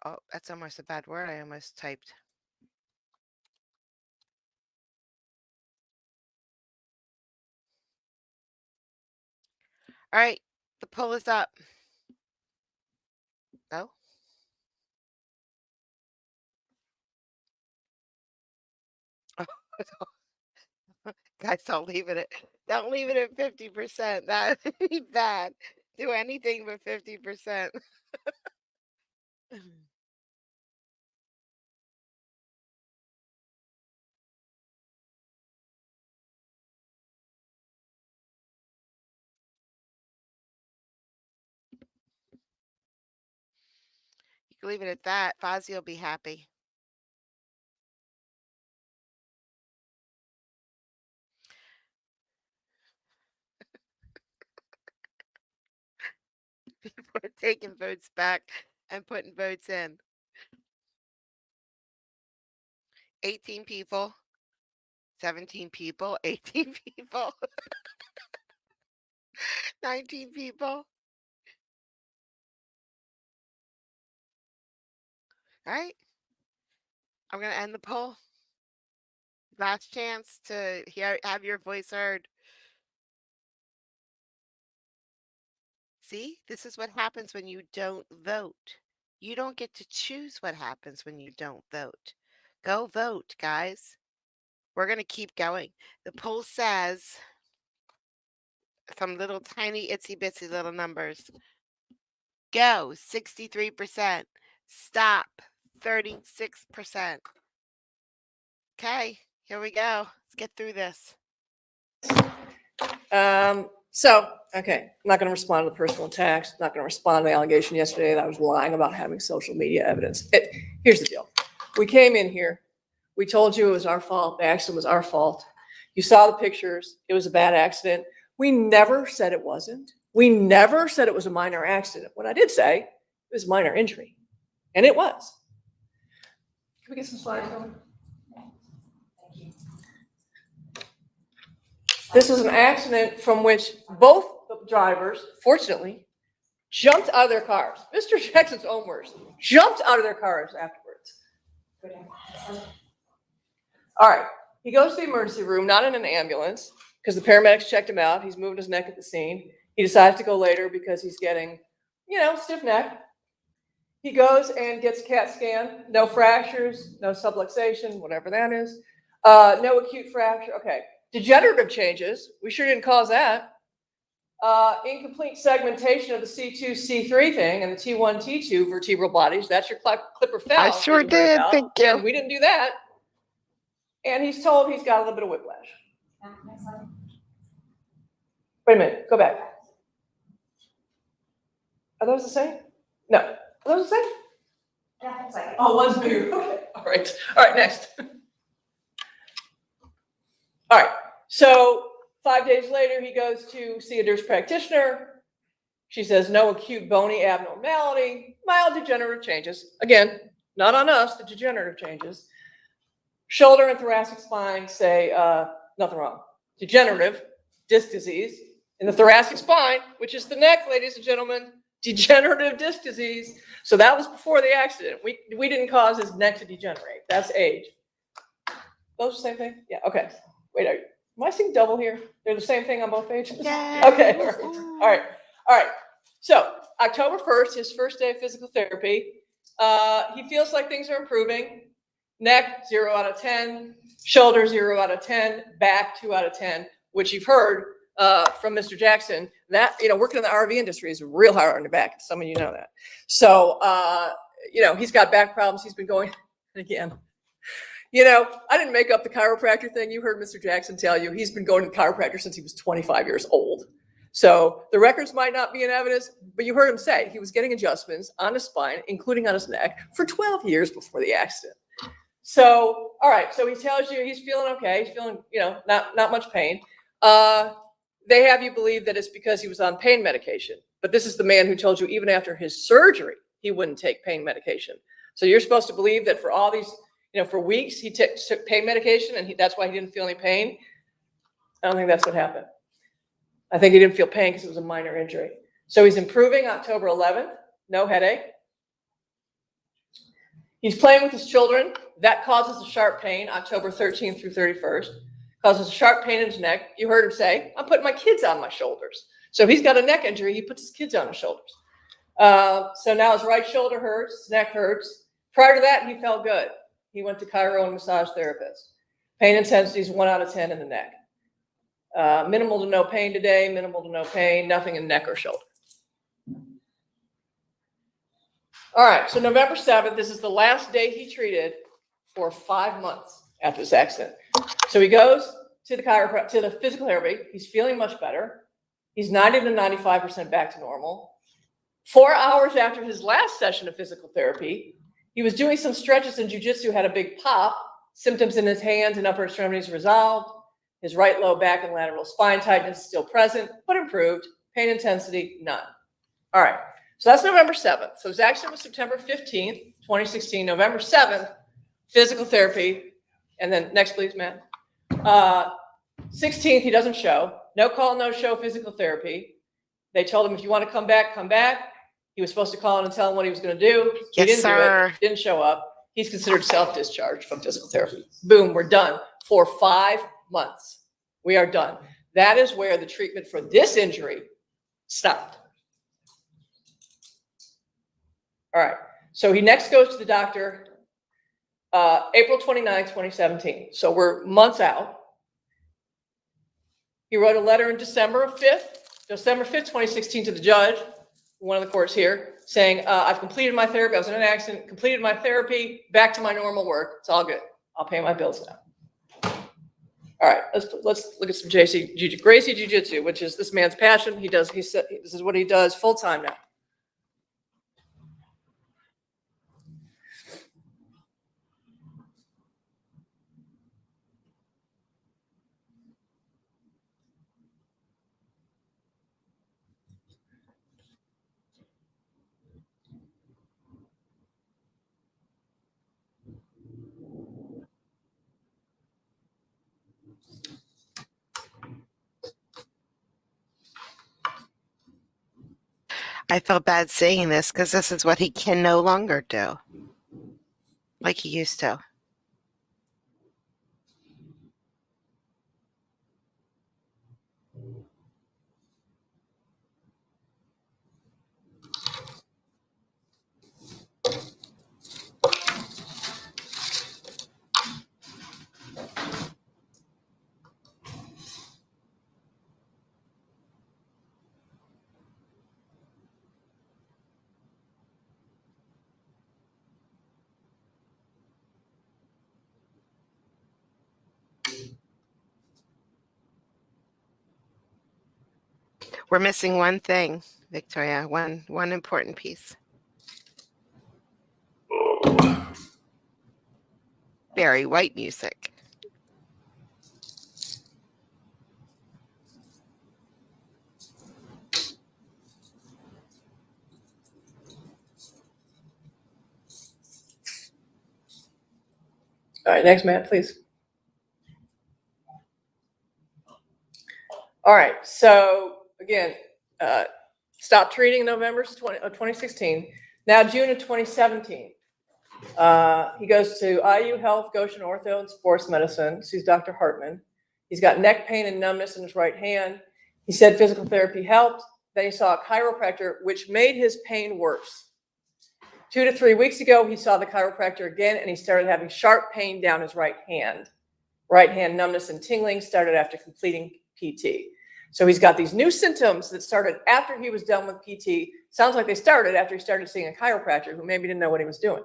Oh, that's almost a bad word I almost typed. All right, the poll is up. No? Guys, don't leave it at 50%. That would be bad. Do anything but 50%. You can leave it at that. Fozzie will be happy. People are taking votes back and putting votes in. 18 people, 17 people, 18 people, 19 people. All right, I'm going to end the poll. Last chance to have your voice heard. See, this is what happens when you don't vote. You don't get to choose what happens when you don't vote. Go vote, guys. We're going to keep going. The poll says some little tiny itsy bitsy little numbers. Go, 63%. Stop, 36%. Okay, here we go. Let's get through this. Okay, I'm not gonna respond to the personal attacks, not gonna respond to the allegation yesterday that I was lying about having social media evidence. Here's the deal. We came in here, we told you it was our fault, the accident was our fault. You saw the pictures, it was a bad accident. We never said it wasn't. We never said it was a minor accident. What I did say, it was minor injury, and it was. Can we get some slides going? This is an accident from which both the drivers, fortunately, jumped out of their cars. Mr. Jackson's own words, jumped out of their cars afterwards. All right, he goes to the emergency room, not in an ambulance, because the paramedics checked him out. He's moving his neck at the scene. He decides to go later because he's getting, stiff neck. He goes and gets a CAT scan, no fractures, no subluxation, whatever that is. No acute fracture, okay. Degenerative changes, we sure didn't cause that. Incomplete segmentation of the C2, C3 thing and the T1, T2 vertebral bodies. That's your clipper valve. I sure did, thank you. And we didn't do that. And he's told he's got a little bit of whiplash. Wait a minute, go back. Are those the same? No. Are those the same? Yeah, it's like. Oh, one's bigger. Okay. All right, next. All right, so 5 days later, he goes to see a nurse practitioner. She says no acute bony abnormality, mild degenerative changes. Again, not on us, the degenerative changes. Shoulder and thoracic spine say nothing wrong. Degenerative disc disease in the thoracic spine, which is the neck, ladies and gentlemen, degenerative disc disease. So that was before the accident. We didn't cause his neck to degenerate. That's age. Those the same thing? Yeah, okay. Wait, am I seeing double here? They're the same thing on both pages? Yay. Okay, all right. So October 1st, his first day of physical therapy. He feels like things are improving. Neck, 0 out of 10. Shoulder, 0 out of 10. Back, 2 out of 10, which you've heard from Mr. Jackson. That, working in the RV industry is real hard on the back. Some of you know that. So, he's got back problems. He's been going, again, I didn't make up the chiropractor thing. You heard Mr. Jackson tell you he's been going to the chiropractor since he was 25 years old. So the records might not be in evidence, but you heard him say he was getting adjustments on his spine, including on his neck, for 12 years before the accident. So, all right. So he tells you he's feeling okay. He's feeling, not much pain. They have you believe that it's because he was on pain medication. But this is the man who told you even after his surgery, he wouldn't take pain medication. So you're supposed to believe that for all these, for weeks, he took pain medication and that's why he didn't feel any pain. I don't think that's what happened. I think he didn't feel pain because it was a minor injury. So he's improving October 11th, no headache. He's playing with his children. That causes a sharp pain, October 13th through 31st. Causes a sharp pain in his neck. You heard him say, I'm putting my kids on my shoulders. So he's got a neck injury. He puts his kids on his shoulders. So now his right shoulder hurts, his neck hurts. Prior to that, he felt good. He went to chiro and massage therapist. Pain intensity is 1 out of 10 in the neck. Minimal to no pain today, minimal to no pain, nothing in neck or shoulder. All right, so November 7th, this is the last day he treated for 5 months after this accident. So he goes to the physical therapy. He's feeling much better. He's 90 to 95% back to normal. 4 hours after his last session of physical therapy, he was doing some stretches in jiu-jitsu, had a big pop. Symptoms in his hands and upper extremities resolved. His right low back and lateral spine tightness still present, but improved. Pain intensity, none. All right. So that's November 7th. So his accident was September 15th, 2016, November 7th, physical therapy. And then next, please, Matt. 16th, he doesn't show. No call, no show, physical therapy. They told him, if you want to come back, come back. He was supposed to call in and tell him what he was going to do. He Yes, didn't sir. do it, didn't show up. He's considered self-discharged from physical therapy. Boom, we're done for 5 months. We are done. That is where the treatment for this injury stopped. All right, so he next goes to the doctor, April 29th, 2017. So we're months out. He wrote a letter in December 5th, 2016 to the judge, one of the courts here, saying, I've completed my therapy. I was in an accident, completed my therapy, back to my normal work. It's all good. I'll pay my bills now. All right, let's look at some Gracie Jiu-Jitsu, which is this man's passion. This is what he does full time now. I felt bad saying this because this is what he can no longer do like he used to. We're missing one thing, Victoria, one important piece. Barry White music. All right, next, Matt, please. All right, so again, stopped treating in November 2016. Now June of 2017, he goes to IU Health, Goshen Ortho and Sports Medicine, sees Dr. Hartman. He's got neck pain and numbness in his right hand. He said physical therapy helped. Then he saw a chiropractor, which made his pain worse. 2 to 3 weeks ago, he saw the chiropractor again, and he started having sharp pain down his right hand. Right hand numbness and tingling started after completing PT. So he's got these new symptoms that started after he was done with PT. Sounds like they started after he started seeing a chiropractor who maybe didn't know what he was doing.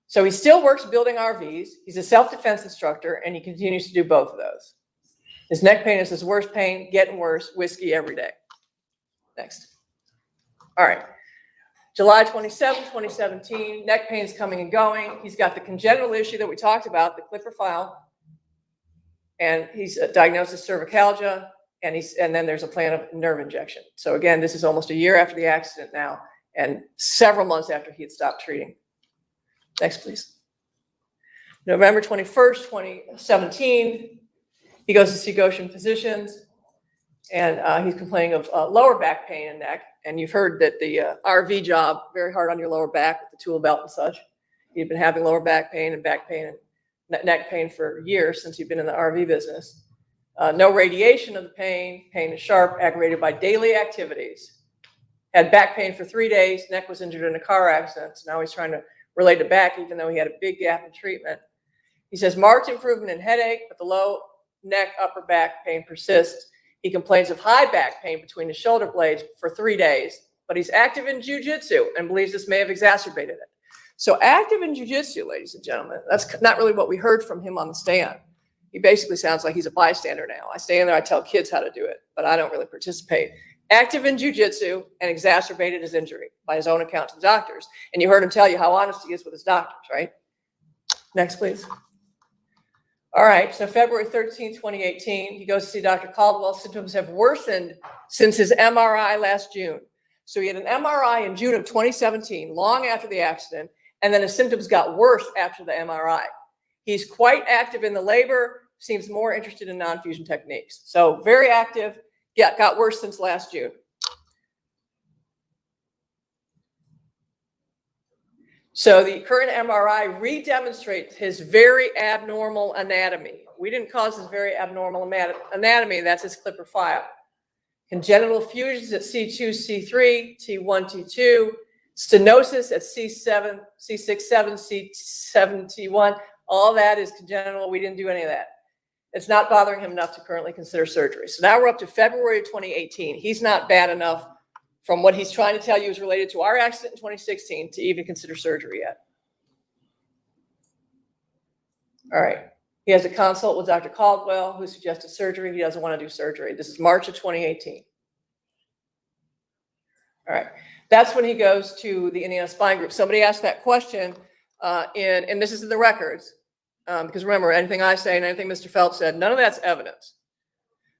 So he still works building RVs. He's a self-defense instructor, and he continues to do both of those. His neck pain is his worst pain, getting worse, whiskey every day. Next. All right. July 27, 2017, neck pain is coming and going. He's got the congenital issue that we talked about, the Clipper file, and he's diagnosed with cervicalgia, and then there's a plan of nerve injection. So again, this is almost a year after the accident now, and several months after he had stopped treating. Next, please. November 21st, 2017, he goes to see Goshen physicians, and he's complaining of lower back pain and neck. And you've heard that the RV job, very hard on your lower back with the tool belt and such. He'd been having lower back pain and neck pain for years since he'd been in the RV business. No radiation of the pain. Pain is sharp, aggravated by daily activities. Had back pain for 3 days. Neck was injured in a car accident. So now he's trying to relate it back, even though he had a big gap in treatment. He says marked improvement in headache, but the low neck, upper back pain persists. He complains of high back pain between the shoulder blades for 3 days, but he's active in jiu-jitsu and believes this may have exacerbated it. So active in jiu-jitsu, ladies and gentlemen, that's not really what we heard from him on the stand. He basically sounds like he's a bystander now. I stand there, I tell kids how to do it, but I don't really participate. Active in jiu-jitsu and exacerbated his injury by his own account to the doctors. And you heard him tell you how honest he is with his doctors, right? Next, please. All right, so February 13, 2018, he goes to see Dr. Caldwell. Symptoms have worsened since his MRI last June. So he had an MRI in June of 2017, long after the accident, and then his symptoms got worse after the MRI. He's quite active in the labor, seems more interested in non-fusion techniques. So very active, got worse since last June. So the current MRI redemonstrates his very abnormal anatomy. We didn't cause his very abnormal anatomy, that's his Clipper file. Congenital fusions at C2, C3, T1, T2, stenosis at C7, C6, 7, C7, T1. All that is congenital. We didn't do any of that. It's not bothering him enough to currently consider surgery. So now we're up to February of 2018. He's not bad enough from what he's trying to tell you is related to our accident in 2016 to even consider surgery yet. All right. He has a consult with Dr. Caldwell, who suggested surgery. He doesn't want to do surgery. This is March of 2018. All right. That's when he goes to the Indiana Spine Group. Somebody asked that question, and this is in the records, because remember, anything I say and anything Mr. Phelps said, none of that's evidence.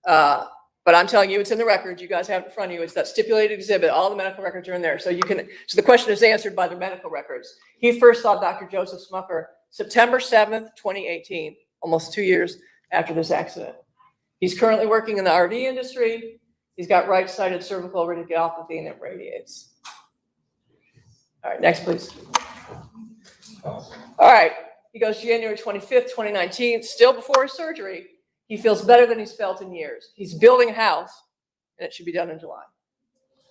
But I'm telling you, it's in the records. You guys have it in front of you. It's that stipulated exhibit. All the medical records are in there. So you can. So the question is answered by the medical records. He first saw Dr. Joseph Smucker September 7th, 2018. Almost 2 years after this accident. He's currently working in the RV industry. He's got right-sided cervical radiculopathy and it radiates. All right, next, please. All right, he goes January 25th, 2019, still before his surgery. He feels better than he's felt in years. He's building a house, and it should be done in July.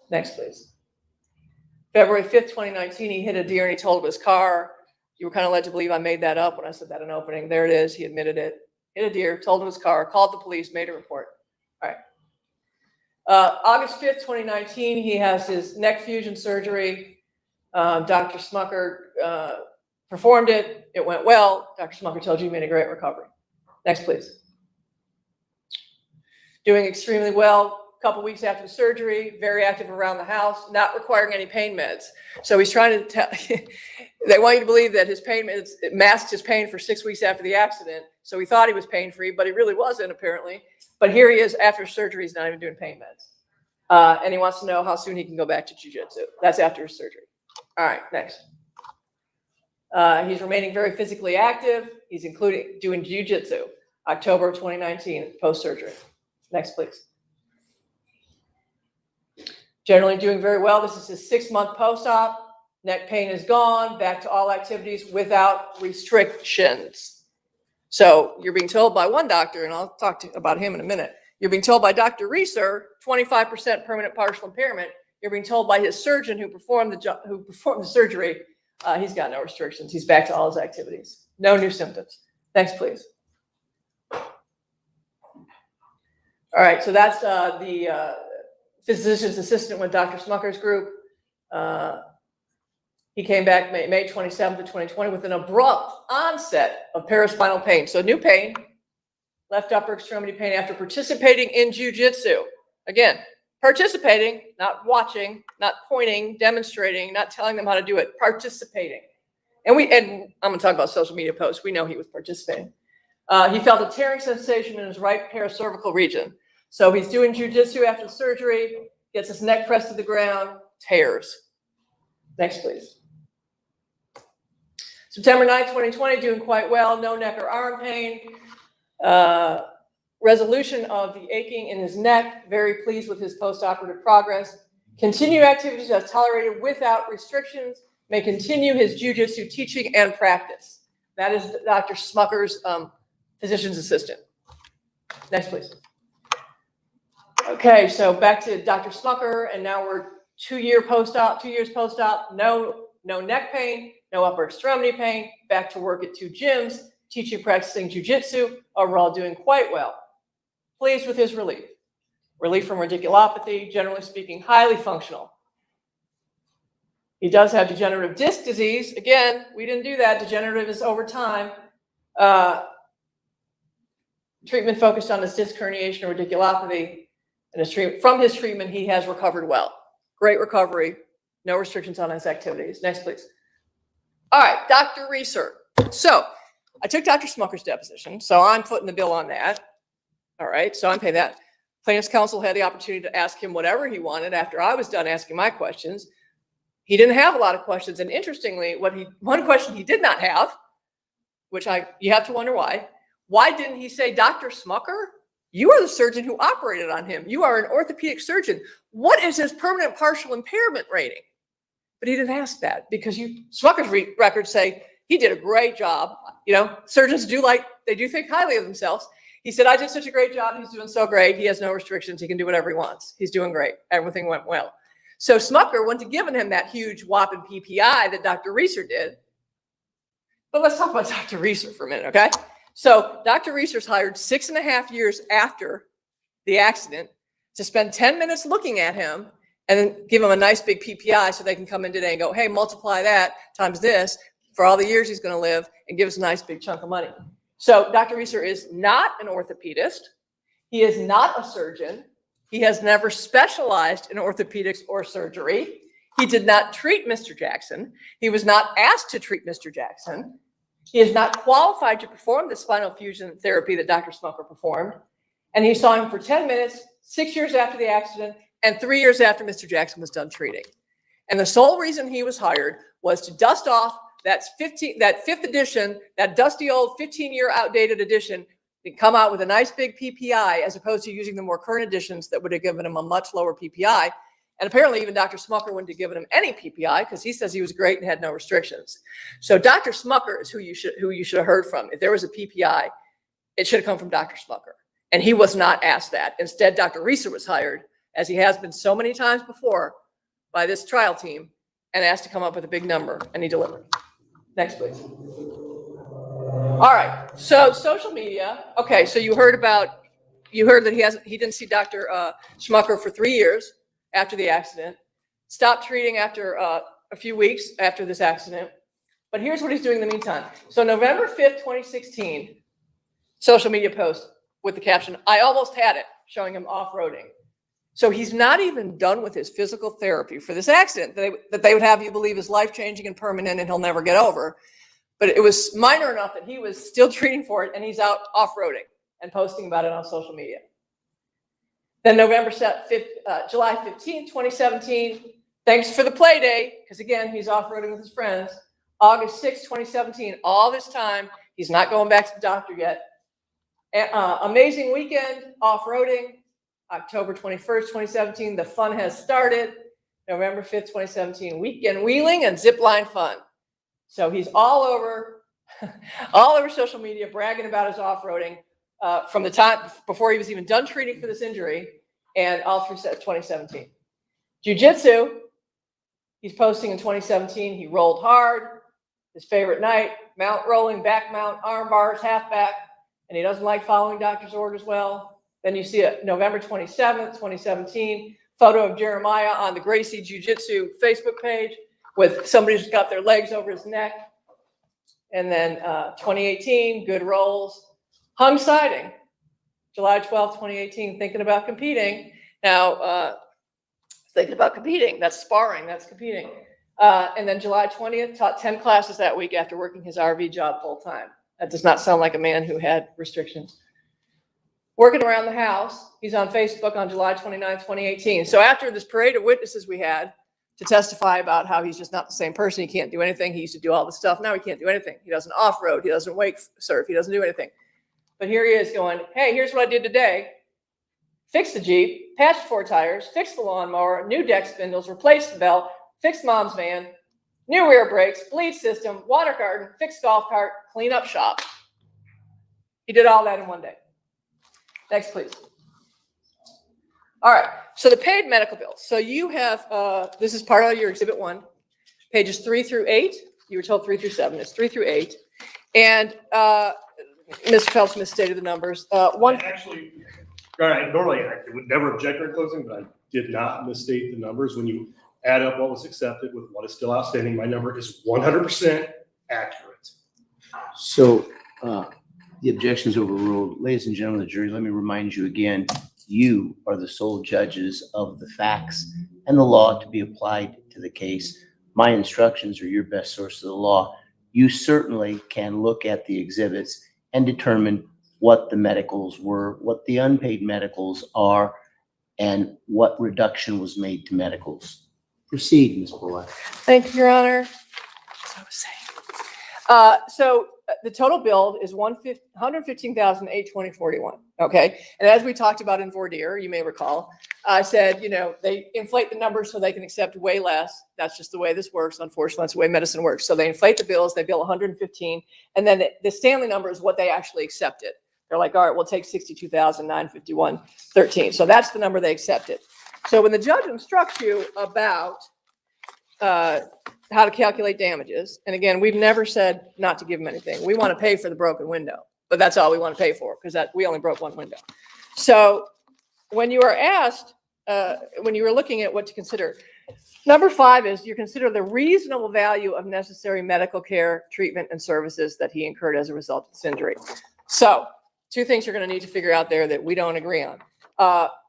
Next, please. February 5th, 2019, he hit a deer and he totaled his car. You were kind of led to believe I made that up when I said that in opening. There it is. He admitted it. Hit a deer, totaled his car, called the police, made a report. All right. August 5th, 2019, he has his neck fusion surgery. Dr. Smucker performed it. It went well. Dr. Smucker told you he made a great recovery. Next, please. Doing extremely well. A couple weeks after the surgery, very active around the house, not requiring any pain meds. So he's trying to tell, they want you to believe that his pain meds, it masked his pain for 6 weeks after the accident. So he thought he was pain-free, but he really wasn't, apparently. But here he is after surgery, he's not even doing pain meds. And he wants to know how soon he can go back to jiu-jitsu. That's after his surgery. All right, next. He's remaining very physically active. He's including doing jiu-jitsu, October of 2019, post-surgery. Next, please. Generally doing very well. This is his 6-month post-op. Neck pain is gone, back to all activities without restrictions. So you're being told by one doctor, and I'll talk about him in a minute. You're being told by Dr. Reeser, 25% permanent partial impairment. You're being told by his surgeon who performed the surgery, he's got no restrictions. He's back to all his activities. No new symptoms. Next, please. All right, so that's the physician's assistant with Dr. Smucker's group. He came back May 27th of 2020 with an abrupt onset of paraspinal pain. So new pain, left upper extremity pain after participating in jiu-jitsu. Again, participating, not watching, not pointing, demonstrating, not telling them how to do it, participating. And I'm gonna talk about social media posts. We know he was participating. He felt a tearing sensation in his right paracervical region. So he's doing jiu-jitsu after surgery, gets his neck pressed to the ground, tears. Next, please. September 9th, 2020, doing quite well, no neck or arm pain. Resolution of the aching in his neck, very pleased with his post-operative progress. Continue activities as tolerated without restrictions, may continue his jiu-jitsu teaching and practice. That is Dr. Smucker's physician's assistant. Next, please. Okay, so back to Dr. Smucker, and now we're 2 years post-op, no neck pain, no upper extremity pain, back to work at 2 gyms, teaching, practicing jiu-jitsu, overall doing quite well. Pleased with his relief. Relief from radiculopathy, generally speaking, highly functional. He does have degenerative disc disease. Again, we didn't do that. Degenerative is over time. Treatment focused on his disc herniation or radiculopathy. And from his treatment, he has recovered well. Great recovery. No restrictions on his activities. Next, please. All right, Dr. Reeser. So I took Dr. Smucker's deposition, so I'm footing the bill on that. All right, so I'm paying that. Plaintiff's counsel had the opportunity to ask him whatever he wanted after I was done asking my questions. He didn't have a lot of questions. And interestingly, one question he did not have, which you have to wonder why didn't he say, Dr. Smucker, you are the surgeon who operated on him. You are an orthopedic surgeon. What is his permanent partial impairment rating? But he didn't ask that because Smucker's records say he did a great job. Surgeons do think highly of themselves. He said, I did such a great job. He's doing so great. He has no restrictions. He can do whatever he wants. He's doing great. Everything went well. So Smucker wouldn't have given him that huge whopping PPI that Dr. Reeser did. But let's talk about Dr. Reeser for a minute, okay? So Dr. Reeser's hired 6.5 years after the accident to spend 10 minutes looking at him and then give him a nice big PPI so they can come in today and go, hey, multiply that times this for all the years he's going to live and give us a nice big chunk of money. So Dr. Reeser is not an orthopedist. He is not a surgeon. He has never specialized in orthopedics or surgery. He did not treat Mr. Jackson. He was not asked to treat Mr. Jackson. He is not qualified to perform the spinal fusion therapy that Dr. Smucker performed. And he saw him for 10 minutes, 6 years after the accident, and 3 years after Mr. Jackson was done treating. And the sole reason he was hired was to dust off that fifth edition, that dusty old 15-year outdated edition, and come out with a nice big PPI as opposed to using the more current editions that would have given him a much lower PPI. And apparently even Dr. Smucker wouldn't have given him any PPI because he says he was great and had no restrictions. So Dr. Smucker is who you should have heard from. If there was a PPI, it should have come from Dr. Smucker. And he was not asked that. Instead, Dr. Reeser was hired, as he has been so many times before, by this trial team and asked to come up with a big number, and he delivered. Next, please. All right, so social media. Okay, so you heard that he didn't see Dr. Smucker for 3 years after the accident, stopped treating after a few weeks after this accident. But here's what he's doing in the meantime. So November 5th, 2016, social media post with the caption, I almost had it, showing him off-roading. So he's not even done with his physical therapy for this accident that they would have you believe is life-changing and permanent and he'll never get over. But it was minor enough that he was still treating for it, and he's out off-roading and posting about it on social media. Then July 15, 2017, thanks for the play day, because again, he's off-roading with his friends. August 6, 2017, all this time, he's not going back to the doctor yet. Amazing weekend, off-roading. October 21st, 2017, the fun has started. November 5th, 2017, weekend wheeling and zip line fun. So he's all over social media, bragging about his off-roading from the time before he was even done treating for this injury and all through 2017. Jiu-jitsu, he's posting in 2017, he rolled hard, his favorite night, mount rolling, back mount, arm bars, half back, and he doesn't like following doctor's orders well. Then you see it November 27th, 2017, photo of Jeremiah on the Gracie Jiu-Jitsu Facebook page with somebody who's got their legs over his neck. And then 2018, good rolls. Hung siding, July 12th, 2018, thinking about competing. Now, thinking about competing, that's sparring, that's competing. And then July 20th, taught 10 classes that week after working his RV job full time. That does not sound like a man who had restrictions. Working around the house, he's on Facebook on July 29th, 2018. So after this parade of witnesses we had to testify about how he's just not the same person, he can't do anything, he used to do all this stuff, now he can't do anything. He doesn't off-road, he doesn't wake surf, he doesn't do anything. But here he is going, hey, here's what I did today. Fixed the Jeep, patched 4 tires, fixed the lawnmower, new deck spindles, replaced the belt, fixed mom's van, new rear brakes, bleed system, water garden, fixed golf cart, clean up shop. He did all that in one day. Next, please. All right, so the paid medical bills. So you have, this is part of your Exhibit 1, pages 3 through 8. You were told 3 through 7. It's 3 through 8. And Mr. Phelps misstated the numbers. Actually, normally I would never object during closing, but I did not misstate the numbers. When you add up what was accepted with what is still outstanding, my number is 100% accurate. So the objection is overruled. Ladies and gentlemen of the jury, let me remind you again, you are the sole judges of the facts and the law to be applied to the case. My instructions are your best source of the law. You certainly can look at the exhibits and determine what the medicals were, what the unpaid medicals are, and what reduction was made to medicals. Proceed, Ms. Bullock. Thank you, Your Honor. As I was saying. The total bill is $115,820.41. Okay. And as we talked about in voir dire, you may recall, I said, they inflate the numbers so they can accept way less. That's just the way this works. Unfortunately, that's the way medicine works. So they inflate the bills, they bill 115, and then the Stanley number is what they actually accepted. They're like, all right, we'll take 62,951.13. So that's the number they accepted. So when the judge instructs you about how to calculate damages, and again, we've never said not to give them anything. We want to pay for the broken window, but that's all we want to pay for because we only broke one window. So when you are asked, when you are looking at what to consider, number 5 is you consider the reasonable value of necessary medical care, treatment, and services that he incurred as a result of this injury. So 2 things you're going to need to figure out there that we don't agree on.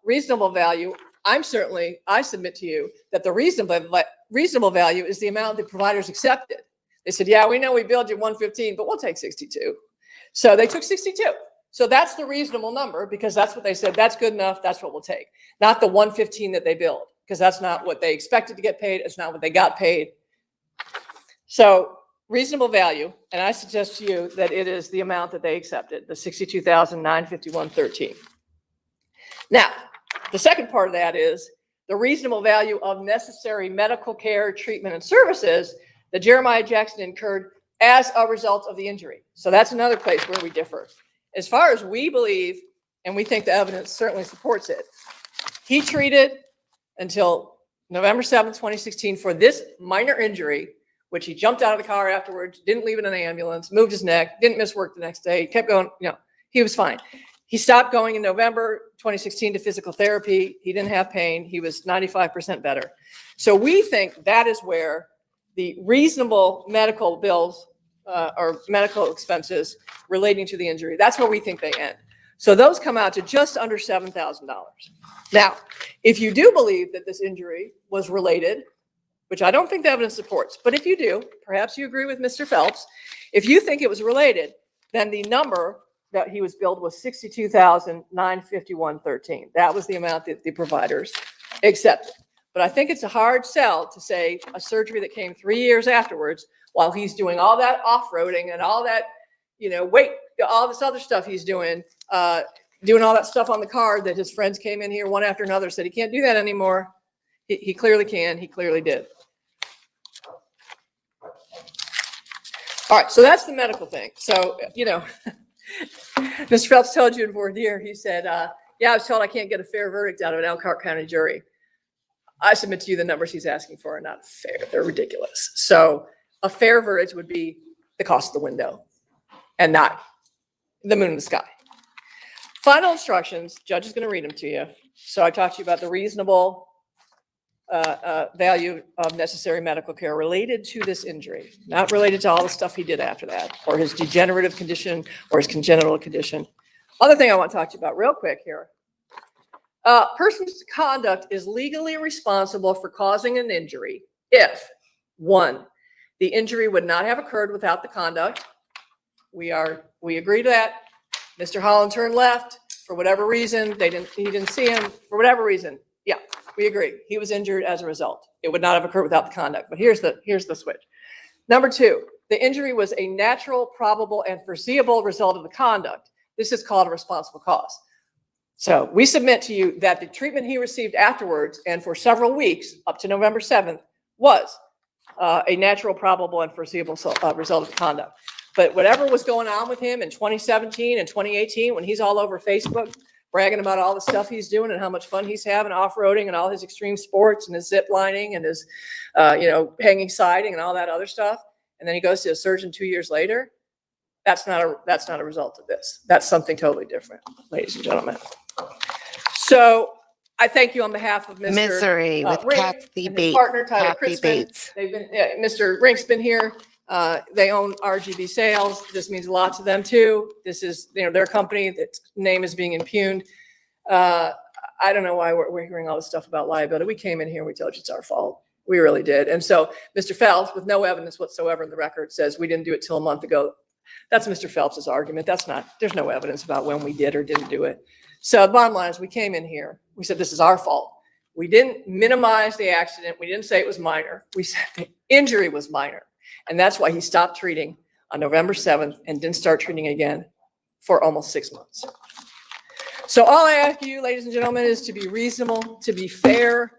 Reasonable value. I submit to you that the reasonable value is the amount the providers accepted. They said, yeah, we know we billed you 115, but we'll take 62. So they took 62. So that's the reasonable number because that's what they said. That's good enough. That's what we'll take. Not the 115 that they billed because that's not what they expected to get paid. It's not what they got paid. So reasonable value, and I suggest to you that it is the amount that they accepted, the $62,951.13. Now, the second part of that is the reasonable value of necessary medical care, treatment, and services that Jeremiah Jackson incurred as a result of the injury. So that's another place where we differ. As far as we believe, and we think the evidence certainly supports it, he treated until November 7th, 2016 for this minor injury, which he jumped out of the car afterwards, didn't leave in an ambulance, moved his neck, didn't miss work the next day, kept going, he was fine. He stopped going in November 2016 to physical therapy. He didn't have pain. He was 95% better. So we think that is where the reasonable medical bills or medical expenses relating to the injury, that's where we think they end. So those come out to just under $7,000. Now, if you do believe that this injury was related, which I don't think the evidence supports, but if you do, perhaps you agree with Mr. Phelps, if you think it was related, then the number that he was billed was $62,951.13. That was the amount that the providers accepted. But I think it's a hard sell to say a surgery that came 3 years afterwards while he's doing all that off-roading and all that, all this other stuff he's doing all that stuff on the car that his friends came in here one after another, said he can't do that anymore. He clearly can. He clearly did. All right. So that's the medical thing. So, Mr. Phelps told you in voir dire, he said, yeah, I was told I can't get a fair verdict out of an Elkhart County jury. I submit to you the numbers he's asking for are not fair. They're ridiculous. So a fair verdict would be the cost of the window and not the moon in the sky. Final instructions, judge is going to read them to you. So I talked to you about the reasonable value of necessary medical care related to this injury, not related to all the stuff he did after that, or his degenerative condition, or his congenital condition. Other thing I want to talk to you about real quick here. Person's conduct is legally responsible for causing an injury if, 1, the injury would not have occurred without the conduct. We agree to that. Mr. Holland turned left for whatever reason. He didn't see him for whatever reason. Yeah, we agree. He was injured as a result. It would not have occurred without the conduct. But here's the switch. Number 2, the injury was a natural, probable, and foreseeable result of the conduct. This is called a responsible cause. So we submit to you that the treatment he received afterwards and for several weeks up to November 7th was a natural, probable, and foreseeable result of the conduct. But whatever was going on with him in 2017 and 2018, when he's all over Facebook bragging about all the stuff he's doing and how much fun he's having off-roading and all his extreme sports and his zip lining and his, hanging siding and all that other stuff, and then he goes to a surgeon 2 years later, that's not a result of this. That's something totally different, ladies and gentlemen. So I thank you on behalf of Mr. Misery with Rink Kathy and his partner, Tyler Kathy Kritzman. Bates. Mr. Rink's been here. They own RGB Sales. This means a lot to them too. This is, their company. Its name is being impugned. I don't know why we're hearing all this stuff about liability. We came in here and we told you it's our fault. We really did. And so Mr. Phelps, with no evidence whatsoever in the record, says we didn't do it till a month ago. That's Mr. Phelps's argument. There's no evidence about when we did or didn't do it. So the bottom line is we came in here, we said, this is our fault. We didn't minimize the accident. We didn't say it was minor. We said the injury was minor. And that's why he stopped treating on November 7th and didn't start treating again for almost 6 months. So all I ask you, ladies and gentlemen, is to be reasonable, to be fair,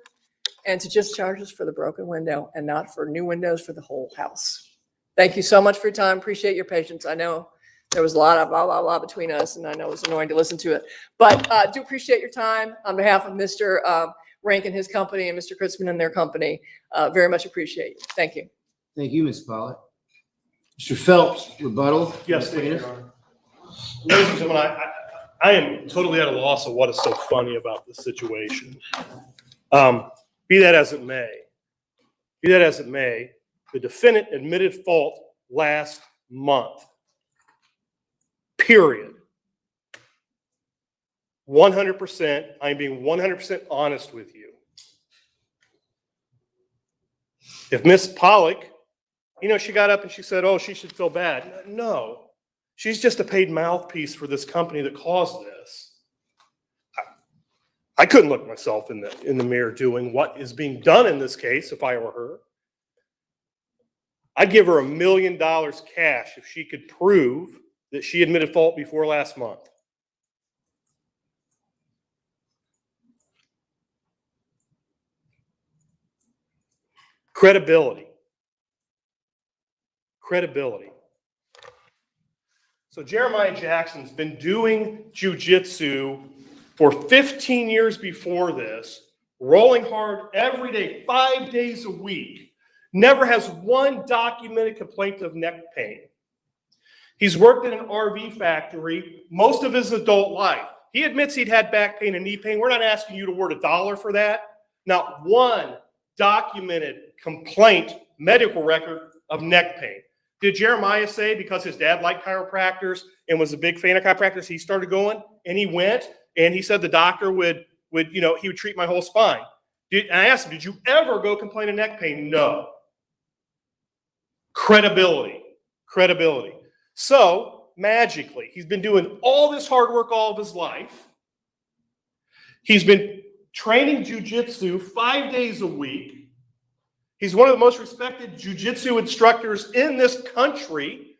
and to just charge us for the broken window and not for new windows for the whole house. Thank you so much for your time. Appreciate your patience. I know there was a lot of blah, blah, blah between us, and I know it was annoying to listen to it. But do appreciate your time on behalf of Mr. Rank and his company and Mr. Kritzman and their company. Very much appreciate you. Thank you. Thank you, Ms. Pollitt. Mr. Phelps, rebuttal. Yes, thank you, Plaintiff. Your Honor. Ladies and gentlemen, I am totally at a loss of what is so funny about this situation. Be that as it may, the defendant admitted fault last month. Period. 100%. I'm being 100% honest with you. If Miss Pollock, she got up and she said, oh, she should feel bad. No, she's just a paid mouthpiece for this company that caused this. I couldn't look myself in the mirror doing what is being done in this case if I were her. I'd give her $1 million cash if she could prove that she admitted fault before last month. Credibility. So Jeremiah Jackson's been doing jujitsu for 15 years before this, rolling hard every day, 5 days a week. Never has one documented complaint of neck pain. He's worked in an RV factory most of his adult life. He admits he'd had back pain and knee pain. We're not asking you to word $1 for that. Not one documented complaint, medical record of neck pain. Did Jeremiah say because his dad liked chiropractors and was a big fan of chiropractors, he started going and he went and he said the doctor would he would treat my whole spine? And I asked him, did you ever go complain of neck pain? No. Credibility. So magically, he's been doing all this hard work all of his life. He's been training jujitsu 5 days a week. He's one of the most respected jiu-jitsu instructors in this country.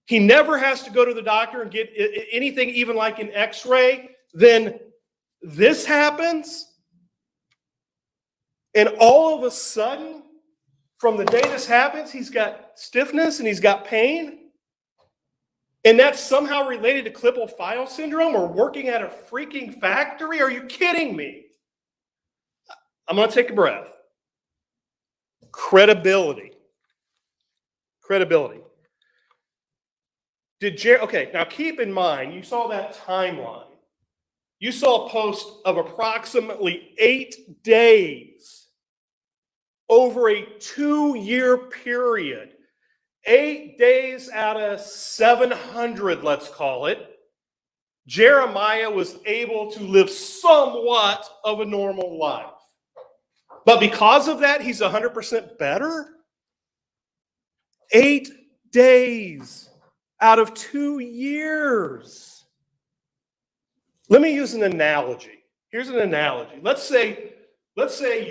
He never has to go to the doctor and get anything, even like an x-ray. Then this happens. And all of a sudden, from the day this happens, he's got stiffness and he's got pain. And that's somehow related to Klippel-Feil syndrome or working at a freaking factory? Are you kidding me? I'm going to take a breath. Credibility. Okay, now keep in mind, you saw that timeline. You saw a post of approximately 8 days over a 2-year period. 8 days out of 700, let's call it, Jeremiah was able to live somewhat of a normal life. But because of that, he's 100% better? 8 days out of 2 years. Let me use an analogy. Here's an analogy. Let's say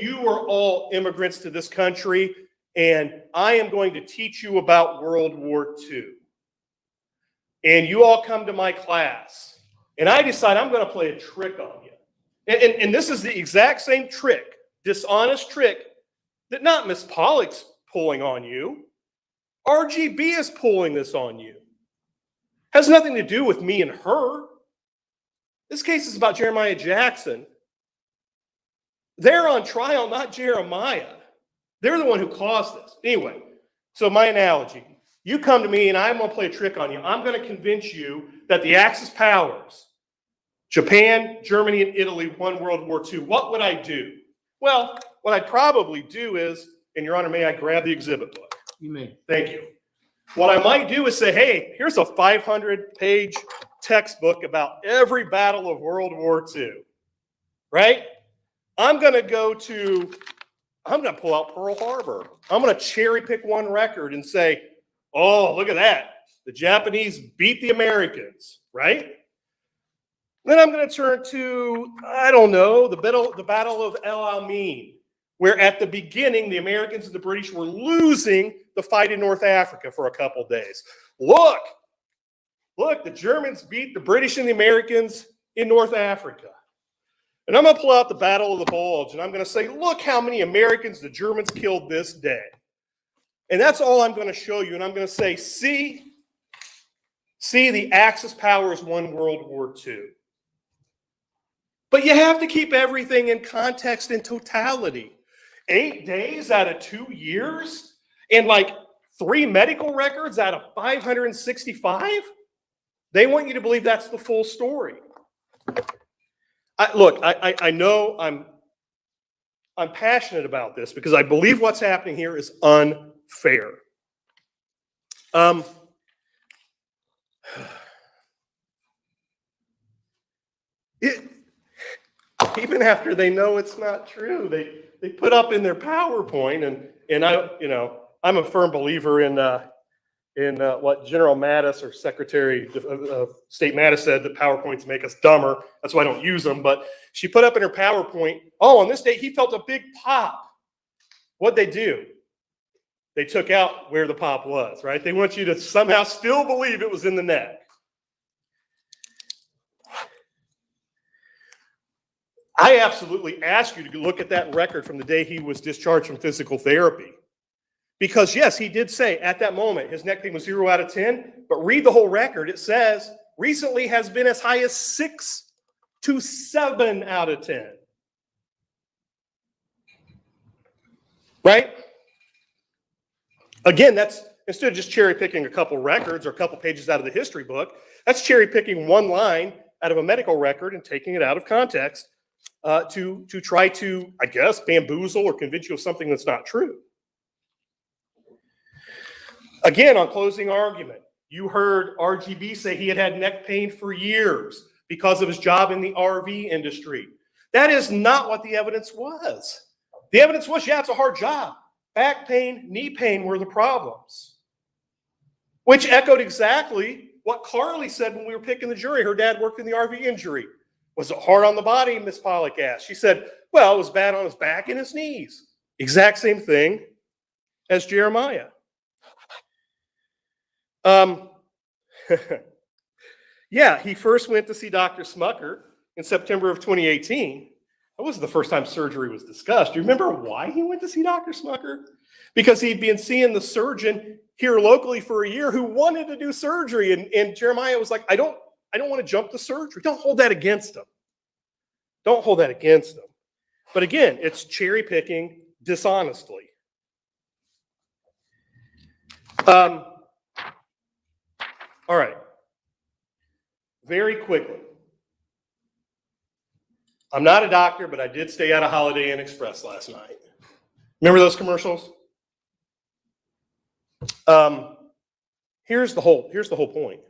you are all immigrants to this country, and I am going to teach you about World War II. And you all come to my class, and I decide I'm going to play a trick on you. And this is the exact same trick, dishonest trick, that not Miss Pollock's pulling on you. RGB is pulling this on you. Has nothing to do with me and her. This case is about Jeremiah Jackson. They're on trial, not Jeremiah. They're the one who caused this. Anyway, so my analogy. You come to me and I'm going to play a trick on you. I'm going to convince you that the Axis powers, Japan, Germany, and Italy won World War II. What would I do? Well, what I'd probably do is, and Your Honor, may I grab the exhibit book? You may. Thank you. What I might do is say, hey, here's a 500-page textbook about every battle of World War II, right? I'm going to pull out Pearl Harbor. I'm going to cherry pick one record and say, oh, look at that. The Japanese beat the Americans, right? Then I'm going to turn to, I don't know, the Battle of El Alamein, where at the beginning, the Americans and the British were losing the fight in North Africa for a couple days. Look, the Germans beat the British and the Americans in North Africa. And I'm going to pull out the Battle of the Bulge, and I'm going to say, look how many Americans the Germans killed this day. And that's all I'm going to show you. And I'm going to say, see, the Axis powers won World War II. But you have to keep everything in context and totality. 8 days out of 2 years? And like 3 medical records out of 565? They want you to believe that's the full story. I know I'm passionate about this because I believe what's happening here is unfair. Even after they know it's not true, they put up in their PowerPoint, and I'm a firm believer in what General Mattis or Secretary of State Mattis said, that PowerPoints make us dumber. That's why I don't use them. But she put up in her PowerPoint, on this date, he felt a big pop. What'd they do? They took out where the pop was, right? They want you to somehow still believe it was in the neck. I absolutely ask you to look at that record from the day he was discharged from physical therapy. Because yes, he did say at that moment his neck pain was 0 out of 10, but read the whole record. It says recently has been as high as 6 to 7 out of 10. Right? Again, that's instead of just cherry picking a couple records or a couple pages out of the history book, that's cherry picking one line out of a medical record and taking it out of context to try to, I guess, bamboozle or convince you of something that's not true. Again, on closing argument, you heard RGB say he had had neck pain for years because of his job in the RV industry. That is not what the evidence was. The evidence was, yeah, it's a hard job. Back pain, knee pain were the problems, which echoed exactly what Carly said when we were picking the jury. Her dad worked in the RV industry. Was it hard on the body, Miss Pollock asked. She said, well, it was bad on his back and his knees. Exact same thing as Jeremiah. Yeah, he first went to see Dr. Smucker in September of 2018. That wasn't the first time surgery was discussed. Do you remember why he went to see Dr. Smucker? Because he'd been seeing the surgeon here locally for a year who wanted to do surgery. And Jeremiah was like, I don't want to jump to surgery. Don't hold that against him. Don't hold that against him. But again, it's cherry picking dishonestly. All right. Very quickly. I'm not a doctor, but I did stay at a Holiday Inn Express last night. Remember those commercials? Here's the whole point.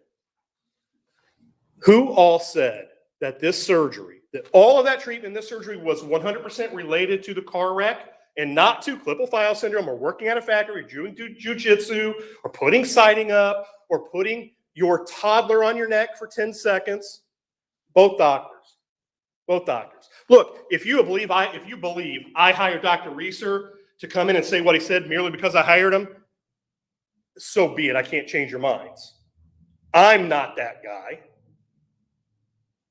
Who all said that this surgery, that all of that treatment, this surgery was 100% related to the car wreck and not to Klippel-Feil syndrome or working at a factory, doing jujitsu, or putting siding up, or putting your toddler on your neck for 10 seconds? Both doctors. Both doctors. Look, if you believe I hired Dr. Reeser to come in and say what he said merely because I hired him, so be it. I can't change your minds. I'm not that guy.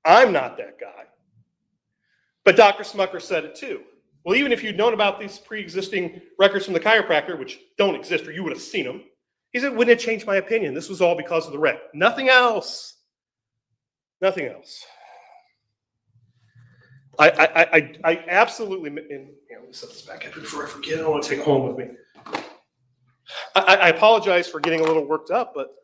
I'm not that guy. But Dr. Smucker said it too. Well, even if you'd known about these pre-existing records from the chiropractor, which don't exist, or you would have seen them, he said, wouldn't it change my opinion? This was all because of the wreck. Nothing else. Nothing else. I absolutely, and let me set this back up before I forget. I don't want to take it home with me. I apologize for getting a little worked up, but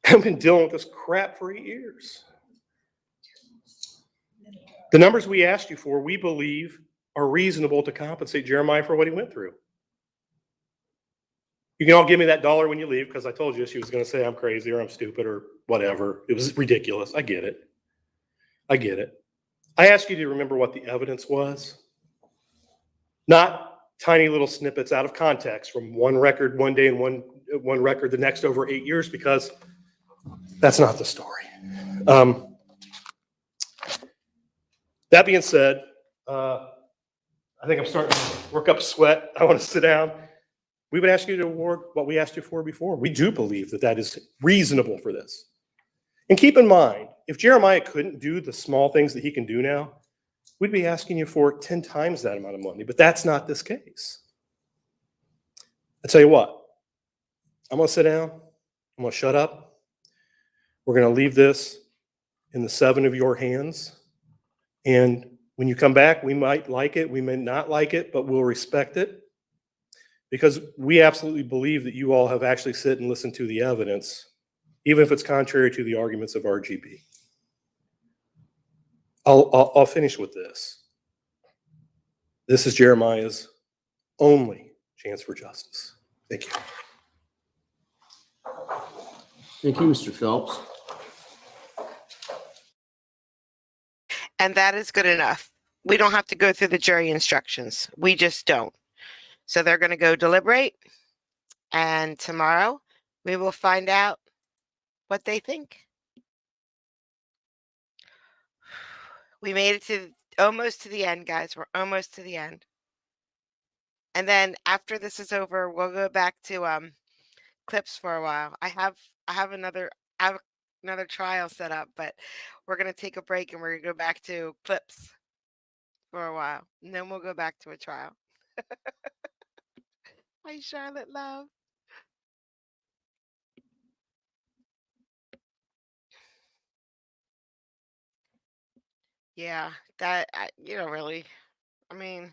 I've been dealing with this crap for 8 years. The numbers we asked you for, we believe, are reasonable to compensate Jeremiah for what he went through. You can all give me that $1 when you leave, because I told you she was going to say I'm crazy or I'm stupid or whatever. It was ridiculous. I get it. I get it. I ask you to remember what the evidence was, not tiny little snippets out of context from one record one day and one one record, the next over 8 years, because that's not the story. That being said, I think I'm starting to work up a sweat. I want to sit down. We would ask you to award what we asked you for before. We do believe that that is reasonable for this. And keep in mind, if Jeremiah couldn't do the small things that he can do now, we'd be asking you for 10 times that amount of money, but that's not this case. I tell you what, I'm gonna sit down, I'm gonna shut up. We're gonna leave this in the 7 of your hands. And when you come back, we might like it, we may not like it, but we'll respect it. Because we absolutely believe that you all have actually sit and listened to the evidence, even if it's contrary to the arguments of RGB. I'll finish with this. This is Jeremiah's only chance for justice. Thank you. Thank you, Mr. Phelps. And that is good enough. We don't have to go through the jury instructions. We just don't. So they're going to go deliberate. And tomorrow we will find out what they think. We made it to almost to the end, guys. We're almost to the end. And then after this is over, we'll go back to clips for a while. I have another trial set up, but we're gonna take a break and we're gonna go back to clips for a while. And then we'll go back to a trial. Hi, Charlotte Love. Yeah, that really. I mean,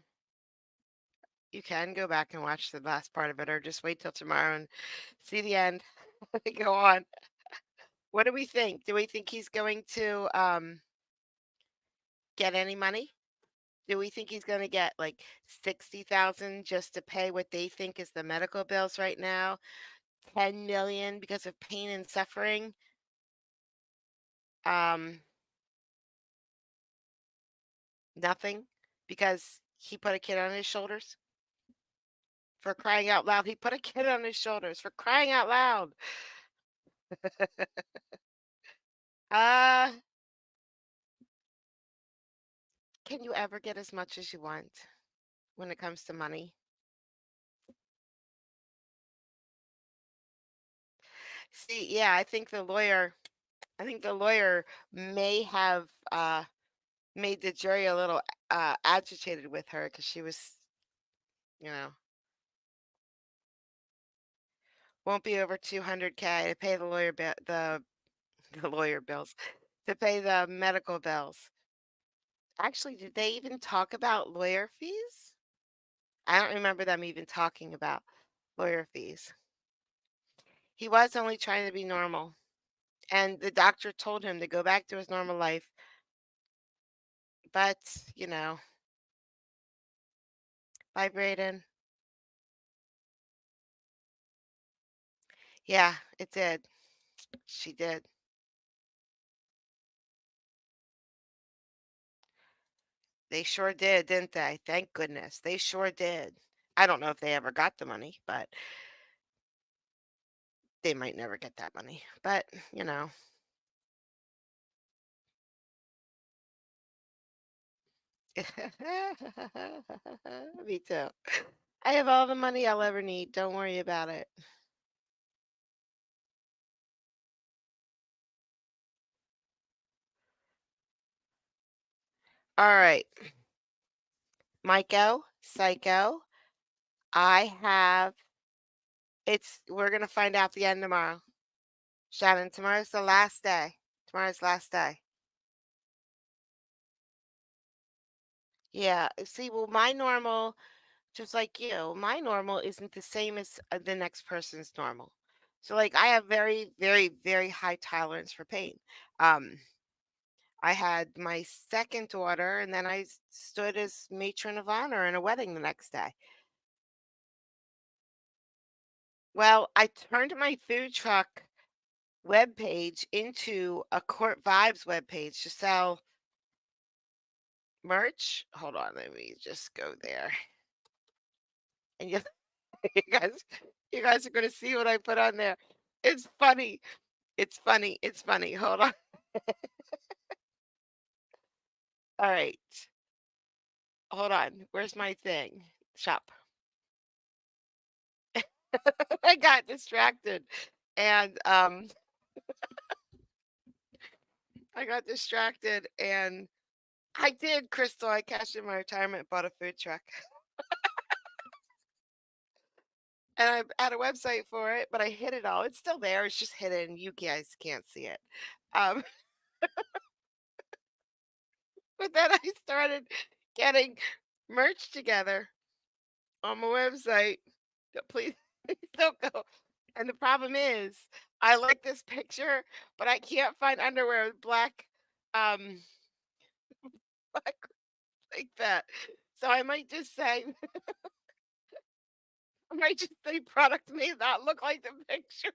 you can go back and watch the last part of it, or just wait till tomorrow and see the end. Go on. What do we think? Do we think he's going to get any money? Do we think he's going to get like 60,000 just to pay what they think is the medical bills right now? 10 million because of pain and suffering? Nothing because he put a kid on his shoulders? For crying out loud, he put a kid on his shoulders, for crying out loud. uh, can you ever get as much as you want when it comes to money? See, yeah, I think the lawyer may have made the jury a little agitated with her because she was, you know, won't be over 200K to pay the the lawyer bills, to pay the medical bills. Actually, did they even talk about lawyer fees? I don't remember them even talking about lawyer fees. He was only trying to be normal, and the doctor told him to go back to his normal life. But, bye, Brayden. Yeah, it did. She did. They sure did, didn't they? Thank goodness. They sure did. I don't know if they ever got the money, but they might never get that money. But, me too. I have all the money I'll ever need. Don't worry about it. All right. Maiko, Psycho, we're going to find out the end tomorrow. Shannon, tomorrow's the last day. Tomorrow's last day. Yeah. See, well, my normal, just like you, my normal isn't the same as the next person's normal. So, like, I have very, very, very high tolerance for pain. Um, I had my second daughter, and then I stood as matron of honor in a wedding the next day. Well, I turned my food truck webpage into a Court Vibes webpage to sell merch. Hold on, let me just go there. And you, you guys, You guys are gonna see what I put on there. It's funny. It's funny. It's funny. Hold on. All right. Hold on. Where's my thing? Shop. I got distracted. And I got distracted and I did, Crystal. I cashed in my retirement, bought a food truck. And I had a website for it, but I hid it all. It's still there. It's just hidden. You guys can't see it. Um, but then I started getting merch together on my website. Please, please don't go. And the problem is, I like this picture, but I can't find underwear with black, um, black like that. So I might just say, I might just say product may not look like the picture.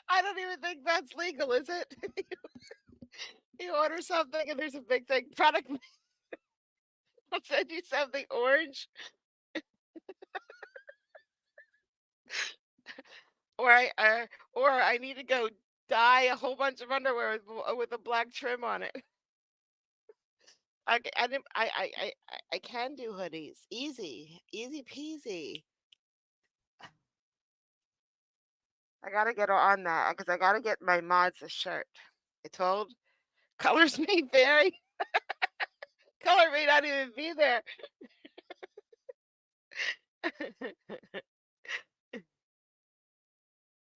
I don't even think that's legal, is it? You order something and there's a big thing, product I'll send you something orange, or or I need to go dye a whole bunch of underwear with a black trim on it. I didn't I can do hoodies. Easy. Easy peasy. I gotta get on that because I gotta get my mods a shirt. I told colors may vary. Color may not even be there.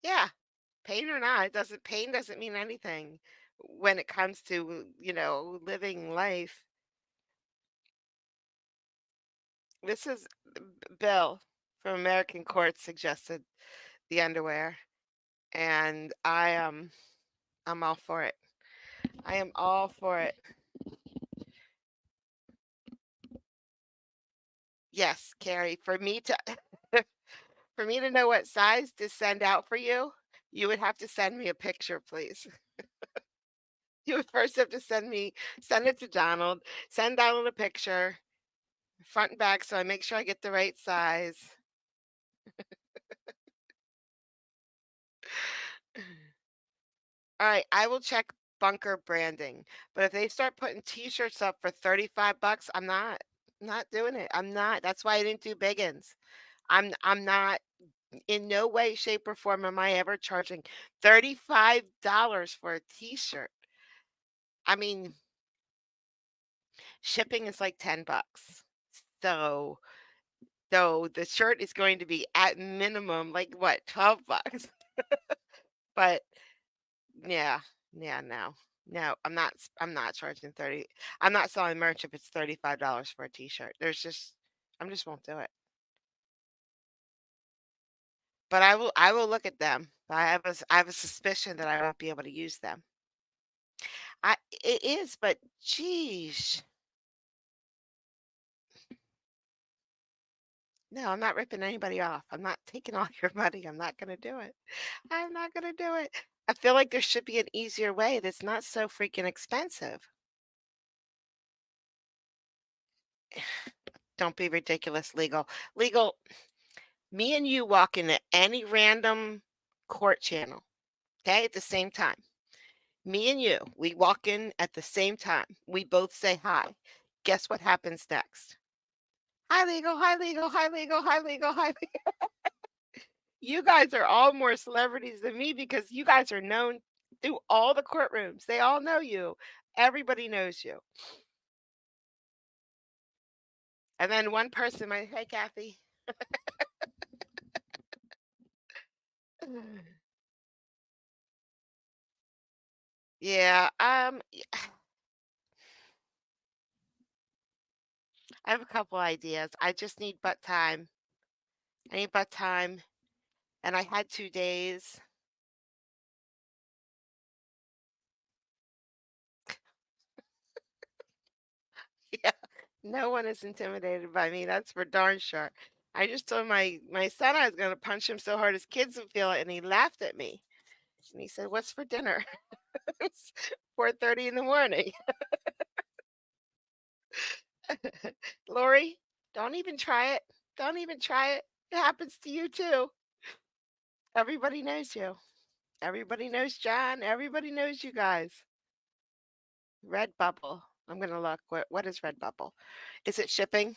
Yeah, pain or not, it doesn't pain doesn't mean anything when it comes to, living life. This is Bill from American Court suggested the underwear, and I'm all for it. I am all for it. Yes, Carrie, for me to for me to know what size to send out for you, you would have to send me a picture, please. You would first have to send it to Donald, send Donald a picture, front and back, so I make sure I get the right size. All right, I will check Bunker branding, but if they start putting T-shirts up for 35 bucks, I'm not doing it. I'm not. That's why I didn't do Biggins. I'm not in no way, shape, or form am I ever charging $35 for a T-shirt. I mean, shipping is like 10 bucks. So, the shirt is going to be at minimum like what, 12 bucks. But yeah, yeah, no. No, I'm not charging 30. I'm not selling merch if it's $35 for a T-shirt. I just won't do it. But I will look at them. I have a suspicion that I won't be able to use them. It is, but geez. No, I'm not ripping anybody off. I'm not taking all your money. I'm not gonna do it. I'm not gonna do it. I feel like there should be an easier way that's not so freaking expensive. Don't be ridiculous, legal. Legal, me and you walk into any random court channel, okay, at the same time. Me and you, we walk in at the same time. We both say hi. Guess what happens next? Hi, legal, hi, legal, hi, legal, hi, legal, hi. You guys are all more celebrities than me because you guys are known through all the courtrooms. They all know you. Everybody knows you. And then one person might, hey, Kathy. Yeah, I have a couple ideas. I just need butt time. I need butt time. And I had 2 days. Yeah, no one is intimidated by me. That's for darn sure. I just told my son I was going to punch him so hard his kids would feel it, and he laughed at me. And he said, "What's for dinner?" It's 4:30 in the morning. Lori, don't even try it. Don't even try it. It happens to you too. Everybody knows you. Everybody knows John. Everybody knows you guys. Redbubble. I'm gonna look. What is Redbubble? Is it shipping?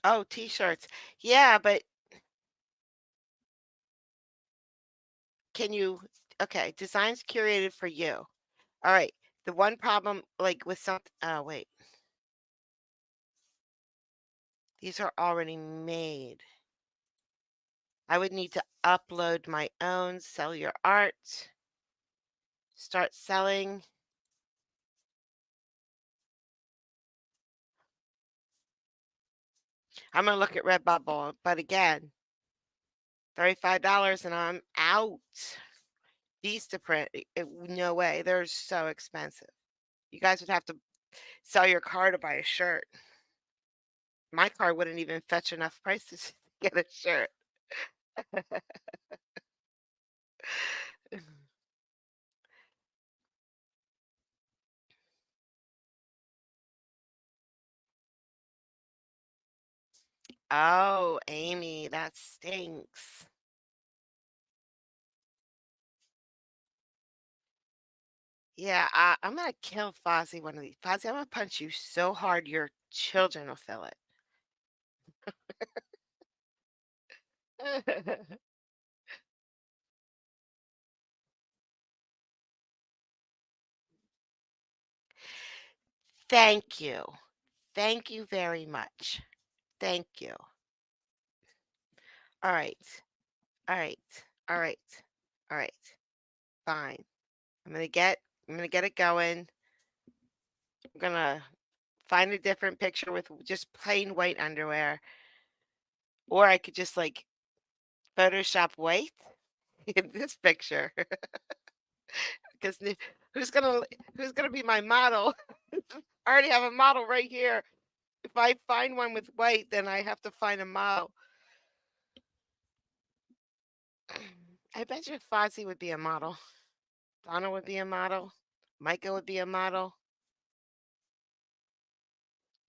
Oh, t-shirts. Yeah, but can you okay, designs curated for you. All right. The one problem like with some oh wait. These are already made. I would need to upload my own, sell your art, start selling. I'm gonna look at Redbubble, but again, $35 and I'm out. These to print, no way. They're so expensive. You guys would have to sell your car to buy a shirt. My car wouldn't even fetch enough prices to get a shirt. Oh, Amy, that stinks. Yeah, I'm gonna kill Fozzie one of these. Fozzie, I'm gonna punch you so hard your children will feel it. Thank you. Thank you very much. Thank you. All right. All right. All right. All right. Fine. I'm gonna get it going. I'm gonna find a different picture with just plain white underwear. Or I could just like Photoshop white in this picture. Because who's gonna be my model? I already have a model right here. If I find one with white, then I have to find a model. I bet you Fozzie would be a model. Donna would be a model. Micah would be a model.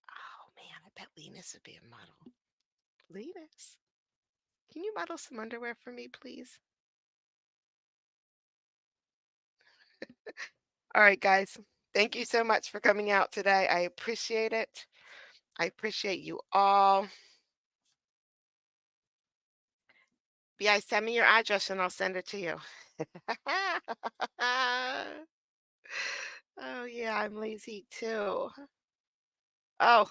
Oh man, I bet Linus would be a model. Linus, can you model some underwear for me, please? All right, guys. Thank you so much for coming out today. I appreciate it. I appreciate you all. Yeah, send me your address and I'll send it to you. Oh, yeah, I'm lazy too. Oh,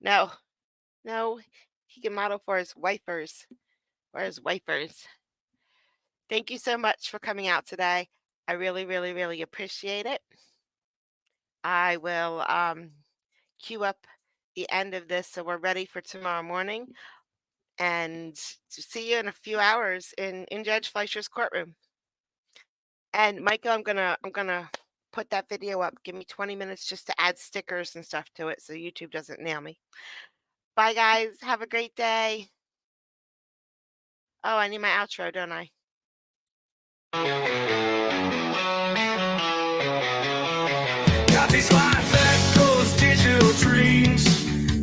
no, no, he can model for his wipers. For his wipers. Thank you so much for coming out today. I really, really, really appreciate it. I will queue up the end of this so we're ready for tomorrow morning. And to see you in a few hours in Judge Fleischer's courtroom. And Michael, I'm gonna put that video up. Give me 20 minutes just to add stickers and stuff to it so YouTube doesn't nail me. Bye guys. Have a great day. Oh, I need my outro, don't I? Got these lights that goes digital dreams.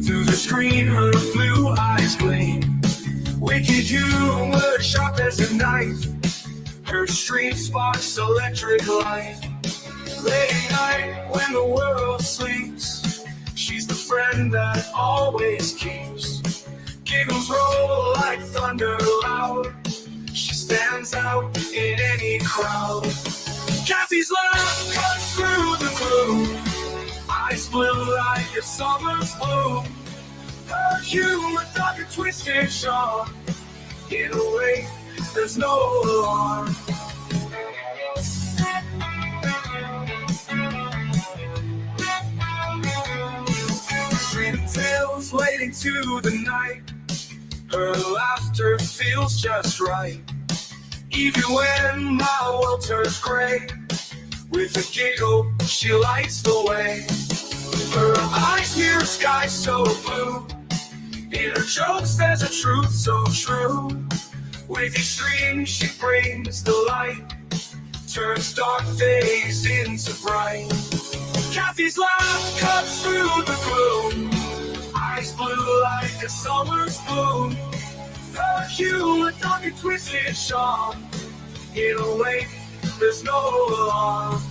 Through the screen, her blue eyes gleam. Wicked humor, sharp as a knife. Her stream sparks electric light. Late at night when the world sleeps, she's the friend that always keeps. Giggles roll like thunder loud. She stands out in any crowd. Cassie's laugh cuts through the gloom. Eyes blue like a summer's bloom. Her humor dark and twisted, sharp. In a way, there's no alarm. Freedom feels waiting to the night. Her laughter feels just right. Even when my world turns gray, with a giggle, she lights the way. Her eyes hear a sky so blue. In her jokes, there's a truth so true. With each stream, she brings the light. Turns dark days into bright. Kathy's laugh cuts through the gloom. Eyes blue like a summer's bloom. Her humor dark and twisted charm. In a way, there's no alarm.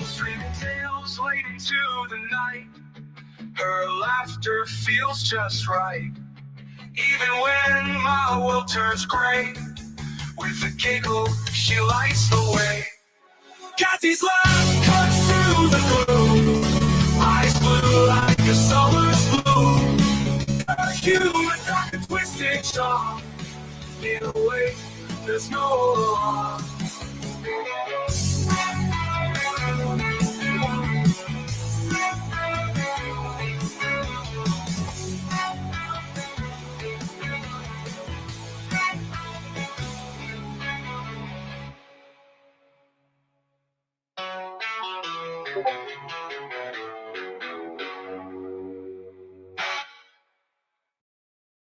Streaming tales late into the night. Her laughter feels just right. Even when my world turns gray, with a giggle, she lights the way. Kathy's laugh cuts through the gloom. Eyes blue like a summer's bloom. Her humor dark and twisted charm. In a way, there's no alarm.